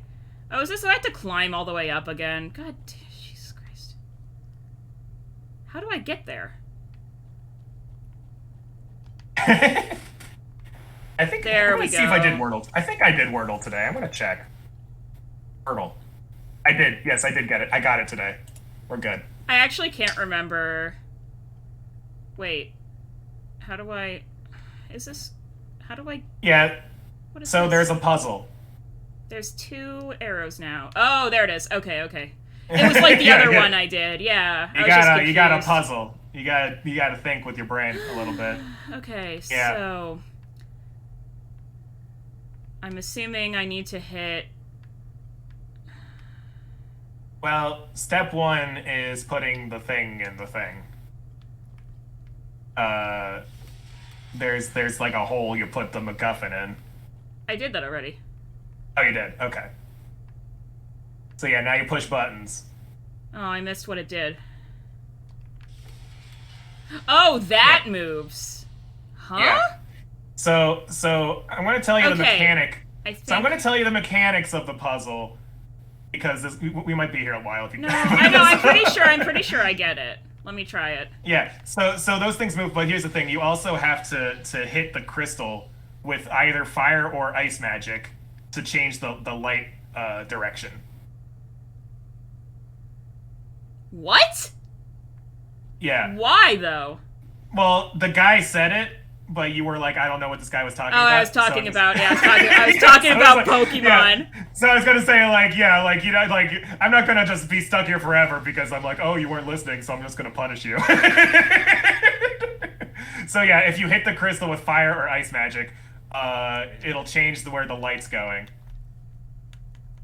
Oh, is this so I have to climb all the way up again? God damn, Jesus Christ. How do I get there? I think There I'm we gonna see if I go. did Wordle. I think I did Wordle today. I'm gonna check. Wordle. I did. Yes, I did get it. I got it today. We're good. I actually can't remember. Wait. How do I... Is this... How do I... Yeah. What is So this? there's a puzzle. There's 2 arrows now. Oh, there it is. Okay. It was like the Yeah, other yeah. one I did. Yeah. I You was just got a confused. puzzle. You gotta think with your brain a little bit. Okay, Yeah. so... I'm assuming I need to hit... Well, step 1 is putting the thing in the thing. There's like a hole you put the MacGuffin in. I did that already. Oh, you did? Okay. So yeah, now you push buttons. Oh, I missed what it did. Oh, that moves. Huh? Yeah. So I'm going to tell you the Okay. mechanic. I think... So I'm going to tell you the mechanics of the puzzle because we might be here a while if you. No, I know. I'm pretty sure I get it. Let me try it. Yeah. So those things move, but here's the thing: you also have to hit the crystal with either fire or ice magic to change the light direction. What? Yeah. Why though? Well, the guy said it, but you were like, I don't know what this guy was talking Oh, about. I was talking so about. Yeah, I was talking So about it's like- Pokemon. yeah. So I was gonna say I'm not gonna just be stuck here forever because I'm like, oh, you weren't listening, so I'm just gonna punish you. So yeah, if you hit the crystal with fire or ice magic, it'll change where the light's going.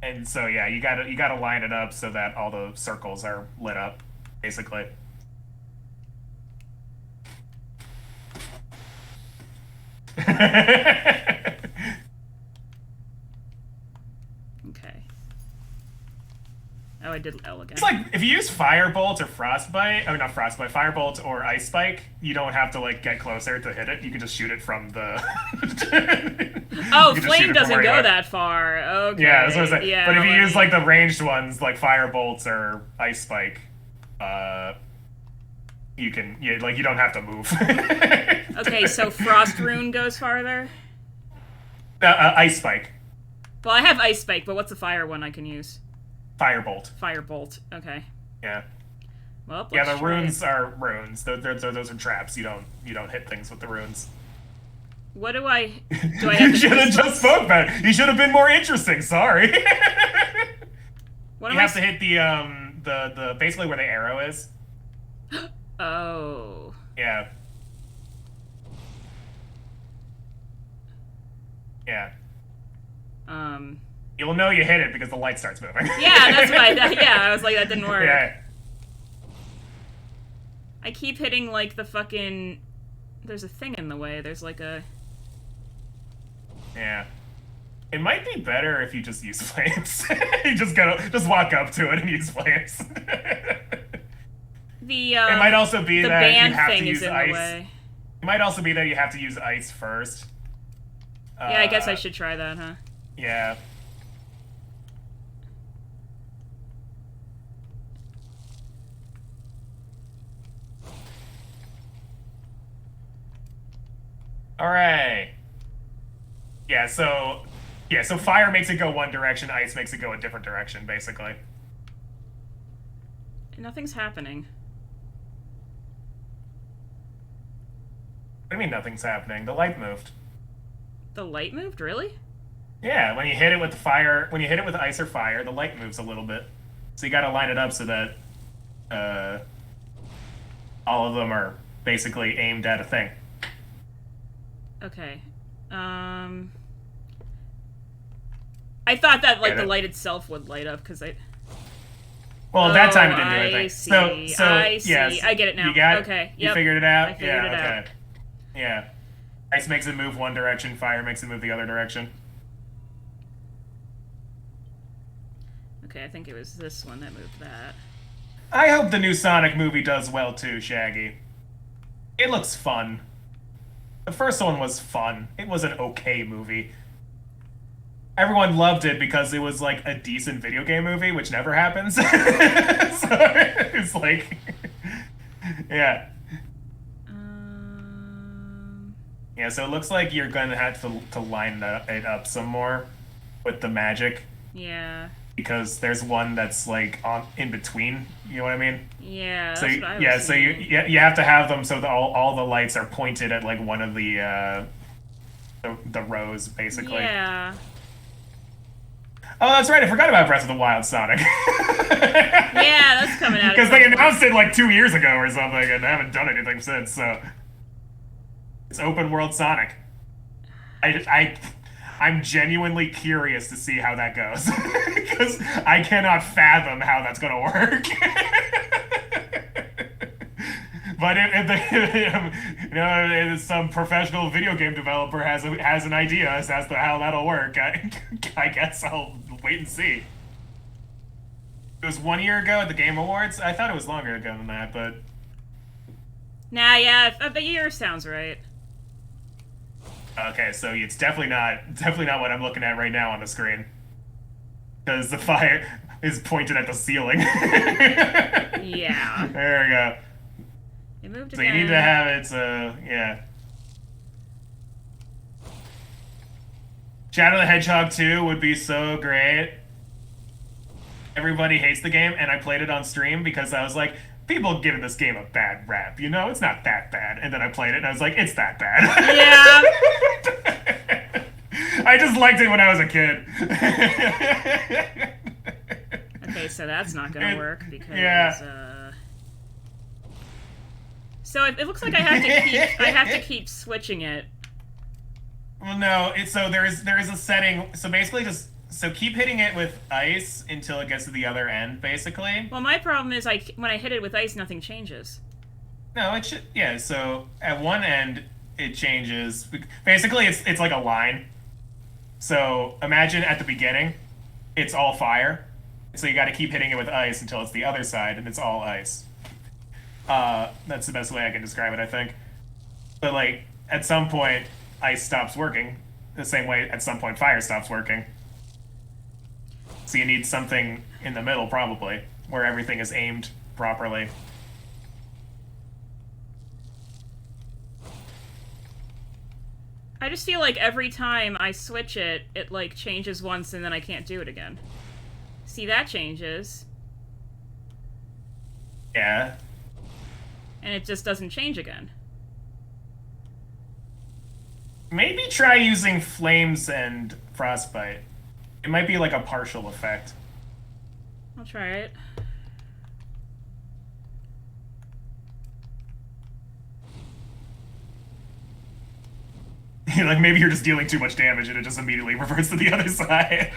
And so yeah, you gotta line it up so that all the circles are lit up, basically. Okay. Oh, I did L again. It's like if you use firebolt or frostbite, oh not frostbite, firebolt or ice spike, you don't have to like get closer to hit it. You can just shoot it from the. Oh, flame doesn't go that far. Okay. Yeah, that's what I was saying. Yeah, but if you use like the ranged ones, like firebolts or ice spike, you can you don't have to move. Okay, so frost rune goes farther. Ice spike. Well, I have ice spike, but what's the fire one I can use? Firebolt. Firebolt. Okay. Yeah. Well, yeah, the let's try runes it. are runes. Those are traps. You don't hit things with the runes. What do I have to You should have just spoke about it. You should have been more interesting. Sorry. What you have to hit the basically where the arrow is. Oh. Yeah. Yeah. You'll know you hit it because the light starts moving. Yeah, that's why. I was like, that didn't work. Yeah. I keep hitting like the fucking. There's a thing in the way. There's like a. Yeah. It might be better if you just use flames. You just walk up to it and use flames. The it might also be the that band you have thing to use is in ice. the way. It might also be that you have to use ice first. Yeah, I guess I should try that, huh? Yeah. All right. Yeah, so fire makes it go one direction, ice makes it go a different direction, basically. Nothing's happening. What do you mean nothing's happening? The light moved. The light moved, really? Yeah, when you hit it with fire, when you hit it with ice or fire, the light moves a little bit. So you got to line it up so that all of them are basically aimed at a thing. Okay. I thought that like the light itself would light up because I. Well, at that time it didn't do anything. I see. Yes, I get it now. You got it? Okay. You Yep. figured it out? I figured it out. Okay. Yeah. Ice makes it move one direction, fire makes it move the other direction. Okay, I think it was this one that moved that. I hope the new Sonic movie does well too, Shaggy. It looks fun. The first one was fun. It was an okay movie. Everyone loved it because it was like a decent video game movie, which never happens. So it's like, yeah. Yeah, so it looks like you're gonna have to line it up some more with the magic. Yeah. Because there's one that's like in between. You know what I mean? Yeah. So That's what I was thinking. you have to have them so that all the lights are pointed at like one of the rows, basically. Yeah. Oh, that's right. I forgot about Breath of the Wild Sonic. Yeah, that's coming out. Because they announced it like 2 years ago or something, and haven't done anything since. So it's open world Sonic. I'm genuinely curious to see how that goes because I cannot fathom how that's gonna work. But if some professional video game developer has an idea as to how that'll work, I guess I'll wait and see. It was 1 year ago at the Game Awards. I thought it was longer ago than that, but Nah, yeah, a year sounds right. okay, so it's definitely not what I'm looking at right now on the screen, because the fire is pointed at the ceiling. Yeah. There we go. It moved So again. you need to have it, yeah. Shadow the Hedgehog 2 would be so great. Everybody hates the game, and I played it on stream because I was like, people giving this game a bad rap, you know? It's not that bad. And then I played it, and I was like, it's that bad. Yeah. I just liked it when I was a kid. Okay, so that's not gonna work because. Yeah. So it looks like I have to keep switching it. Well, no. There is a setting. So basically, keep hitting it with ice until it gets to the other end, basically. Well, my problem is when I hit it with ice, nothing changes. No, it should. Yeah. So at one end, it changes. Basically, it's like a line. So imagine at the beginning, it's all fire. So you got to keep hitting it with ice until it's the other side, and it's all ice. That's the best way I can describe it, I think. But like at some point, ice stops working. The same way at some point fire stops working. So you need something in the middle, probably, where everything is aimed properly. I just feel like every time I switch it, it like changes once and then I can't do it again. See, that changes. Yeah. And it just doesn't change again. Maybe try using flames and frostbite. It might be like a partial effect. I'll try it. Like maybe you're just dealing too much damage and it just immediately reverts to the other side.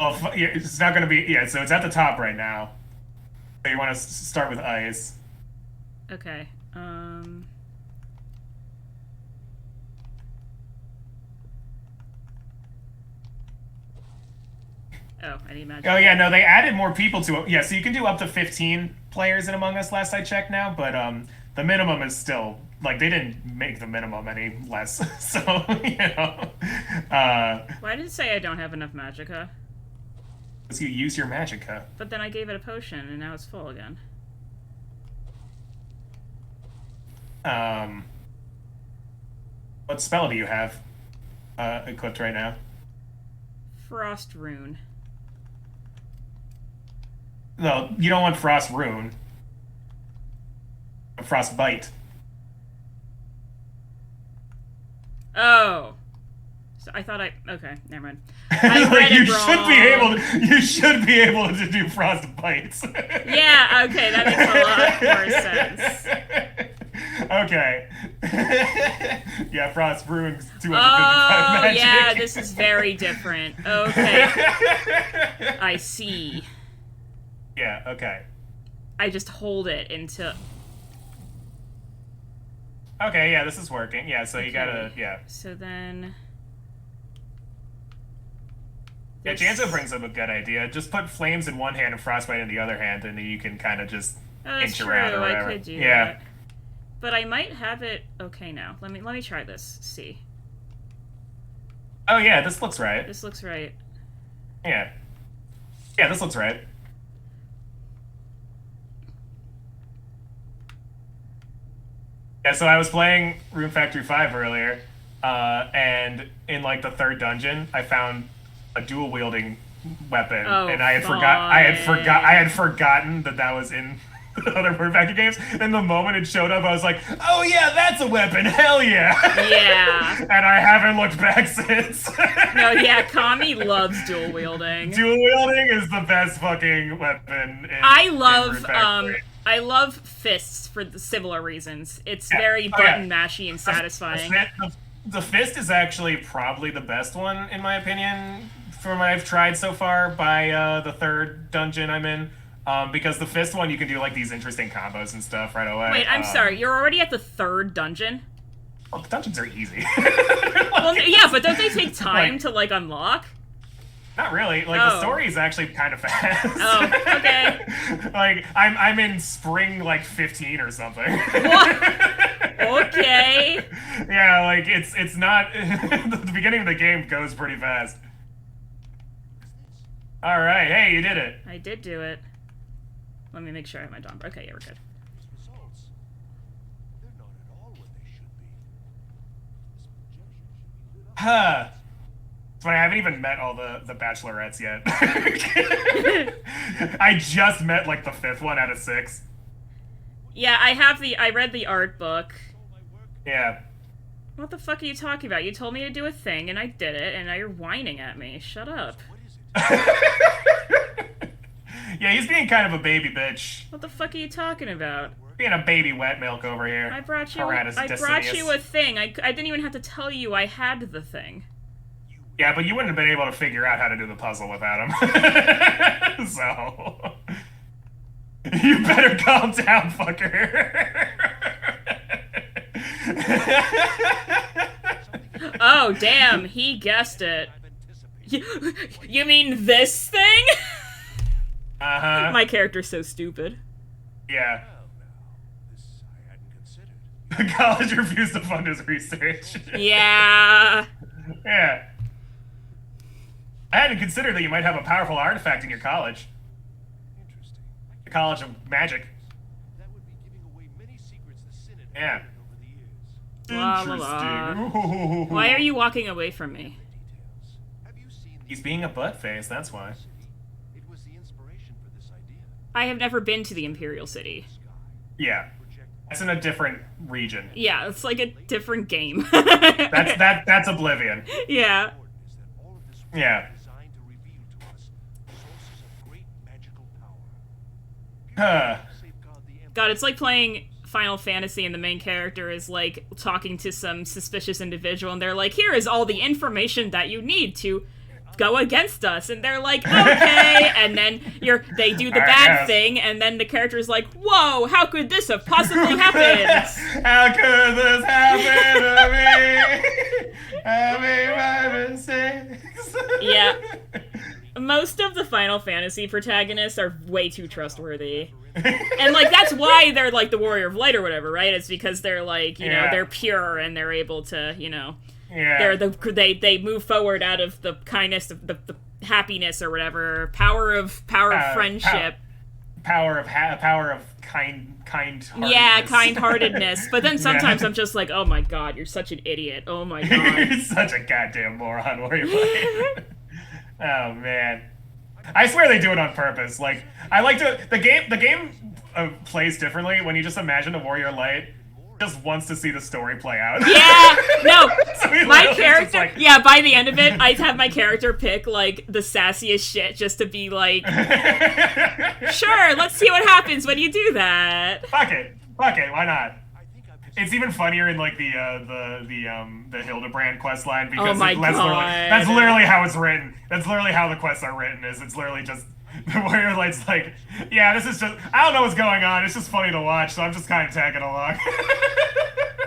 Oh, yeah, it's not going to be... Yeah, so it's at the top right now. So you want to start with ice. Okay. Oh, I need magic. Oh, yeah, no, they added more people to it. Yeah, so you can do up to 15 players in Among Us last I checked now, but the minimum is still... Like, they didn't make the minimum any less, so, you know. Why did it say I don't have enough magicka? Because you use your magicka. But then I gave it a potion, and now it's full again. What spell do you have equipped right now? Frost rune. No, you don't want Frost Rune. Frostbite. Oh. So I thought okay, never mind. I read you it wrong. You should be able to do Frostbites. Yeah, okay, that makes a lot more sense. Okay. Yeah, Frost Rune's 255 magic. Yeah, this is very different. Okay. I see. Yeah, okay. I just hold it until... Okay, yeah, this is working. Yeah, so you gotta, yeah. So then... Yeah, Janzo brings up a good idea. Just put flames in one hand and frostbite in the other hand, and then you can kind of just inch around or whatever. I could do that. But I might have it okay now. Let me try this. See. Oh yeah, this looks right. This looks right. Yeah. Yeah, this looks right. Yeah, so I was playing Rune Factory 5 earlier, and in like the third dungeon, I found a dual wielding weapon, and I had forgotten that was in the other Rune Factory games. And the moment it showed up, I was like, "Oh yeah, that's a weapon! Hell yeah!" Yeah. And I haven't looked back since. No, yeah, Kami loves dual wielding. Dual wielding is the best fucking weapon. I love fists for similar reasons. It's very button mashy and satisfying. The fist is actually probably the best one, in my opinion, from what I've tried so far by the third dungeon I'm in. Because the fist one, you can do like these interesting combos and stuff right away. Wait, I'm sorry. You're already at the third dungeon? Well, the dungeons are easy. Well, yeah, but don't they take time to like unlock? Not really. Like the story is actually kind of fast. Oh, okay. Like I'm in spring like 15 or something. What? Okay. Yeah, like it's not. The beginning of the game goes pretty fast. All right, hey, you did it. I did do it. Let me make sure I have my Dawn. Okay, yeah, we're good. Results. They're not at all what they should be. This projection should be lit up. Huh. But I haven't even met all the bachelorettes yet. I just met like the 5th one out of 6. Yeah, I read the art book. Yeah. What the fuck are you talking about? You told me to do a thing and I did it, and now you're whining at me. Shut up. What is it? Yeah, he's being kind of a baby bitch. What the fuck are you talking about? Being a baby wet milk over here. I brought you. Paratus I brought Decidius. you a thing. I didn't even have to tell you I had the thing. Yeah, but you wouldn't have been able to figure out how to do the puzzle without him. So... You better calm down, fucker. Oh, damn, he guessed it. You mean this thing? Uh-huh. My character's so stupid. Yeah. This I hadn't considered. College refused to fund his research. Yeah. Yeah. I hadn't considered that you might have a powerful artifact in your college. Interesting. The College of Magic. That would be giving away many secrets the Synod Yeah. gathered over the years. Blah, blah, blah. Interesting. Why are you walking away from me? Details. Have you seen the He's being a butt face, that's why. city? It was the inspiration for this idea. I have never been to the Imperial City. Sky. Yeah. Project That's in a different region. Yeah, it's like a different game. That's Oblivion. Yeah. important is that all of this Yeah. was designed to reveal to us sources of great magical power. Huh. Safeguard the Empire. God, it's like playing Final Fantasy and the main character is like talking to some suspicious individual and they're like, here is all the information that you need to go against us, and they're like, okay, and then they do the Alright, bad yes. thing, and then the character's like, whoa, how could this have possibly happened? How could this happen to me? I made my mistakes. Yeah. Most of the Final Fantasy protagonists are way too trustworthy. And, like, that's why they're, like, the Warrior of Light or whatever, right? It's because they're, like, you know, Yeah. they're pure and they're able to, you know, Yeah. they move forward out of the kindness of the happiness or whatever. Power of friendship. Power of kind-heartedness. Yeah, kind-heartedness. But then sometimes I'm just like, oh my god, you're such an idiot. Oh my god. You're such a goddamn moron, where you playing. Oh man, I swear they do it on purpose. Like, I like to the game plays differently when you just imagine a Warrior Light just wants to see the story play out. Yeah, no, So he my literally just, character, like- yeah, by the end of it, I'd have my character pick, like, the sassiest shit just to be like, sure, let's see what happens when you do that. Fuck it, why not? I think I've It's even funnier in like the Hildebrand quest line because Oh my that's God. literally how it's written. That's literally how the quests are written. It's literally just the Warrior Light's like, yeah, this is just I don't know what's going on. It's just funny to watch, so I'm just kind of tagging along.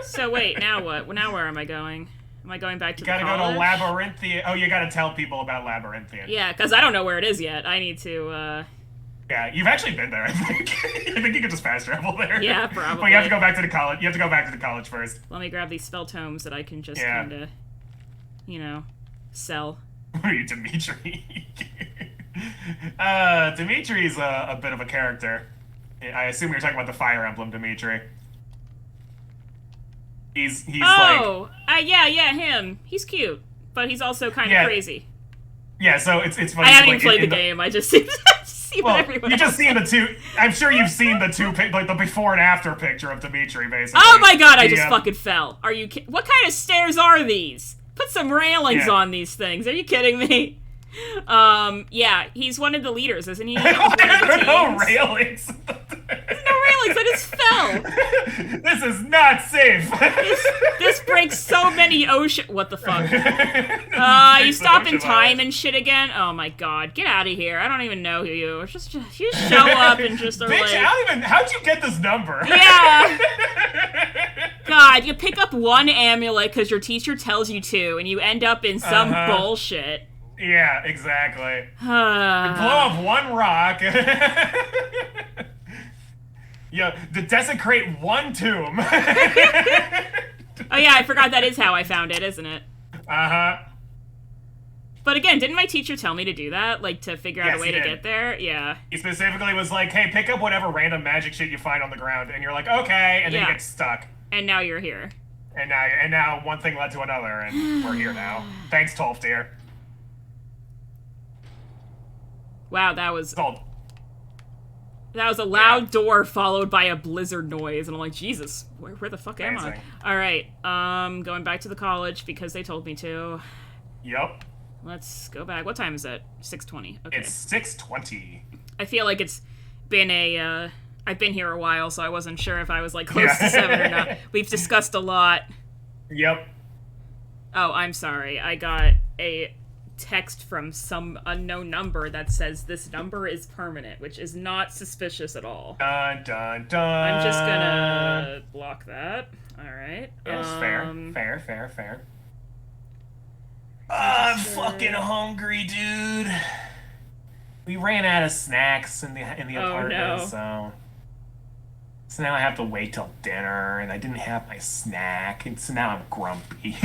So wait, now what? Now where am I going? Am I going back to You the gotta go college? to Labyrinthian. Oh, you gotta tell people about Labyrinthian. Yeah, because I don't know where it is yet. I need to, Yeah, you've actually been there, I think. I think you could just fast travel there. Yeah, But probably. you have to go back to the college. You have to go back to the college first. let me grab these spell tomes that I can just Yeah. kind of, you know, sell. What are you, Dimitri? Dimitri's a bit of a character. I assume you're talking about the Fire Emblem Dimitri. He's Oh, yeah, him. He's cute, but he's also kind of Yeah. crazy. yeah. So it's funny. I haven't like, even played in the game. I just see what Well, everyone you just else seen the two. I'm sure you've seen the two, like the before and after picture of Dimitri, basically. Oh my god, I The, just fucking fell. Are you what kind of stairs are these? Put some railings Yeah. on these things. Are you kidding me? Yeah, he's one of the leaders, isn't he? He's one of the no teams. railings. No railings, I just fell. This is not safe. This breaks so many ocean. What the fuck? You Breaks the stop in ocean time line. and shit again? Oh my god, get out of here. I don't even know who you are. Just you show up and just are Bitch, like. I don't even. How'd you get this number? Yeah. God, you pick up one amulet because your teacher tells you to, and you end up in some Uh-huh. bullshit. Yeah, exactly. Blow Oh up one rock. Yeah, to desecrate one tomb. yeah, I forgot that is how I found it, isn't it? Uh-huh. But again, didn't my teacher tell me to do that? Like, to figure out Yes, a way he to did. get there? Yeah. He specifically was like, hey, pick up whatever random magic shit you find on the ground. And you're like, okay. And then Yeah. you get stuck. And now you're here. And now one thing led to another, and we're here now. Thanks, Tolfdir. Wow, that was Told. a loud door followed by a blizzard noise, and I'm like, Jesus, where the fuck am I? Amazing. Alright, going back to the college because they told me to. Yep. Let's go back. What time is it? 6:20. Okay. It's 6:20. I feel like it's been I've been here a while, so I wasn't sure if I was, like, close to 7 or not. We've discussed a lot. Yep. Oh, I'm sorry. I got a text from some unknown number that says this number is permanent, which is not suspicious at all. Dun, dun, dun. I'm just gonna block that. Alright. Yes, fair. I'm fucking hungry, dude. We ran out of snacks in the apartment, so now I have to wait till dinner, and I didn't have my snack, and so now I'm grumpy.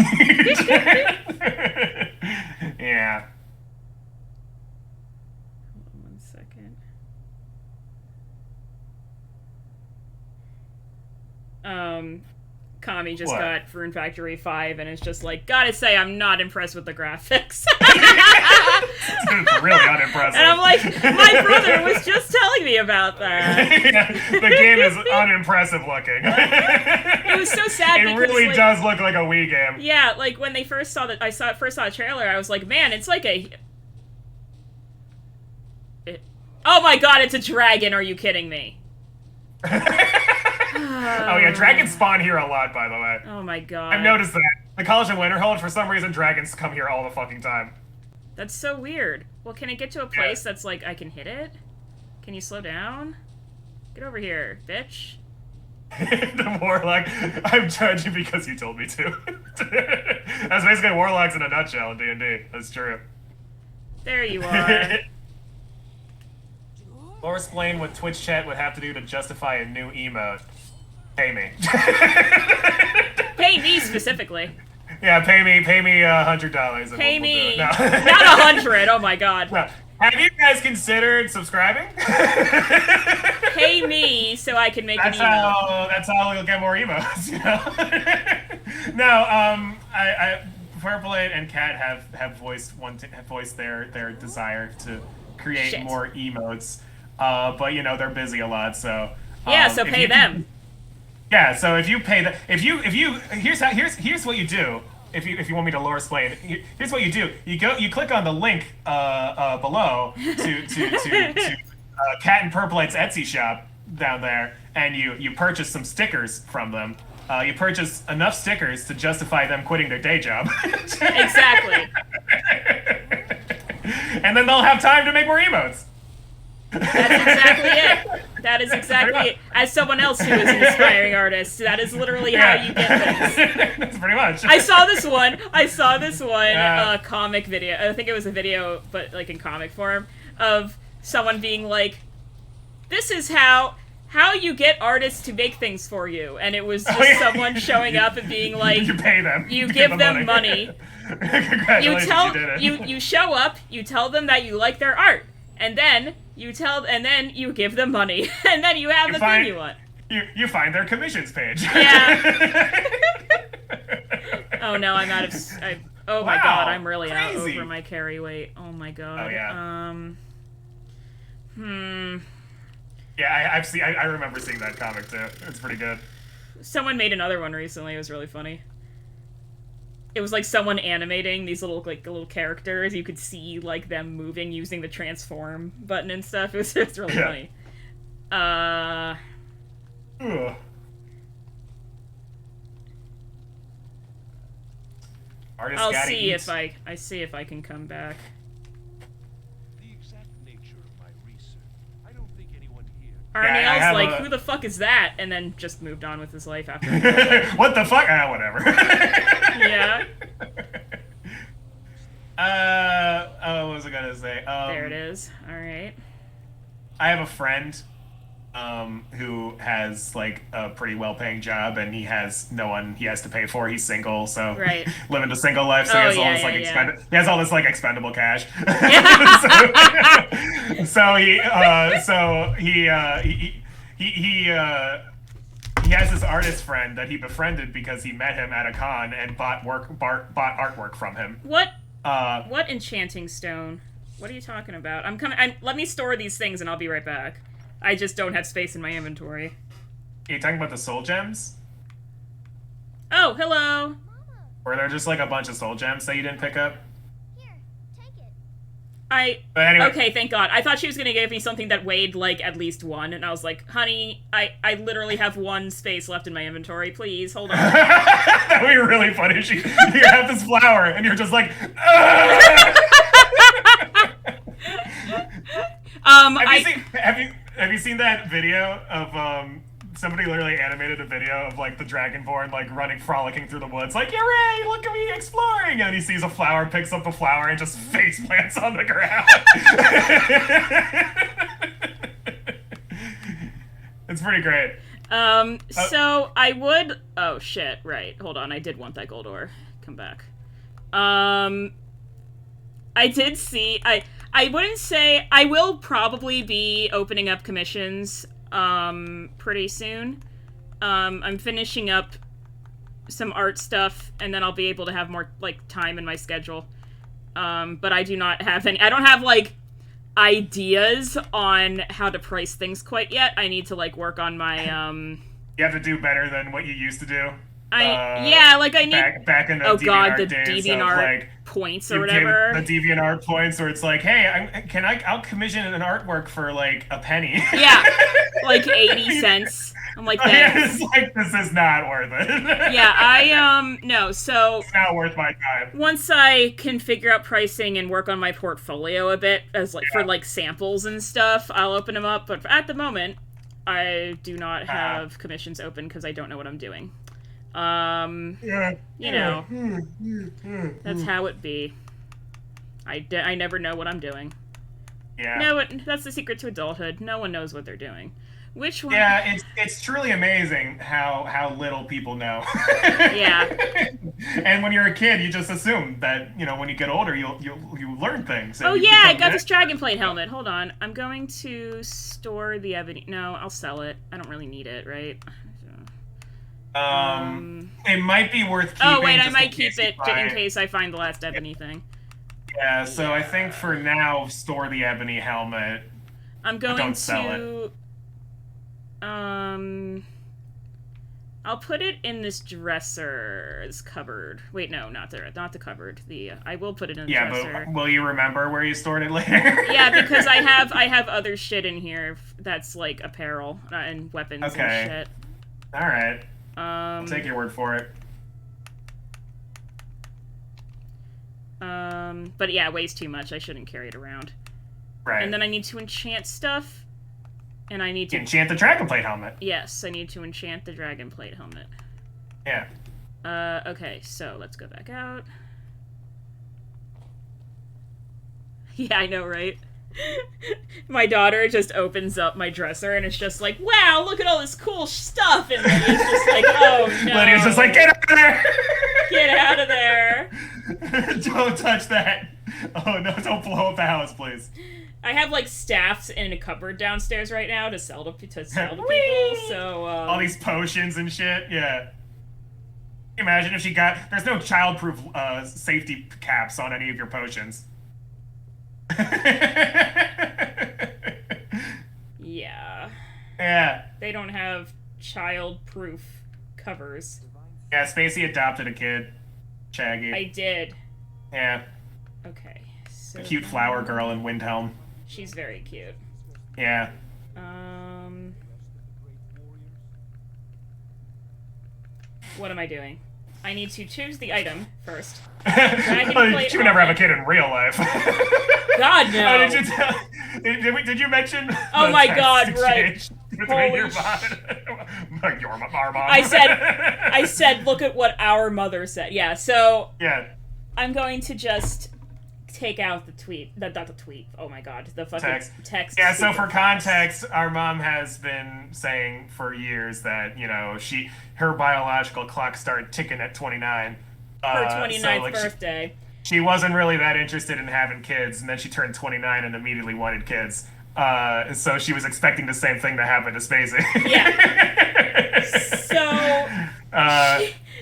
Yeah. Hold on 1 second. Kami just What? got Rune Factory 5 and is just like, gotta say, I'm not impressed with the graphics. It's really unimpressive. And I'm like, my brother was just telling me about that. Yeah, the game is unimpressive looking. It was so sad It because, really like, does look like a Wii game. yeah, like when they first saw that, first saw the trailer, I was like, man, it's like oh my god, it's a dragon, are you kidding me? Oh yeah, dragons spawn here a lot, by the way. Oh my god. I've noticed that. The College of Winterhold, for some reason, dragons come here all the fucking time. That's so weird. Well, can I get to a place that's like, I can hit it? Can you slow down? Get over here, bitch. The Warlock. I'm judging because you told me to. That's basically Warlocks in a nutshell in D&D. That's true. There you are. Or explain what Twitch chat would have to do to justify a new emote. Pay me. Pay me specifically. Yeah, pay me $100. Pay me. No. Not 100. Oh my god. No. Have you guys considered subscribing? Pay me so I can make an email. That's how we'll get more emotes, you know? No, I Purple8 and Kat have voiced their desire to create more emotes. But you know, they're busy a lot, so yeah, so pay them. Yeah, so if you pay here's what you do. If you want me to lore explain, here's what you do. You click on the link below to Cat and Purple8's Etsy shop down there, and you purchase some stickers from them. You purchase enough stickers to justify them quitting their day job. Exactly. And then they'll have time to make more emotes. That's exactly it. That is exactly it. As someone else who is an aspiring artist, that is literally how you get things. That's pretty much. I saw this one comic video. I think it was a video, but like in comic form, of someone being like, "This is how you get artists to make things for you," and it was just someone showing up and being like, "You pay them. You give them money. Congratulations, you show up. You tell them that you like their art, and then you give them money, and then you have the thing you want." You find their commissions page. Yeah. Oh no, I'm out of. Oh my god, I'm really out crazy. over my carry weight. Oh my god. Oh yeah. Hmm. Yeah, I remember seeing that comic too. It's pretty good. Someone made another one recently. It was really funny. It was like someone animating these little characters. You could see like them moving using the transform button and stuff. It was really funny. Ugh. I'll see if I can come back. The exact nature of my research. I don't think anyone here. Arniel's like, who the fuck is that? And then just moved on with his life after. What the fuck? Whatever. Yeah. What was I gonna say? There it is. All right. I have a friend who has like a pretty well-paying job, and he has no one he has to pay for. He's single, so living the single life. So he has all this like expendable cash. He has this artist friend that he befriended because he met him at a con and bought artwork from him. What enchanting stone? What are you talking about? Let me store these things and I'll be right back. I just don't have space in my inventory. Are you talking about the soul gems? Oh, hello. Or they're just like a bunch of soul gems that you didn't pick up? Here, take it. But anyway. Okay, thank God. I thought she was gonna give me something that weighed, like, at least 1, and I was like, honey, I literally have 1 space left in my inventory, please, hold on. That would be really funny. You have this flower, and you're just like, have you seen that video of, somebody literally animated a video of, like, the Dragonborn, like, running, frolicking through the woods, like, hooray, look at me exploring! And then he sees a flower, picks up the flower, and just face plants on the ground. It's pretty great. So I would... Oh, shit, right. Hold on, I did want that gold ore. Come back. I did see... I wouldn't say... I will probably be opening up commissions pretty soon. I'm finishing up some art stuff, and then I'll be able to have more, like, time in my schedule. But I do not have any... I don't have, like, ideas on how to price things quite yet. I need to, like, work on my, You have to do better than what you used to do. Yeah, like, I need... Back in the oh god, DeviantArt the days DeviantArt of, like, points or whatever. The DeviantArt points where it's like, hey, I'll commission an artwork for, like, a penny. Yeah, like 80 cents. I'm like, thanks. It's like, this is not worth it. Yeah, no, so... It's not worth my time. Once I can figure out pricing and work on my portfolio a bit, as, like, for, like, samples and stuff, I'll open them up, but at the moment, I do not have commissions open because I don't know what I'm doing. You know, that's how it be. I never know what I'm doing. Yeah. No, that's the secret to adulthood. No one knows what they're doing. Which one? Yeah, it's truly amazing how little people know. Yeah. And when you're a kid, you just assume that, you know, when you get older, you'll learn things. Oh yeah, I got this Dragonplate helmet. Hold on, I'm going to store the ebony. No, I'll sell it. I don't really need it, right? It might be worth keeping. Oh wait, I might keep it in case I find the last ebony thing. Yeah, so I think for now, store the ebony helmet. I'm going don't sell to... I'll put it in this dresser's cupboard. Wait, no, not the cupboard. I will put it in the dresser. Yeah, but will you remember where you stored it later? Yeah, because I have other shit in here that's like apparel and weapons and shit. All right. I'll take your word for it. But yeah, it weighs too much. I shouldn't carry it around. Right. And then I need to enchant stuff. And I need to... Enchant the Dragonplate helmet. Yes, I need to enchant the Dragonplate helmet. Yeah. Okay, so let's go back out. Yeah, I know, right? My daughter just opens up my dresser and it's just like, wow, look at all this cool stuff! And Lydia's just like, oh no. Lydia's just like, get out of there! Get out of there! Don't touch that! Oh no, don't blow up the house, please. I have like staffs in a cupboard downstairs right now to sell to people, so all these potions and shit, yeah. Imagine if she got... There's no child-proof safety caps on any of your potions. Yeah. Yeah. They don't have child-proof covers. Yeah, Spacey adopted a kid. Shaggy. I did. Yeah. Okay, so... A cute flower girl in Windhelm. She's very cute. Yeah. What am I doing? I need to choose the item first. She would never have a kid in real life. God, no. Did you mention? Oh my God! Right. Holy your mom. I said, look at what our mother said. Yeah. So. Yeah. I'm going to just take out the tweet. Not the tweet. Oh my God. The fucking text. Yeah. So for context, our mom has been saying for years that, you know, her biological clock started ticking at 29. Her 29th birthday. She wasn't really that interested in having kids, and then she turned 29 and immediately wanted kids. So she was expecting the same thing to happen to Spacey. Yeah.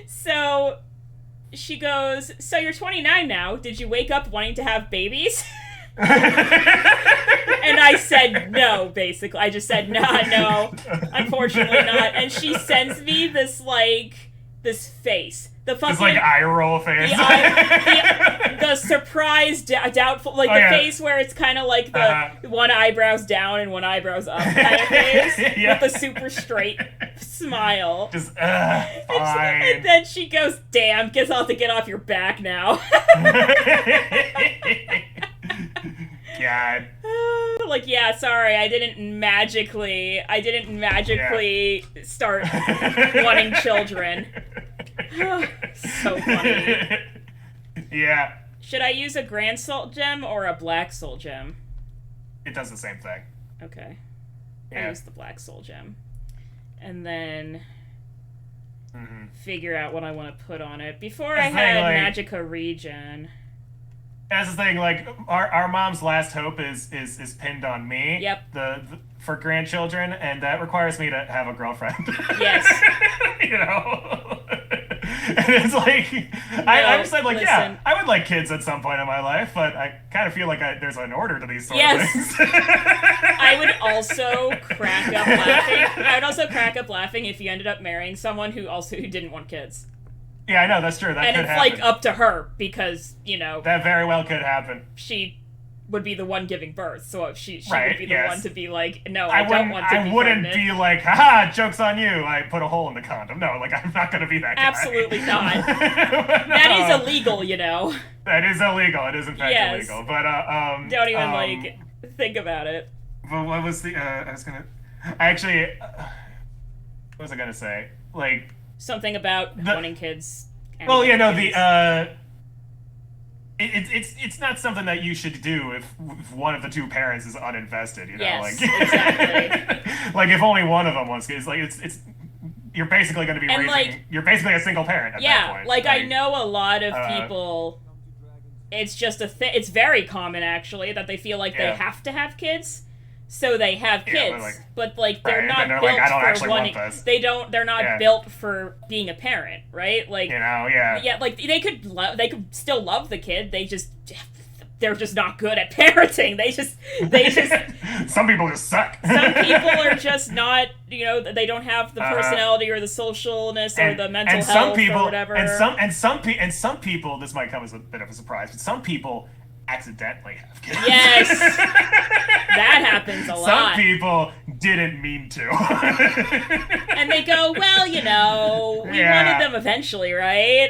So she goes, so you're 29 now. Did you wake up wanting to have babies? And I said no, basically. I just said, no, unfortunately not. And she sends me this this face. The fucking... It's like eye roll face. The surprised, doubtful, like the face where it's kind of like the one eyebrow's down and one eyebrow's up kind of face, with the super straight smile. Just, fine. And then she goes, "Damn, guess I'll have to get off your back now." God. Like, yeah, sorry, I didn't magically start wanting children. So funny. Yeah. Should I use a Grand Soul Gem or a Black Soul Gem? It does the same thing. Okay. Yeah. I use the Black Soul Gem. And then figure out what I want to put on it. Before I had Magica Regen. That's the thing, like, our mom's last hope is pinned on me. Yep. For grandchildren, and that requires me to have a girlfriend. Yes. You know? And it's like, I just said, like, listen. yeah, I would like kids at some point in my life, but I kind of feel like there's an order to these sort of things. I would also crack up laughing. I would also crack up laughing if you ended up marrying someone who didn't want kids. Yeah, I know, that's true. That and could it's happen. like up to her because, you know, that very well could happen. She would be the one giving birth, so she right, would be the one to be like, no, I don't want to be I wouldn't pregnant. be like, haha, joke's on you, I put a hole in the condom. No, like, I'm not gonna be that guy. Absolutely not. No. That is illegal, you know. That is illegal. It is in fact illegal. But don't even like think about it. But what was the what was I gonna say? Like something about wanting kids. Well, yeah, no, it's not something that you should do if one of the two parents is uninvested, you know? Yes, like, exactly. Like, if only one of them wants kids, like, it's you're basically going to be raising, like, you're basically a single parent at that point. Like, I know a lot of people, it's just it's very common, actually, that they feel like they have to have kids, so they have kids, but they're not built for wanting, they're not built for being a parent, right? Like, you know, like, they could still love the kid, they're just not good at parenting. They just some people just suck. Some people are just not, you know, they don't have the personality or the socialness or the mental health or whatever. And some people, this might come as a bit of a surprise, but some people accidentally have kids. Yes. That happens a lot. Some people didn't mean to. And they go, well, you know, we wanted them eventually, right?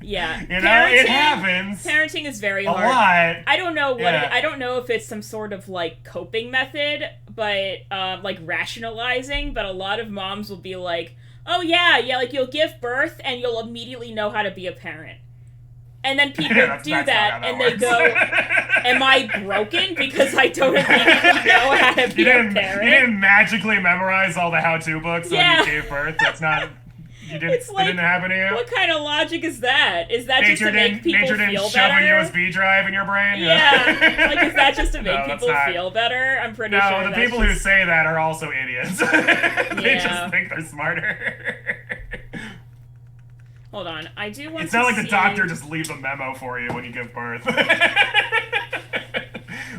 Yeah, you know, it happens. Parenting is very hard. A lot. I don't know what I don't know if it's some sort of like coping method, but like rationalizing. But a lot of moms will be like, "Oh yeah, like you'll give birth and you'll immediately know how to be a parent." And then people do that, and they go, "Am I broken because I don't immediately know how to be a parent?" You didn't magically memorize all the how-to books when you gave birth. That's not. You didn't, it's like, it didn't happen to you? What kind of logic is that? Is that just to make people nature didn't feel shove better? a USB drive in your brain? Yeah. Like, is that just to make people feel better? I'm pretty sure No, the people who say that are also idiots. They just think they're smarter. Hold on, I do want to It's not like the doctor just leaves a memo for you when you give birth.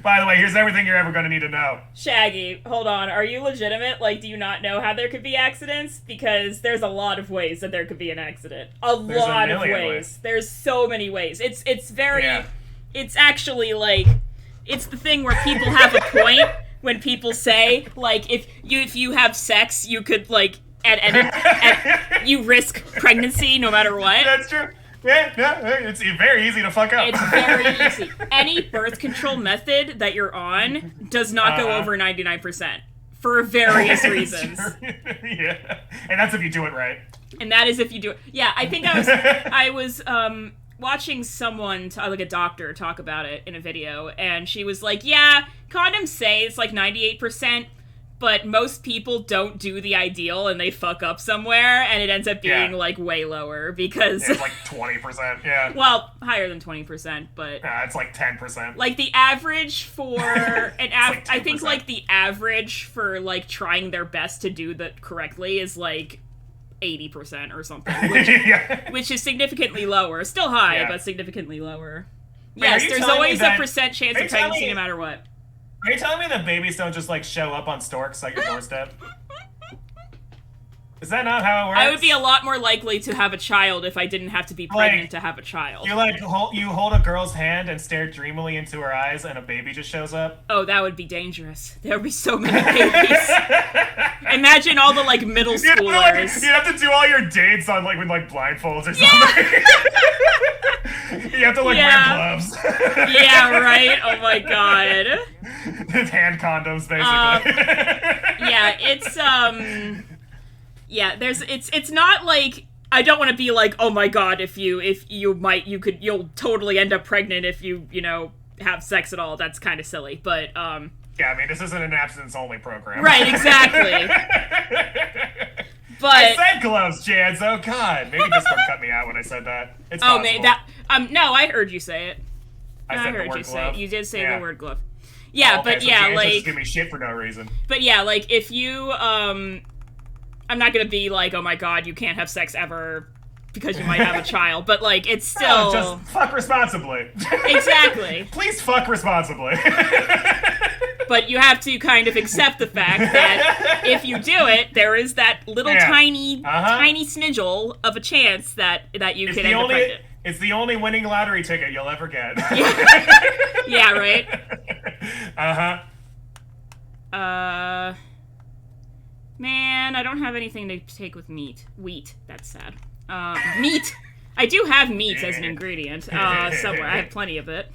By the way, here's everything you're ever going to need to know. Shaggy, hold on. Are you legitimate? Like, do you not know how there could be accidents? Because there's a lot of ways that there could be an accident. There's a lot of ways. There's so many ways. It's very... Yeah. It's actually, like... It's the thing where people have a point when people say, like, if you have sex, you could, like... you risk pregnancy no matter what. That's true. Yeah, it's very easy to fuck up. It's very easy. Any birth control method that you're on does not go over 99% for various reasons. Yeah, and that's if you do it right. And that is if you do it. Yeah, I think I was watching someone, like a doctor, talk about it in a video, and she was like, "Yeah, condoms say it's like 98%." But most people don't do the ideal and they fuck up somewhere and it ends up being like way lower because... It's like 20%, yeah. Well, higher than 20%, but... it's like 10%. Like the average for... I think like the average for like trying their best to do that correctly is like 80% or something. Which is significantly lower. Still high, but significantly lower. Wait, yes, there's always a percent chance of pregnancy no matter what. Are you telling me that babies don't just, like, show up on storks at your doorstep? Is that not how it works? I would be a lot more likely to have a child if I didn't have to be pregnant to have a child. You hold a girl's hand and stare dreamily into her eyes, and a baby just shows up. Oh, that would be dangerous. There would be so many babies. Imagine all the like middle schoolers. You'd have to do all your dates on with blindfolds or something. You have to wear gloves. Yeah, right. Oh my god. Hand condoms, basically. Yeah, it's not like I don't want to be like, oh my god, you'll totally end up pregnant if you have sex at all. That's kind of silly, but yeah, I mean, this isn't an abstinence-only program. Right, exactly. But I said gloves, Jans. Oh God, maybe Discord cut me out when I said that. It's possible. No, I heard you say it. I said the word glove. You did say the word glove. Yeah, okay, but so yeah, Jans just give me shit for no reason. But yeah, like if you I'm not gonna be like, oh my god, you can't have sex ever because you might have a child, but like it's still just fuck responsibly. Exactly. Please fuck responsibly. But you have to kind of accept the fact that if you do it, there is that little tiny smidgel of a chance that you can end up pregnant. It's the only winning lottery ticket you'll ever get. Yeah, right? Man, I don't have anything to take with meat. Wheat. That's sad. Meat! I do have meat as an ingredient somewhere. I have plenty of it.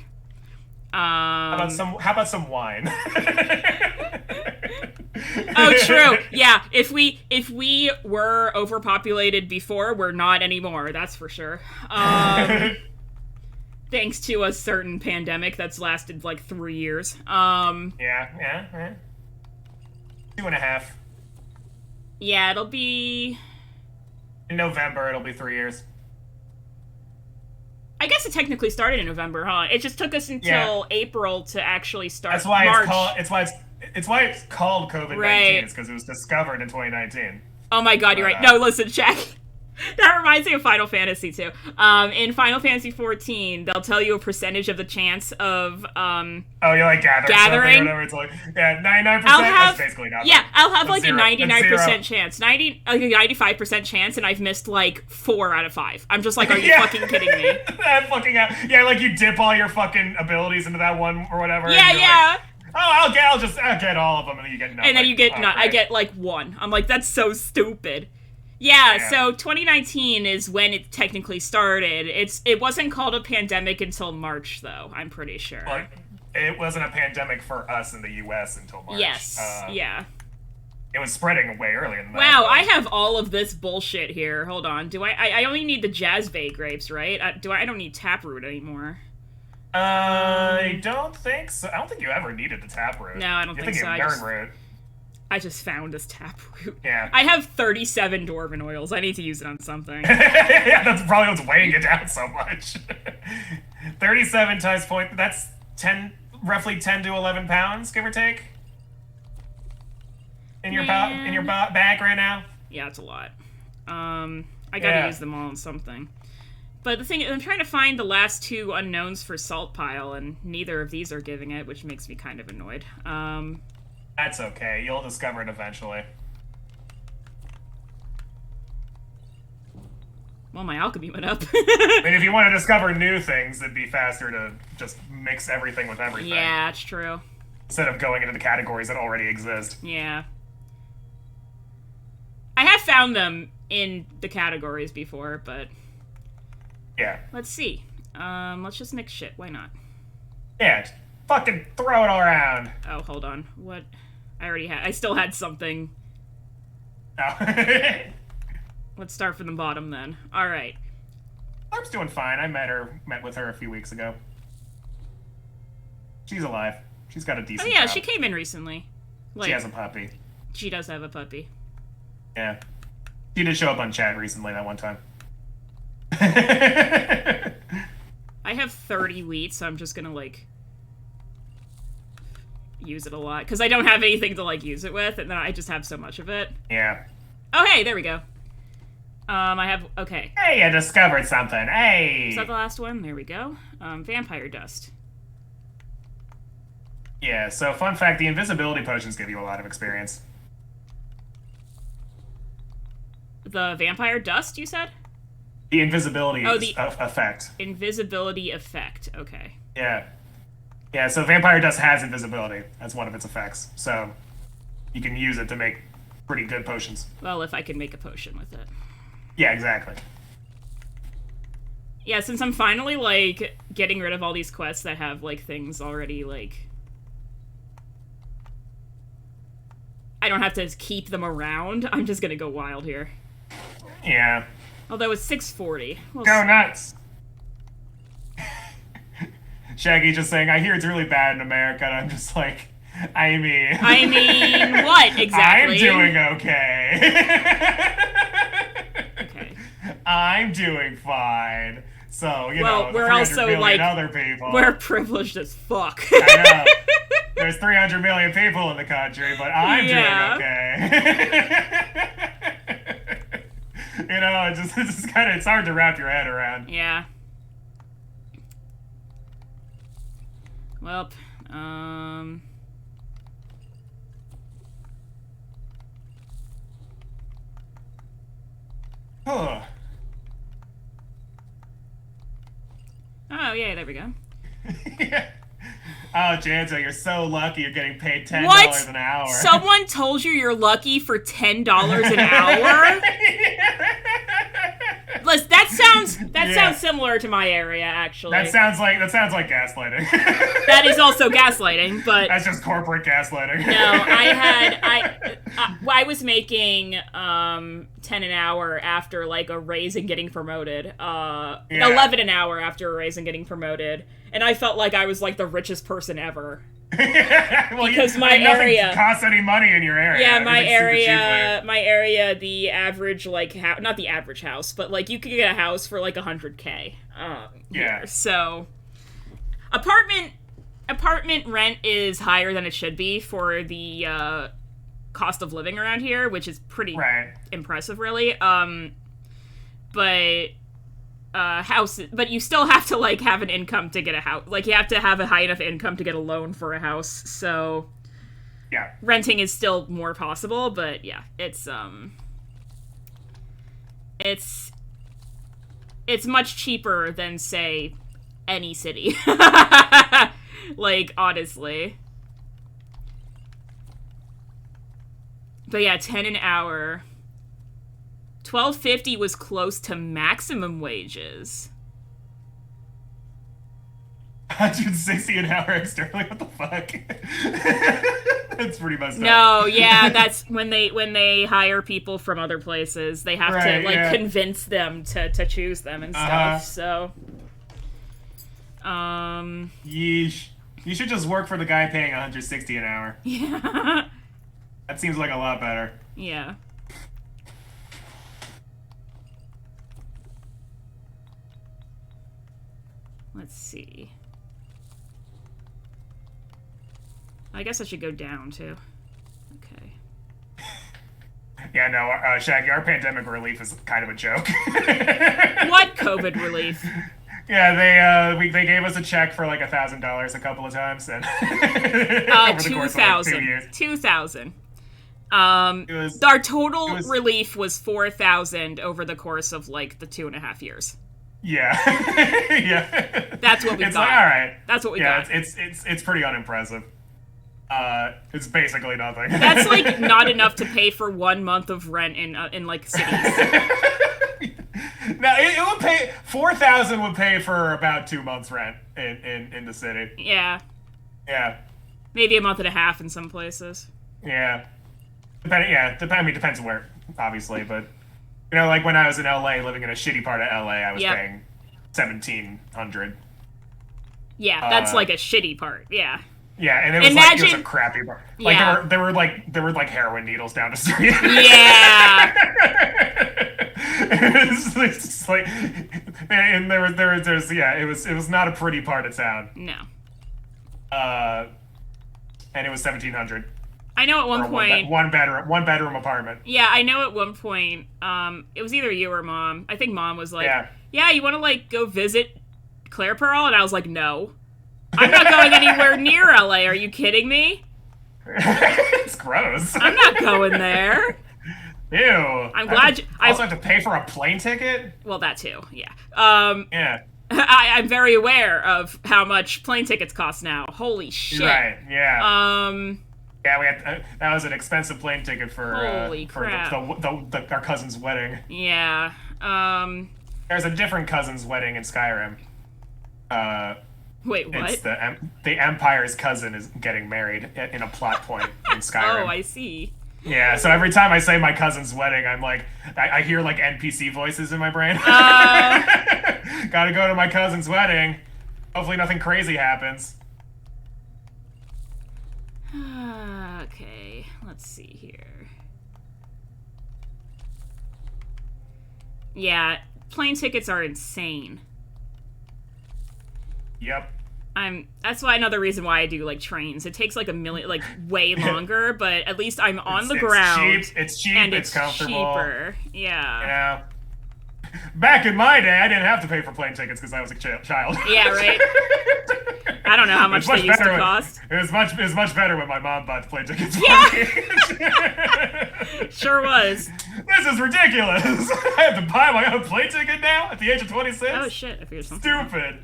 How about some wine? Oh, true. Yeah, if we were overpopulated before, we're not anymore. That's for sure. Thanks to a certain pandemic that's lasted like 3 years. Yeah. 2.5. Yeah, it'll be in November. It'll be 3 years. I guess it technically started in November, huh? It just took us until April to actually start. That's why March. It's why it's called COVID-19. Right. It's because it was discovered in 2019. Oh my god, you're right. No, listen, Jack. That reminds me of Final Fantasy too. In Final Fantasy 14, they'll tell you a percentage of the chance of you're like gathering. Or whatever. It's like 99%. That's basically nothing. Yeah, I'll have like zero. a 99% chance, 95% chance, and I've missed like 4 out of 5. I'm just like, are you fucking kidding me? I'm fucking out. Yeah, like you dip all your fucking abilities into that one or whatever. Yeah, yeah. Like, I'll get all of them, and then you get nothing. And then you get I get like 1. I'm like, that's so stupid. Yeah, so 2019 is when it technically started. It wasn't called a pandemic until March, though, I'm pretty sure. Well, it wasn't a pandemic for us in the U.S. until March. Yes, yeah. It was spreading way earlier than that. Wow, I have all of this bullshit here. Hold on. Do I only need the Jazzbay grapes, right? I don't need Taproot anymore. I don't think so. I don't think you ever needed the Taproot. No, I don't think so. Root. I just found this Taproot. Yeah. I have 37 Dwarven oils. I need to use it on something. Yeah, that's probably what's weighing it down so much. 37 times point. That's roughly 10 to 11 pounds, give or take. In your bag right now. Yeah, it's a lot. I gotta use them all on something. But the thing is, I'm trying to find the last 2 unknowns for Salt Pile, and neither of these are giving it, which makes me kind of annoyed. That's okay. You'll discover it eventually. Well, my alchemy went up. I mean, if you want to discover new things, it'd be faster to just mix everything with everything. Yeah, it's true. Instead of going into the categories that already exist. Yeah. I have found them in the categories before, but... Yeah. Let's see. Let's just mix shit. Why not? Yeah, just fucking throw it all around. Oh, hold on. What? I still had something. Oh. Let's start from the bottom then. Alright. Larp's doing fine. I met with her a few weeks ago. She's alive. She's got a decent Oh yeah, job. she came in recently. Like, she has a puppy. She does have a puppy. Yeah. She did show up on chat recently that one time. I have 30 wheat, so I'm just gonna, like, use it a lot. Because I don't have anything to, like, use it with, and then I just have so much of it. Yeah. Oh, hey, there we go. I have, okay. Hey, I discovered something. Hey! Is that the last one? There we go. Vampire dust. Yeah, so fun fact, the invisibility potions give you a lot of experience. The vampire dust, you said? The invisibility the effect. Invisibility effect. Okay. Yeah. Yeah, so vampire dust has invisibility. That's one of its effects. So you can use it to make pretty good potions. Well, if I can make a potion with it. Yeah, exactly. Yeah, since I'm finally, like, getting rid of all these quests that have, like, things already, like... I don't have to keep them around. I'm just gonna go wild here. Yeah. Although it's 640. We'll Go see. nuts! Shaggy just saying, I hear it's really bad in America, and I'm just like, I mean, what, exactly? I'm doing okay. Okay. I'm doing fine. So, you know, we're 300 also, million like, other people. we're privileged as fuck. I know. There's 300 million people in the country, but I'm doing okay. You know, it's kind of, it's hard to wrap your head around. Yeah. Well, Huh. Oh, yeah, there we go. Yeah. Oh, Janzo, you're so lucky you're getting paid $10 What? an hour. Someone told you you're lucky for $10 an hour? Listen, that sounds similar to my area, actually. That sounds like gaslighting. That is also gaslighting, but That's just corporate gaslighting. no, I was making 10 an hour after like a raise and getting promoted. 11 an hour after a raise and getting promoted, and I felt like I was like the richest person ever. Well, Because nothing area costs any money in your area. Yeah, my Everything's super cheap there. my area, the average, like, not the average house, but, like, you could get a house for, like, $100K. Yeah. Here. So, apartment rent is higher than it should be for the, cost of living around here, which is pretty impressive, really. But you still have to, like, have an income to get a house. Like, you have to have a high enough income to get a loan for a house, so... Yeah. Renting is still more possible, but yeah, it's much cheaper than, say, any city. Like, honestly. But yeah, 10 an hour. $12.50 was close to maximum wages. 160 an hour externally. What the fuck? That's pretty messed up. No, yeah, that's when they hire people from other places. They have to like convince them to choose them and stuff. So, yeesh. You should just work for the guy paying 160 an hour. Yeah. That seems like a lot better. Yeah. Let's see. I guess I should go down, too. Okay. Yeah, no, Shaggy, our pandemic relief is kind of a joke. What COVID relief? Yeah, they gave us a check for like $1,000 a couple of times, and over the course of like 2 years. 2,000. Our total relief was 4,000 over the course of like the 2.5 years. Yeah, yeah. That's what we got. Like, all right. That's what we got. Yeah, it's pretty unimpressive. It's basically nothing. That's like not enough to pay for 1 month of rent in like cities. No, it would pay 4,000 would pay for about 2 months rent in the city. Yeah. Yeah. Maybe a month and a half in some places. Yeah. Depends where, obviously, but you know, like when I was in LA, living in a shitty part of LA, I was paying $1,700. Yeah, that's like a shitty part. Yeah. Yeah, and it was a crappy part. Like there were like heroin needles down the street. Yeah. it's just like, and it was not a pretty part of town. No. And it was $1,700. I know at one point one bedroom apartment. Yeah, I know at one point, it was either you or Mom. I think Mom was like, yeah, you want to like go visit Claire Pearl? And I was like, no. I'm not going anywhere near LA. Are you kidding me? It's gross. I'm not going there. Ew. I'm glad I also have to pay for a plane ticket? Well, that too, yeah. Yeah. I'm very aware of how much plane tickets cost now. Holy shit. Right, yeah. Yeah, we had that was an expensive plane ticket for Holy crap. For our cousin's wedding. Yeah. There's a different cousin's wedding in Skyrim. Wait, what? It's the Empire's cousin is getting married in a plot point in Skyrim. Oh, I see. Yeah, so every time I say my cousin's wedding, I'm like, I hear like NPC voices in my brain. Gotta go to my cousin's wedding. Hopefully nothing crazy happens. Okay, let's see here. Yeah, plane tickets are insane. Yep. That's why another reason why I do like trains. It takes like a million, like way longer, but at least I'm on the ground. It's cheap. And it's comfortable. Cheaper. Yeah. Yeah. Back in my day, I didn't have to pay for plane tickets because I was a child. Yeah, right. I don't know how much they used to cost. It was much better when my mom bought the plane tickets for me. Sure was. This is ridiculous. I have to buy my own plane ticket now at the age of 26. Oh shit! I figured something. Stupid.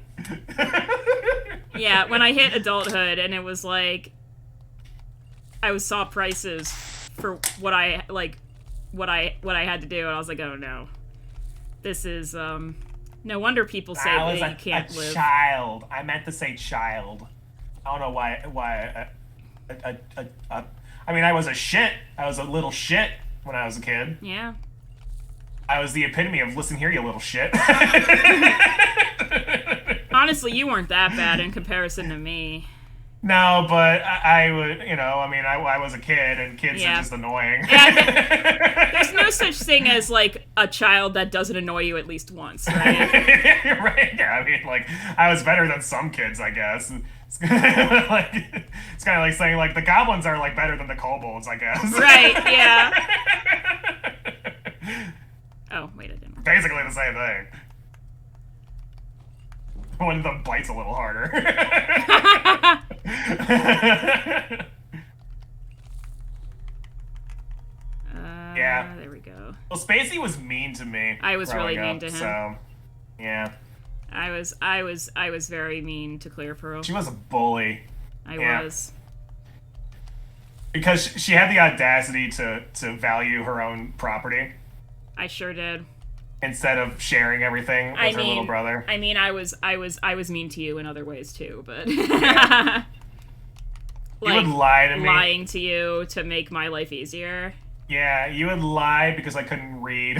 Yeah, when I hit adulthood and it was like, I saw prices for what I had to do, and I was like, oh no, this is no wonder people say that you can't live. Child. I meant to say child. I don't know why. I mean, I was a shit. I was a little shit when I was a kid. Yeah. I was the epitome of listen here, you little shit. Honestly, you weren't that bad in comparison to me. No, but I would, I mean, I was a kid, and kids are just annoying. Yeah, there's no such thing as, like, a child that doesn't annoy you at least once, right? Right, yeah, I mean, like, I was better than some kids, I guess. It's kind of like saying, like, the goblins are, like, better than the kobolds, I guess. Right, yeah. Oh, wait, I didn't. Basically the same thing. One of them bites a little harder. Yeah. There we go. Well, Spacey was mean to me. I was really mean to him. So, yeah. I was very mean to Clear Pearl. She was a bully. I was. Because she had the audacity to value her own property. I sure did. Instead of sharing everything with her little brother. I mean, I was mean to you in other ways too, but yeah. like, you would lie to me. Lying to you to make my life easier. Yeah, you would lie because I couldn't read.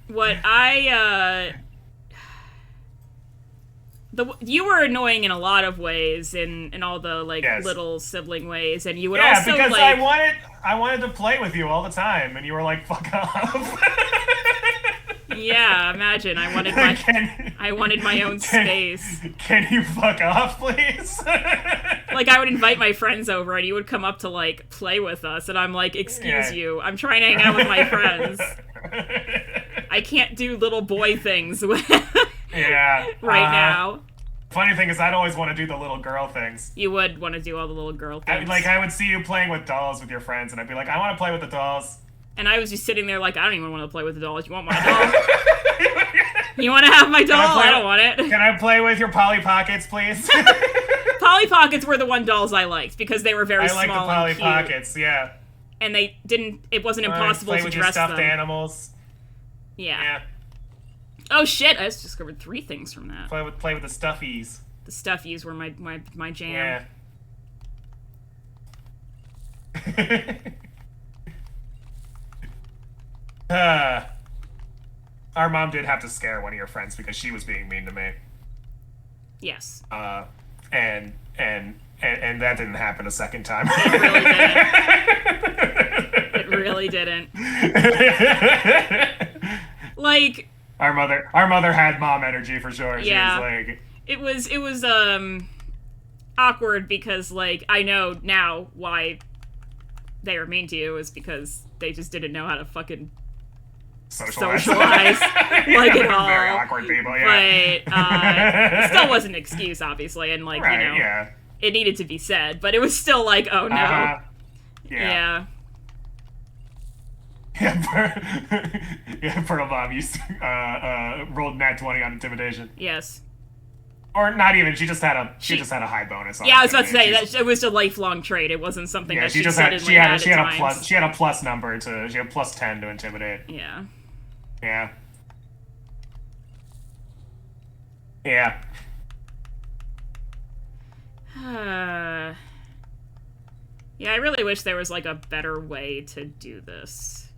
What you were annoying in a lot of ways, in all the little sibling ways, and you would also because like. I wanted to play with you all the time, and you were like, "Fuck off." Yeah, imagine I wanted my own space. Can you fuck off, please? Like, I would invite my friends over, and you would come up to like play with us, and I'm like, "Excuse you, I'm trying to hang out with my friends. I can't do little boy things right now." Funny thing is, I'd always want to do the little girl things. You would want to do all the little girl things. I would see you playing with dolls with your friends, and I'd be like, I want to play with the dolls. And I was just sitting there like, I don't even want to play with the dolls. You want my doll? You want to have my doll? I don't want it. Can I play with your Polly Pockets, please? Polly Pockets were the one dolls I liked, because they were very small and cute. I like the Polly Pockets, yeah. And it wasn't impossible to dress them. Play with your stuffed animals. Yeah. Oh shit, I just discovered 3 things from that. Play with the stuffies. The stuffies were my jam. Yeah. Our mom did have to scare one of your friends because she was being mean to me. Yes. And that didn't happen a second time. It really didn't. Like, our mother had mom energy for sure. Yeah. She was like, it was awkward because, like, I know now why they were mean to you is because they just didn't know how to fucking socialize like at all. Very awkward people, yeah. But it still wasn't an excuse, obviously, and like, right, it needed to be said, but it was still like, oh no. Yeah. Yeah, Pearl Bomb used rolled nat 20 on intimidation. Yes. Or not even. She just had a high bonus. On yeah, I was about to say intimidation. that it was a lifelong trait. It wasn't something Yeah, that she she just had suddenly had she had at a times. plus. She had a plus number to. She had plus 10 to intimidate. Yeah. Yeah. Yeah. Yeah, I really wish there was like a better way to do this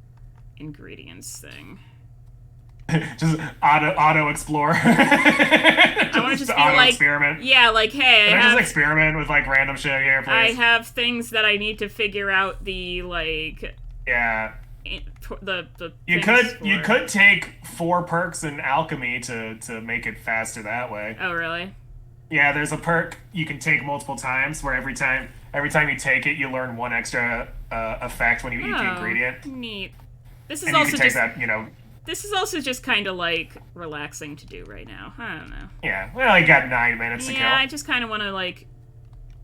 ingredients thing. Just auto explore. I want to just be auto like, experiment. yeah, like, hey, Can I just experiment with like random shit here, please? I have things that I need to figure out the like. Yeah. The You things could take 4 perks in alchemy to make it faster that way. Oh really? Yeah, there's a perk you can take multiple times where every time you take it, you learn 1 extra effect when you eat the ingredient. Neat. This is And you also can take just that, you know. this is also just kind of like relaxing to do right now. I don't know. Yeah, well, you got 9 minutes to kill. Yeah, I just kind of want to like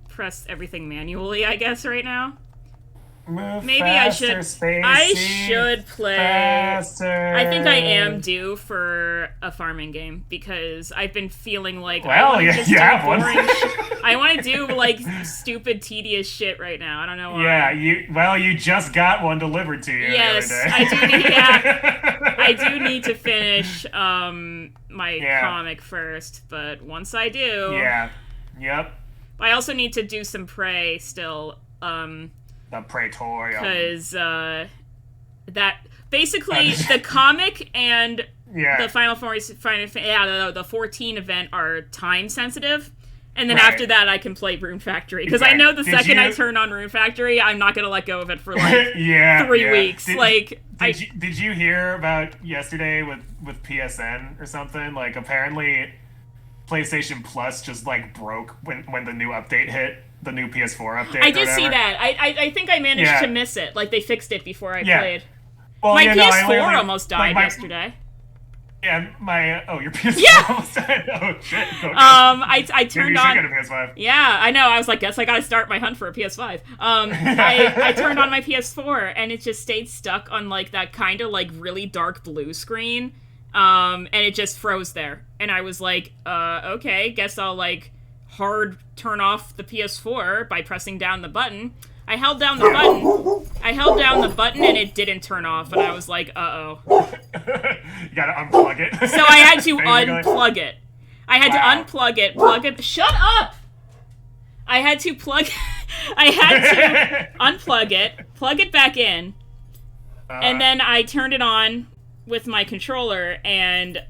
press everything manually, I guess, right now. Move Maybe faster, I Spacey, should play. faster. I think I am due for a farming game because I've been feeling like Well, I you have one. I want to do like stupid, tedious shit right now. I don't know why. Yeah, you just got one delivered to you Yes, the other day. I do need. Yeah, I do need to finish my comic first, but once I do, Yeah. Yep. I also need to do some Prey still. The Praetorium. Because that basically the comic and the Final Fantasy, the 14 event are time sensitive, and then after that I can play Rune Factory because I know the second I turn on Rune Factory, I'm not gonna let go of it for like 3 weeks. Did you hear about yesterday with PSN or something? Like apparently, PlayStation Plus just like broke when the new update hit. The new PS4 update. I did see that. I think I managed to miss it. Like they fixed it before I played. Well, my PS4 almost died yesterday. Yeah, your PS4 almost died. Oh shit. Okay. I turned Maybe you on. should get a PS5. Yeah, I know. I was like, guess I gotta start my hunt for a PS5. I turned on my PS4 and it just stayed stuck on like that kind of like really dark blue screen. And it just froze there. And I was like, okay, guess I'll like hard turn off the PS4 by pressing down the button. I held down the button and it didn't turn off, and I was like, uh-oh. You gotta unplug it. So I had to unplug it. I had to unplug it, plug it. Shut up! I had to unplug it, plug it back in, and then I turned it on with my controller, and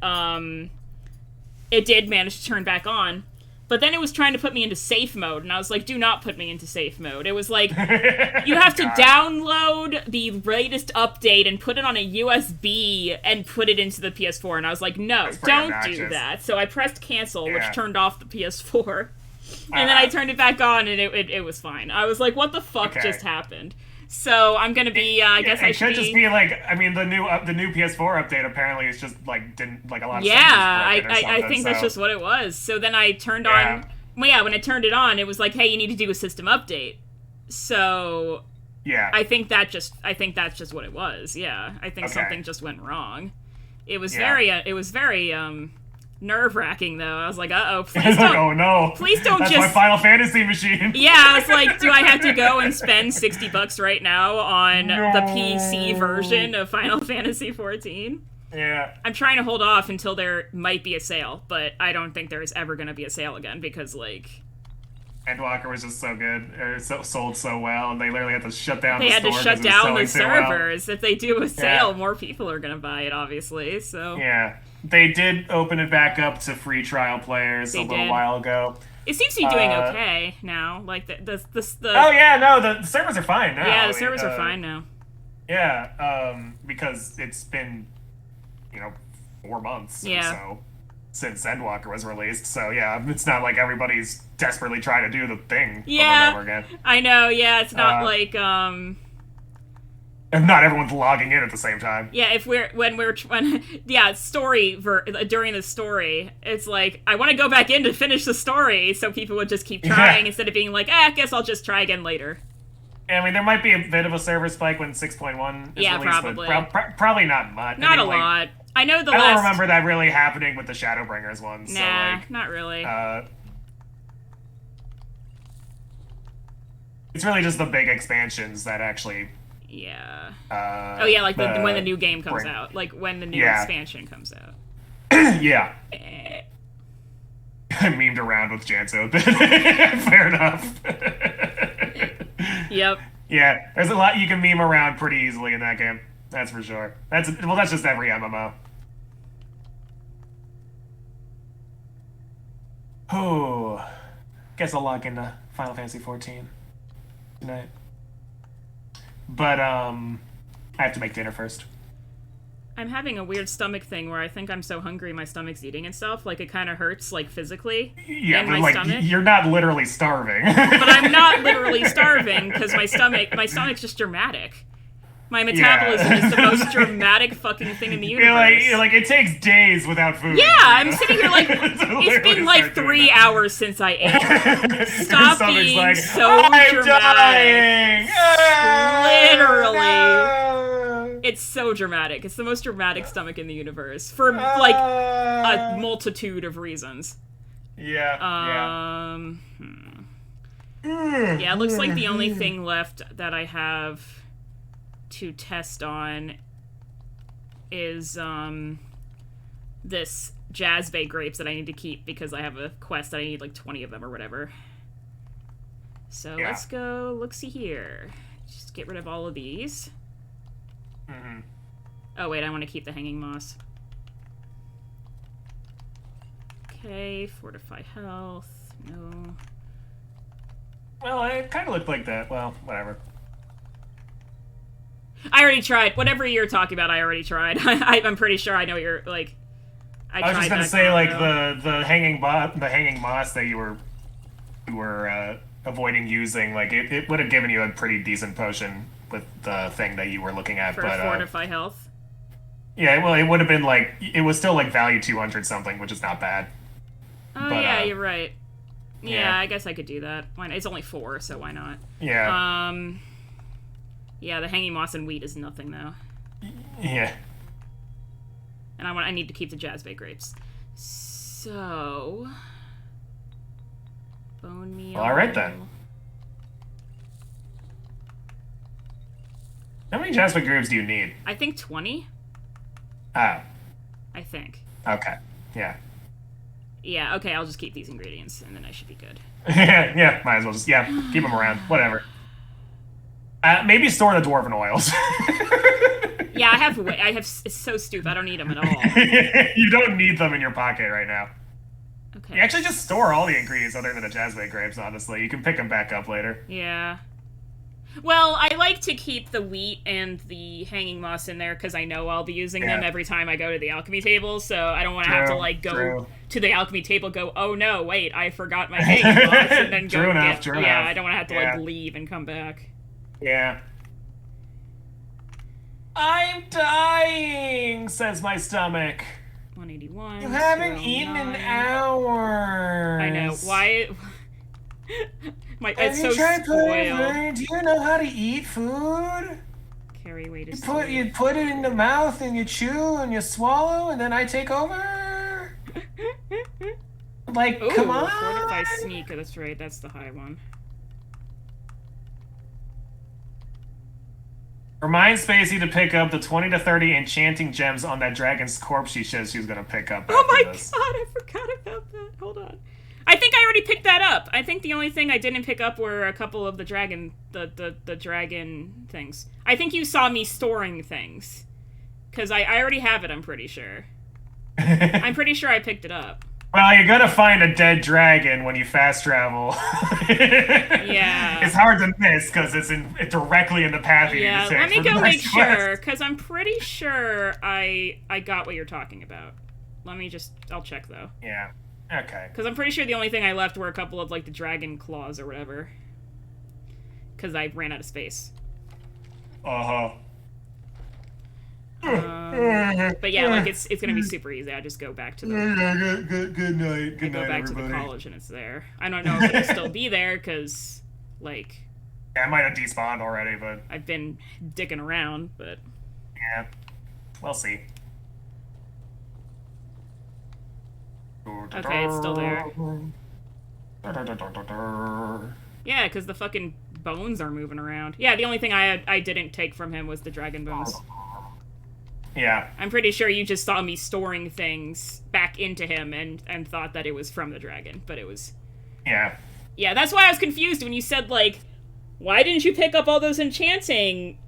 it did manage to turn back on. But then it was trying to put me into safe mode, and I was like, do not put me into safe mode. It was like, you have to download the latest update and put it on a USB and put it into the PS4. And I was like, no, don't do that. So I pressed cancel, which turned off the PS4. And then I turned it back on, and it was fine. I was like, what the fuck just happened? So I'm gonna be. I guess I should just be like. I mean, the new PS4 update apparently is just like didn't like a lot of. Yeah, I think that's just what it was. So then I turned on. Well, yeah, when I turned it on, it was like, hey, you need to do a system update. So. Yeah. I think that's just what it was. Yeah, I think something just went wrong. It was very. Nerve-wracking though. I was like, uh-oh, please don't. Oh no. Please don't That's just. my Final Fantasy machine. Yeah, I was like, do I have to go and spend $60 right now on the PC version of Final Fantasy 14? Yeah. I'm trying to hold off until there might be a sale, but I don't think there's ever going to be a sale again because, like... Endwalker was just so good, or sold so well, and they literally had to shut down the store. They had to shut down the servers. Well. If they do a sale, more people are going to buy it, obviously, so... Yeah. They did open it back up to free trial players a little while ago. It seems to be doing okay now. Like, the Oh, yeah, no, the servers are fine now. Yeah, the servers are fine now. Yeah, because it's been, 4 months or so since Endwalker was released. So, yeah, it's not like everybody's desperately trying to do the thing over and over again. I know, yeah, it's not like, And not everyone's logging in at the same time. Yeah, during the story, it's like, I want to go back in to finish the story, so people would just keep trying instead of being like, I guess I'll just try again later. I mean, there might be a bit of a server spike when 6.1 is Yeah, released, probably. but probably not much. Not I mean, a lot. I know the I last... don't remember that really happening with the Shadowbringers one. So, Nah, like, not really. it's really just the big expansions that actually. Yeah. Oh yeah, like when the new game comes bring- out, like when the new Yeah. expansion comes out. Yeah. Eh. I memed around with Janso a bit. Fair enough. Yep. Yeah, there's a lot you can meme around pretty easily in that game. That's for sure. That's just every MMO. Oh, guess I'll log into Final Fantasy 14 tonight. But I have to make dinner first. I'm having a weird stomach thing where I think I'm so hungry my stomach's eating and stuff. Like, it kind of hurts, like, physically Yeah, in but my like stomach. you're not literally starving. But I'm not literally starving because my stomach's just dramatic. My metabolism is the most dramatic fucking thing in the universe. You're like it takes days without food. Yeah, I'm sitting here like, To it's literally been like start doing 3 that. hours since I ate. Your Stop stomach's being like, so I'm dramatic. dying. Ah, Literally. no. It's so dramatic. It's the most dramatic stomach in the universe. For, like, a multitude of reasons. Yeah. Yeah, it looks like the only thing left that I have to test on is, this Jazzbay grapes that I need to keep because I have a quest that I need, like, 20 of them or whatever. So Yeah. let's go look-see here. Just get rid of all of these. Mm-hmm. Oh, wait, I want to keep the hanging moss. Okay, fortify health. No. Well, it kind of looked like that. Well, whatever. I already tried. Whatever you're talking about, I already tried. I'm pretty sure I know what you're, like... I was just tried gonna that say, like combo. the hanging moss that you were avoiding using, like it would have given you a pretty decent potion with the thing that you were looking at, For but fortify health. yeah, well, it would have been like it was still like value 200 something, which is not bad. Oh, But, yeah, you're right. yeah. Yeah, I guess I could do that. Why not? It's only 4, so why not? Yeah, Yeah, the hanging moss and wheat is nothing, though. yeah. And I need to keep the Jazzbay grapes. So... Bone meal... Well, all right, then. How many jasper grapes do you need? I think 20? Ah, I think. okay, yeah. Yeah, okay, I'll just keep these ingredients, and then I should be good. Yeah, might as well just keep them around, whatever. Maybe store the dwarven oils. Yeah, I have... It's so stupid. I don't need them at all. You don't need them in your pocket right now. Okay. You actually just store all the ingredients other than the jasmine grapes, honestly. You can pick them back up later. Yeah. Well, I like to keep the wheat and the hanging moss in there because I know I'll be using them every time I go to the alchemy table, so I don't want to have to, like, go to the alchemy table, go, oh no, wait, I forgot my hanging moss, and then go True enough. I don't want to have to, like, leave and come back. Yeah. I'm dying, says my stomach. 181. You haven't eaten in 209. hours. I know. Why? It's so tried spoiled. Do you know how to eat food? Carry weight is You put it in the mouth and you chew and you swallow and then I take over? Like, Ooh, come on. fortify sneak. That's right. That's the high one. Remind Spacey to pick up the 20 to 30 enchanting gems on that dragon's corpse she says she was going to pick up. Oh my this. god, I forgot about that. Hold on. I think I already picked that up. I think the only thing I didn't pick up were a couple of the dragon, the dragon things. I think you saw me storing things. Because I already have it, I'm pretty sure. I'm pretty sure I picked it up. Well, you're going to find a dead dragon when you fast travel. Yeah. It's hard to miss because it's directly in the path you need to take. Let me for the go make next quest. sure, because I'm pretty sure I got what you're talking about. I'll check though. Yeah. Okay. Because I'm pretty sure the only thing I left were a couple of, like, the dragon claws or whatever. Because I ran out of space. Uh-huh. But yeah, like, it's gonna be super easy. I just go back to the... Good night. Go back to the college and it's there. I don't know if it'll still be there, because, like... Yeah, I might have despawned already, but I've been dicking around, but yeah, we'll see. okay, it's still there. Yeah, because the fucking bones are moving around. Yeah, the only thing I didn't take from him was the dragon bones. Yeah. I'm pretty sure you just saw me storing things back into him and thought that it was from the dragon, but it was... Yeah. Yeah, that's why I was confused when you said, like, why didn't you pick up all those enchanting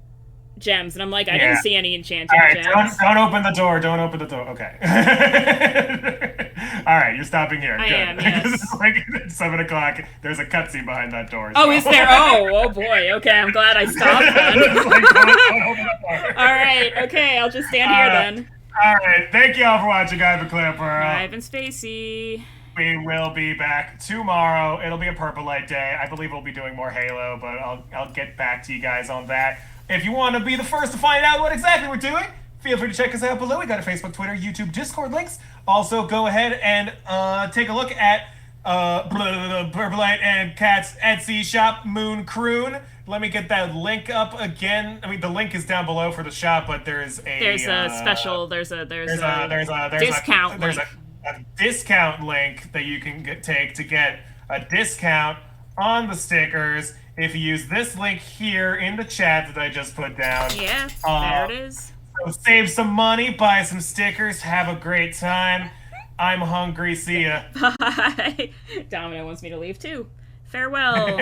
gems? And I'm like, I didn't see any enchanting gems. Don't open the door. Don't open the door. Okay. All right, you're stopping here. I Good. am, yes. It's like 7 o'clock. There's a cutscene behind that door. Oh, so. is there? Oh boy. Okay, I'm glad I stopped then. Don't open the door. All right. Okay, I'll just stand here then. All right. Thank you all for watching, Ivan Clipper. Ivan Spacey. We will be back tomorrow. It'll be a Purple Light Day. I believe we'll be doing more Halo, but I'll get back to you guys on that. If you want to be the first to find out what exactly we're doing, feel free to check us out below. We got a Facebook, Twitter, YouTube, Discord links. Also, go ahead and take a look at Purple Light and Cat's Etsy shop, Moon Croon. Let me get that link up again. I mean, the link is down below for the shop, but there's a special. There's a discount. There's a discount link that you can take to get a discount on the stickers if you use this link here in the chat that I just put down. Yeah, there it is. So save some money, buy some stickers, have a great time. I'm hungry. See ya. Bye. Domino wants me to leave too. Farewell.